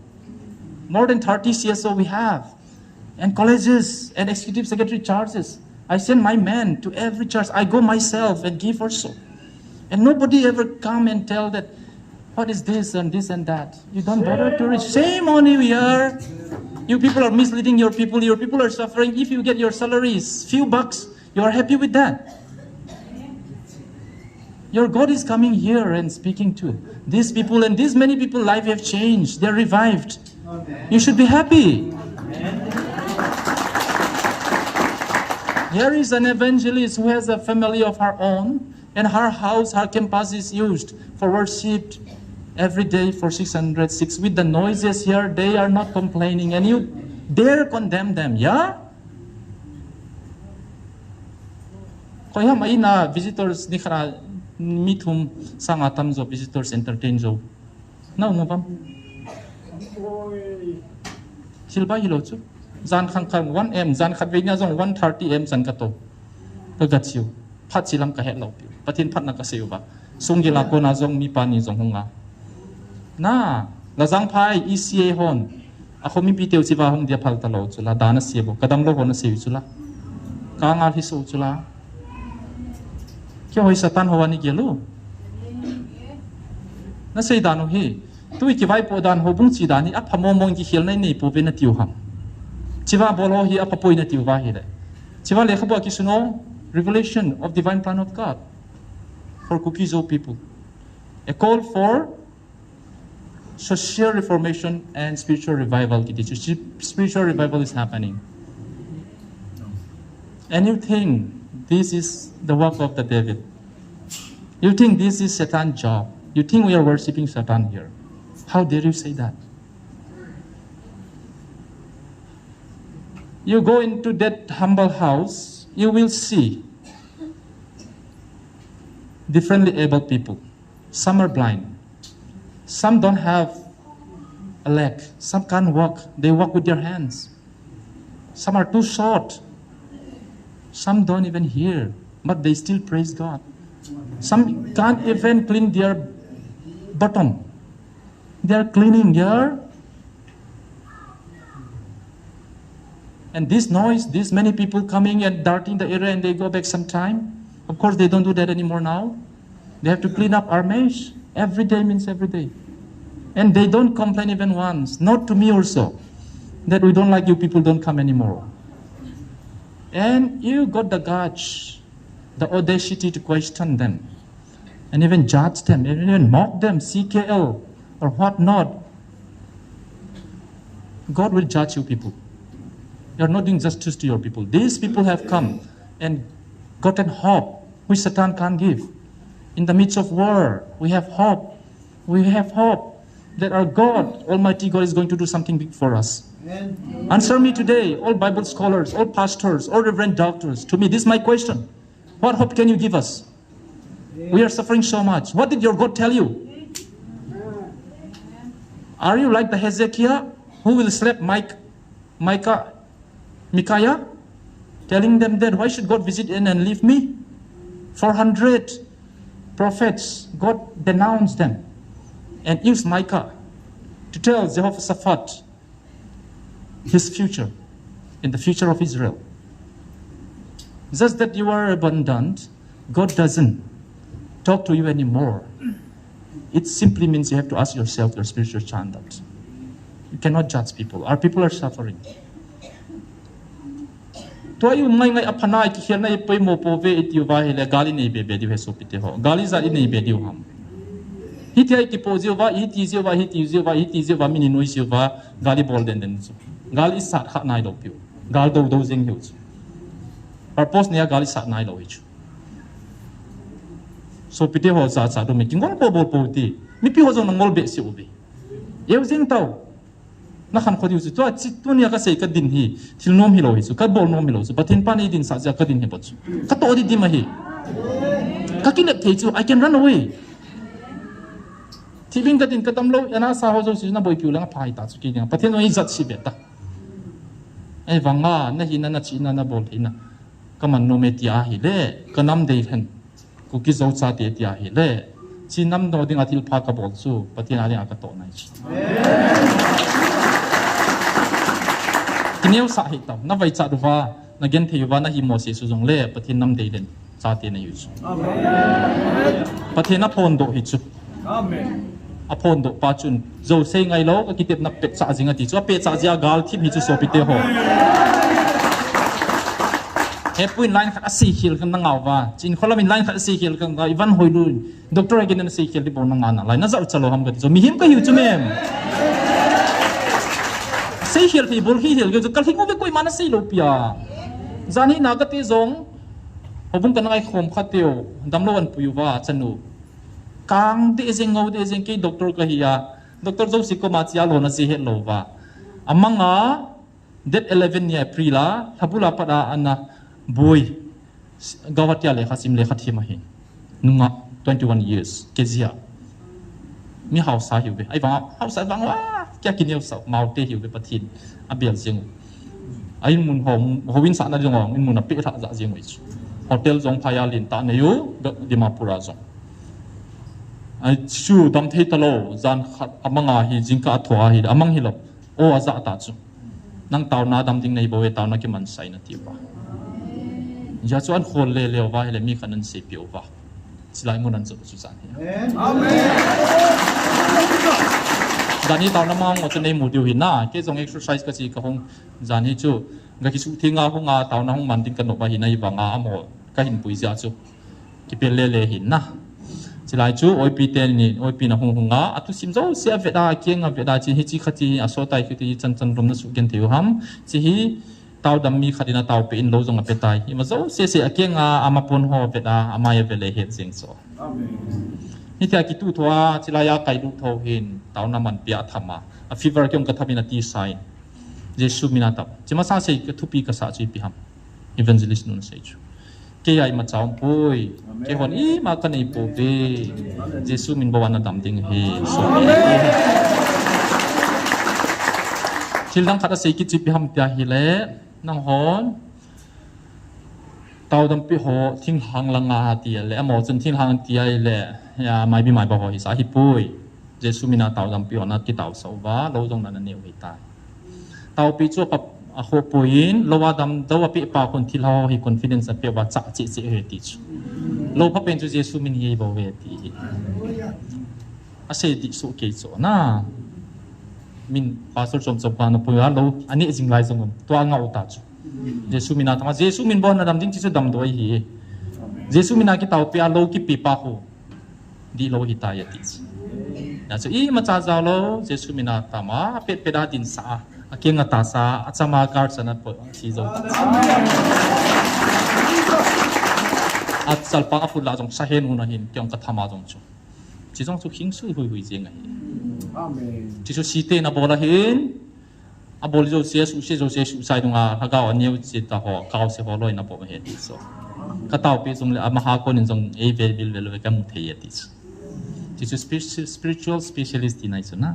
more than 30 CSO we have and colleges and executive secretary charges I send my man to every church I go myself and give also and nobody ever come and tell that what is this and that you don't bother to reach shame on you here you people are misleading your people are suffering if you get your salaries few bucks you are happy with that your God is coming here and speaking to these people and these many people life have changed they're revived you should be happy here is an evangelist who has a family of her own and her house her campus is used for worship every day for 606 with the noises here they are not complaining and you dare condemn them yeah koyam ai na visitors ni khara mithum sangatam jo visitors entertain jo na ngopam silba hilo chu zan khang khang 1m zan khat veina jong 130m san ka to gachiu phat silam ka he lo pi patin phat na ka seu ba sungila ko na jong mi pani jong honga na lazang phai ECA hon akhomi piteu chiwa hong dia phal talo chula dana siebo kadam lo hon sei chula ka nga hi so chula kyo hoi satan howani gelu na sei danu hi tui ki vai po dan hobung chi dani a phamo mong ki khel nai nei po be na tiu ham chiwa bolo hi a papoi na tiu wa hi le chiwa le khabo ki suno revelation of divine plan of God for cookies of people a call for social reformation and spiritual revival spiritual revival is happening and you think this is the work of the devil you think this is Satan's job you think we are worshipping Satan here how dare you say that you go into that humble house you will see differently able people some are blind some don't have a leg. Some can't walk. They walk with their hands. Some are too short. Some don't even hear, but they still praise God. Some can't even clean their bottom. They are cleaning their. And this noise, these many people coming and darting the area and they go back sometime. Of course, they don't do that anymore now. They have to clean up our mesh. Every day means every day. And they don't complain even once. Not to me also. That we don't like you people, don't come anymore. And you got the guts, the audacity to question them. And even judge them, and even mock them, CKL or whatnot. God will judge you people. You are not doing justice to your people. These people have come and gotten hope, which Satan can't give. In the midst of war, we have hope. We have hope that our God, Almighty God, is going to do something big for us. Amen. Answer me today, all Bible scholars, all pastors, all reverend doctors. To me, this is my question. What hope can you give us? We are suffering so much. What did your God tell you? Are you like the Hezekiah who will slap Micaiah, telling them that why should God visit in and leave me? 400 prophets, God denounced them and used Micah to tell Jehoshaphat his future and the future of Israel. Just that you are abundant, God doesn't talk to you anymore. It simply means you have to ask yourself your spiritual standards. You cannot judge people. Our people are suffering. Toyu mai ngai apana ki khel nai poi mo po ve itiu va hele gali nei be be di he so pite ho gali za nei be di ham hi ti ai ki po zio va hi ti zio va hi ti zio va hi ti zio va mini noi zio va gali bol den den so gali sat kha nai lo piu gal do do jing hiu purpose nia gali sat nai lo hi so pite ho za za do me ki ngol po bol po ti mi pi ho zo ngol be si ubi eu jing tau na khan khodi usu to chi tu nia ka sei ka din hi thil nom hi lo hi su ka bol nom hi lo su pathin pa ni din sa ja ka din hi bo chu ka to di ma hi ka kin ne thei chu I can run away thibing ka din ka tam lo ana sa ho zo su na boi piu lang phai ta chu ki nia pathin oi zat si be ta ai wanga na hi na chi na bol hi na ka man no me ti a hi le ka nam dei hen ku ki zo cha te ti a hi le chi nam do ding a thil pha ka bol chu pathin a ri a ka to nai chi kineu sa hi tam na vai cha duwa na gen theyuwa na hi mo se su jong le pathin nam dei den cha te na yu chu amen pathin na phon do hi chu amen a phon do pa chun zo se ngai lo ka kitep na pe cha jinga ti chu pe cha ja gal thim hi chu so pite ho he puin line kha si khil kan ngaw wa chin kholamin line kha si khil kan ga ivan hoilu doctor again na si khil di bon nga na line na za chalo ham ga zo mi him ka hi chu mem sei hiel thì bol hi hiel ge kal hingo ve koi mana sei lo pia zani na ka ti zong hobung kan ngai khom khateo damlo an puyuwa chanu kang te jeng ngau te jeng ke doctor ka hiya doctor zo siko ma chia lo na si het lo wa amanga date 11 ni april la thabula pada ana boy gawatia le khasim le khathi ma hi nunga 21 years kezia mi hausa hiu be ai wa hausa bang wa kya kineu sa maute hiu be pathin abial jeng ai mun howin sa na jong in mun pe tha za jeng wi hotel jong phaya lin ta ne yu dimapura jong ai chu dam thei talo zan khat amanga hi jingka thwa hi amang hi lo o aza ta chu nang taw na dam ding nei bo we taw na ki man sai na ti ba ja chu an khol le le wa hele mi khanan se pi wa silai mun an chu zan hi amen zani taw na mang o chu nei mu diu hi na ke jong exercise ka chi ka hong zani chu ga ki su thinga honga taw na hong man ding kan no ba hi nai wanga amo ka hin pui ja chu ki pe le le hin na silai chu oi pi ten ni oi pi na hong honga atu sim zo se aveda kenga veda chi hi chi khati aso tai ki ti chan chan rom na su gen theu ham chi hi taw dam mi khadina taw pe in lo jong a pe tai hi ma zo se akenga amapon ho veda amaya vele he jing so amen ni ta ki tu thwa chilaya kai lu tho hin taw na man pia thama a fever kyong ka thamina ti sign jesu minata chima sa se ka thupi ka sa chi pi ham evangelist nun se chu ke ai ma chaum poi ke hon I ma ka nei po be jesu min bawana dam ding he so thil dang khata se ki chi pi ham tia hi le năng hòn tàu đâm bị họ thiên hàng lăng ngà tiệt lệ mỏ chân thiên hàng tiệt lệ ya mai bị mai bảo họ hi sa hi pui Giêsu mina tàu đâm bị họ nát cái tàu sầu vá lâu trongนั้นnhiều hi tai tàu bị chúaกับhọ puin lâuว่าđâm đâu bị paคนที่เราhi confidence เปียว่าจะจิจิเฮติlâuพับเป็นchúa Giêsu min hi bảo về tiอาเสดิสุเกจนะมินพาสุจอมจบกันพูดว่าเราอันนี้จริงไรจงตัวเงาตาจูเยซูมินาทำไมเยซูมินบอกนะดำจริงที่สุดดำด้วยฮีเยซูมินาคิดเอาเปียโลกิปีปะหูดีโลหิตายติสนะจูอีมาจ้าจ้าโลเยซูมินาทำมาเป็ดเป็ดดินสาอาเกียงตาสาอาจจะมาการสนับสนุนซีโซอาจจะปังอาฟุลาจงสาเหตุหุ่นหินเกี่ยงกับธรรมะจงจูจีจงสุขิงสุยหุยหุยเจงไงจีสุสีเตนะบอกละเห็นอาบอกจะเสียสุเสียสุใส่ตรงอ่ะถ้าเก่าอันนี้จิตตาหัวเก่าเสียหัวลอยนะบอกเห็นดิสก็เต่าไปจงเลยมหาคนจงเอเวอร์บิลเวลเวกันมุทเฮียดิสจีสุ spiritual specialist ที่ไหนสุนะ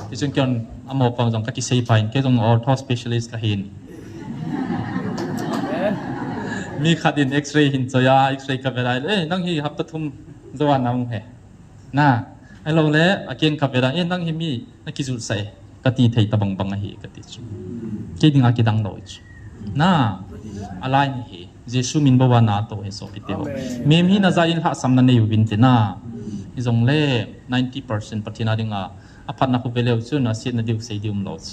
จีจงเกี่ยนอาหมอฟังจงก็คิดเสียไปแค่จง ortho specialist ก็เห็นมีขัดอินเอ็กซเรย์หินจะยาเอ็กซเรย์กับอะไรนั่งฮีฮับตะทุ่มดวนน้ำเหน่าไอ้เราเล่อาเกียงขับอะไรนั่งฮีมีนักกิจใส่กติเทยตะบังฮีกติจูเกี่ยงอากิดังลอยจูน่าอะไรนี่ฮีเยซูมินบอกว่านาโตเฮโซพิเตโอเมมฮีน่าจะยินหักสำนักในยูวินเตน่าอีจงเล่ 90% ปฏินาดิงอาพันนักคุเบลล์จูน่าเสียนาดิวเสียดิวมโลจู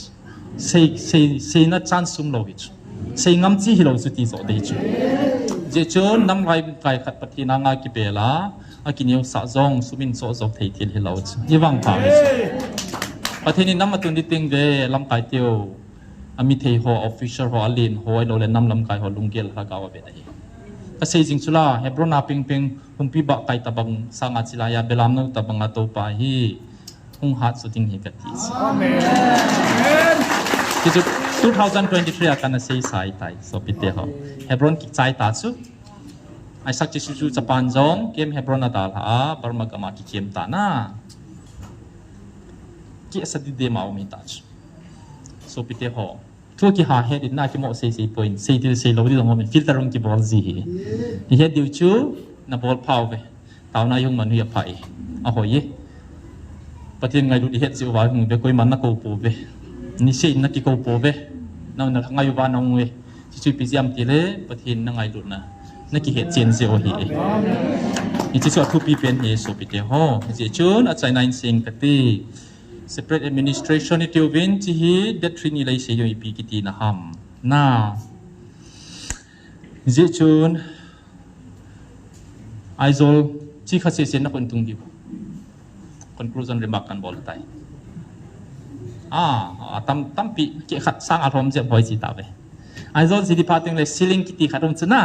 เสียน่าจันซุมโลวิจูเสียงำจีฮิโลจูตีโซเดจูเจจูนน้ำไหลไก่ขัดปฏินางากิเบล่าอากินิวสะจงสุมินโซจกเทติลฮิโลจูยี่วังพามิจูประเทศนี้น้ำมาตุนดิติงเวลำไก่เตียวอามิเทหัวออฟฟิเชียลหัวอลินหัวไอโลเลนน้ำลำไก่หัวลุงเกลฮากาวเวนัยก็เสียจริงสุล่าเฮบรอนาปิงปิงหุมปีบักไก่ตะบังสังอาจิลายาเบลามนุตะบังอาโตปาฮีหุงหัดสุดิงเฮกัติสที่จุด2023 akan na say sai tai so pite ho Hebron ki chai ta chu ai sak chi chu Japan jong kem Hebron na dal ha Burma kama ki kem ta na ki asadi de mau mi ta chu so pite ho thu ki ha he din na ki mo say point say til say lo di dong mi filter rong ki bol ji hi he diu chu na bol phau ve taw na yung man hu pai a ho ye patin ngai lu di het chu wa hung be koi man na ko pu veนี่สิ่งนักกิโกโปเวนั่นนักงานอยู่บ้านน้องเวที่พิจารณาทีเล่ประเทศนั่งไงหลุดนะนักกิเหตุเจนเซโอฮีนี่ที่สุดทุกปีเป็นเฮสุปิเตโฮที่จุนอาจารย์นายสิงห์ตี separate administration ที่เวนที่ฮีเด็ดทรินีไลเซียอีปีกิตีนะฮัมน่าที่จุนไอโซลที่ข้าเสียนักคนตุงดิว conclusion remark กันบอลไตตั้มปีเกี่ยขัดสร้างอารมณ์จะพอยจีตาไปไอโซลสิที่พาถึงเลยซิลิงกิติขัดอารมณ์จุน่า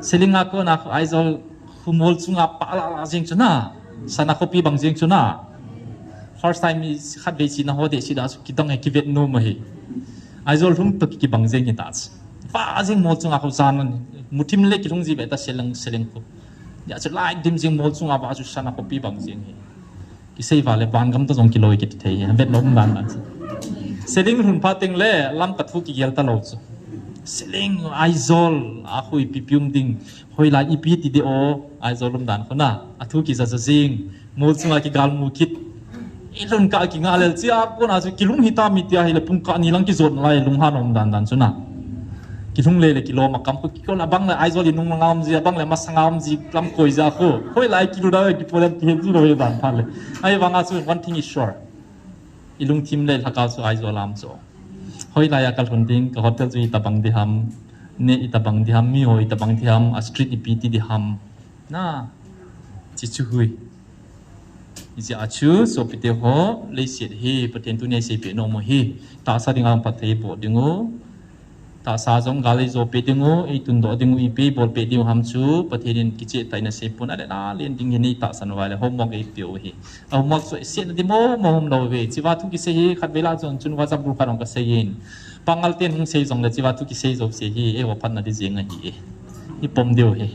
ซิลิงอากูนักไอโซลคุมอลจุงอาปะลาจิงจุน่าสนาคบีบังจิงจุน่า first time มีขัดเวจีน่าหัวเดชิดาสุกิต้องให้กิเวตโนมาเหไอโซลทุ่มตุกิบังจิงหิตัดฟ้าจิงมอลจุงอาคุซานันมุทิมเล็กกิทุ่งจีเบต้าซิลิงกูอยากจะไล่ดิมจิงมอลจุงอาบาจุสนาคบีบังจิงกิเซวาเลบานกัมตัวจงกิโลกิตเทียเวทล้มบานนั้นเซลิงหุ่นพาติงเล่ลำกัดฟุกิเกลตลอดเซลิงไอโซลอาคุยปิพิมดิงหอยลายอีพีติเดโอไอโซลล้มดันคนน่ะอาทุกิจะซิงมูลสุงอากิกาลมูคิดอีลุนกากิงาเลลจีอากูน่าจะกิลุงฮิตามิตยาฮิเลปุ่งกานี่ลังกิจดไล่ลุงฮานล้มดันสุน่ะกิลุงเล่กิโลมากัมกุกิโกลาบังเลยไอโซลินุงงามจีบังเลยมาสังงามจีลำคุยจ้าคู่หอยลายกิลุได้กิโปเลมกิเฮจิโรยดันพันเลยไอ้วังอาสุ one thing is sureอีลุงทีมเลยทักเอาสุไอโซลามโซหอยลายกัลคนดิ้งกับโฮเทลจุยตะบังดิฮัมเนอิตะบังดิฮัมมีหอยตะบังดิฮัมสตรีทอีพีติดิฮัมน่าจิชูหุยอีจะอาชูโซปิเตโฮเลยเสียฮีประเทศตุเนเซียเปียโนโมฮีตาสาดิงามปัตเทปดิงูตาสาจงกาลิโซเปดิงูไอตุนโดดิงูอีปีบอลเปดิงูฮัมชูประเทศนี้กิจไตนะเซปุนอะไรน่าเรียนดิ้งเฮนี่ตาสันไว้เลยโฮมมอกไอเปียวฮีเอามอกสวยเสียนดิโมโมโฮมโลเวจิวาทุกิเซฮีขัดเวลาจุนว่าจับบุคคลองก็เซียนปังอัลเตียนหงเซยจงเลยจิวาทุกิเซยจงเซฮีว่าพันนาดิเจงไอฮีนี่ปมเดียวฮี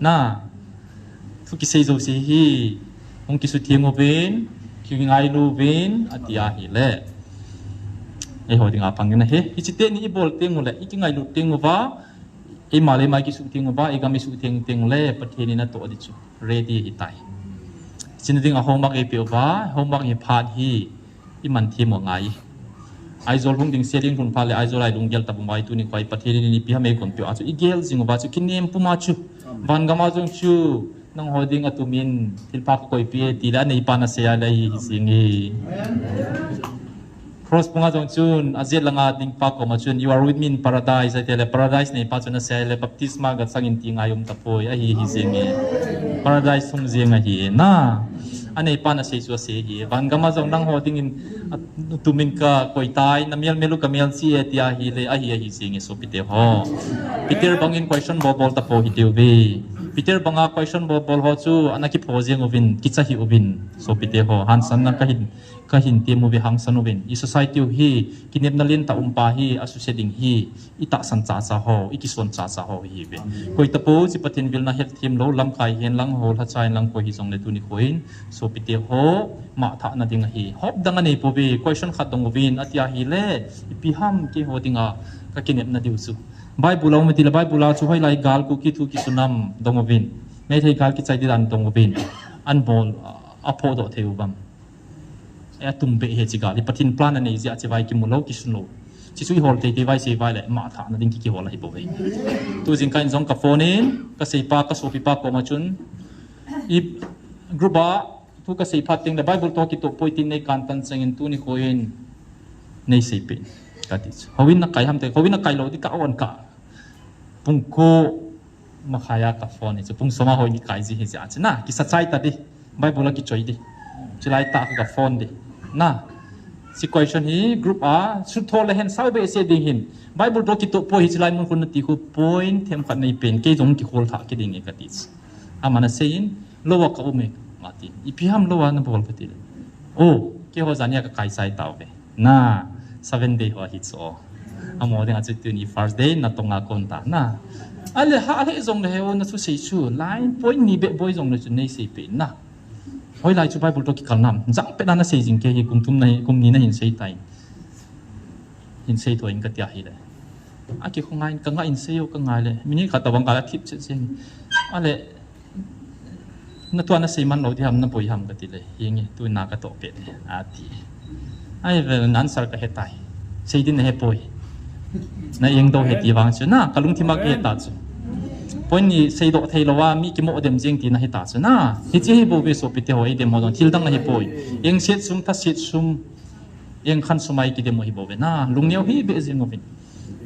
น่าทุกิเซยจงเซฮีหงกิสุเทียงโอเวนคิวงไงโนเวนอติยาฮีเล่เอ ai hồi tiếng Phang na he ichite ni ibol tiếng ngule ikingai lu tiếng ngwa ai male mai ki su tiếng ngwa ai gami su tiếng le patheni na to di chu ready hitai chin ding a homework ai pe wa homework hi phat hi iman thi mo ngai aizol Lhungdim selling kun phale aizol ai lunggel tabung bai tu ni kwai patheni ni pi hame kon pe achu igel jing ba chu kinem puma chu van gama jong chu nang holding atumin tilpa ko koi pi tila nei pa na se ala hi singi cross punga jong chun azet langa ding pa ko ma chun you are with me in paradise ai tele paradise nei pa chuna se le baptisma ga sangin ti ngayum tapoi a hi singi paradise sum zinga hi na anei pa na se chu se hi van gama jong nang holding in tumin ka koi tai na miel melu ka miel si etia hi le a hi singi so pite ho peter bangin question bobol tapo hi teubi Peter banga question bol ho chu anaki phojeng uvin kichahi uvin so pite ho hansan na kahin ti mu bi hangsan uvin I society hi kinep nalin ta umpa hi associating hi ita san cha cha ho ikison cha cha ho hi be koi tapo si patin bil na health team lo lam khai hen lang ho la chai lang ko hi jong le tu ni koin so pite ho ma tha na ding hi hop dang ani po be question khat dong uvin atia hi le ipi ham ki ho dinga ka kinep na diu su Bible au mati la Bible chu hoi lai gal ku ki thu ki sunam dongovin nei thei gal ki chai di dan dongovin an bol apho do theu bam e tum be he chi gal I patin plan ani zia che vai ki mulo ki sunlo chi chui hol te te vai se vai le ma tha na ding ki hol hi bo ve tu jing kain zong ka phone in ka sei pa ka so pi pa ko ma chun I group a tu ka sei phat ting the Bible to ki to poitin nei kan tan changin tu ni koin nei sei pe Hawin na kay hamte, hawin na kay lo di kawan ka. Pung ko makaya ka phone itu, pung sama hawin kay si hesi aja. Nah, kisah cai tadi, Bible lagi coy di, cilai tak ka phone di. Nah, si question hi group A, sudah lehen sahaja ese dingin. Bible to kita poin cilai mun kun tiku point tem kat nai pen, kay jong kikhol tak kedingi katis. Amana sein, lowa ka ume mati. Ipiham lowa na bol betil. Oh, kay ho zania ka kay sai tau be. Nah. 7 day ho hits o amo ding atu ni first day na tonga konta na ale ha ale zong le ho na su sei chu line point ni be boy zong le chu nei sei pe na hoi lai chu Bible to ki kalnam jang pe na sei jing ke hi kum tum nai kum ni na hin sei tai hin sei to in ka tia hi le a ki khongai ka nga in sei o ka ngai le mini ka tawang ka thip che chen ale na to na sei man lo di ham na boi ham ka ti le hingi tu na ka to pe a ti ai về answer ka hetai sei din he poi na yeng do he ti wang chu na kalung thi mak ye ta chu point ni sei do thei lo wa mi ki mo dem jing ti na he ta chu na hi chi hi bo be so pite ho dem mo dong thil dang na he poi yeng set sum ta set sum yeng khan sumai ki dem mo hi bo be na lung neu hi be jing ovin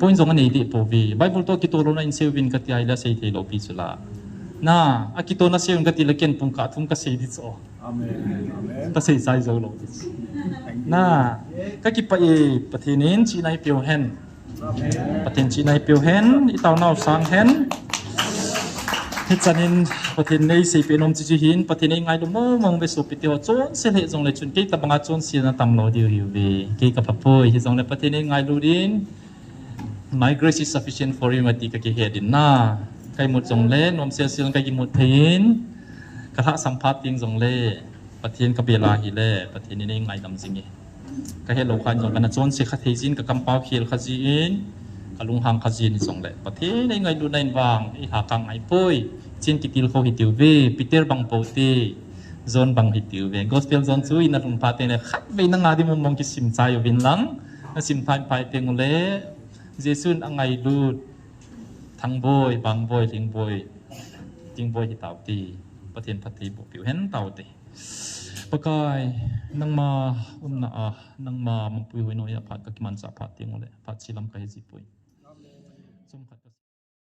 point zong ani ti po bi Bible to ki to lo na in sei win ka ti ai la sei thei lo pi chu la na akito na sei ka ti la ken pung ka thum ka sei di chu amen ta sei sai zo lo na các kipa e pathinin chi nai piu hen pathin chi nai piu hen itaw naw sang hen hitchanin pathin nei sei pe nom chi chi hin pathin ei ngai lu mo mong be so piti ho chon se le jong le chun ke ta banga chon si na tam lo diu yu be ke ka papoi hi jong le pathin ei ngai lu din my grace is sufficient for you mati ka ki hedin na kai mut jong le nom sel sil kai ki mut thein ka tha samphat ting jong le pathin ka bela hi le pathin nei ngai dam jingi ka he lo khan jong kana chon se kha theijin ka kampau khel khajin kalung hang khajin jong le pathin nei ngai lu nain wang I ha kang ai poi chin ki til kho hi tiu ve Peter bang pote zone bang hi tiu ve gospel zone chu in atung pa te ne khat ve na nga di mom mong ki sim chai yo vin lang na sim thai pai te ngule jesun angai lu thang boy bang boy ling boy ting boy hi tau ti pathin phati bo piu hen tau te pakai nang ma na nang ma mong pui hoi no ya phat ka kiman sa phat ting ole phat silam ka he ji pui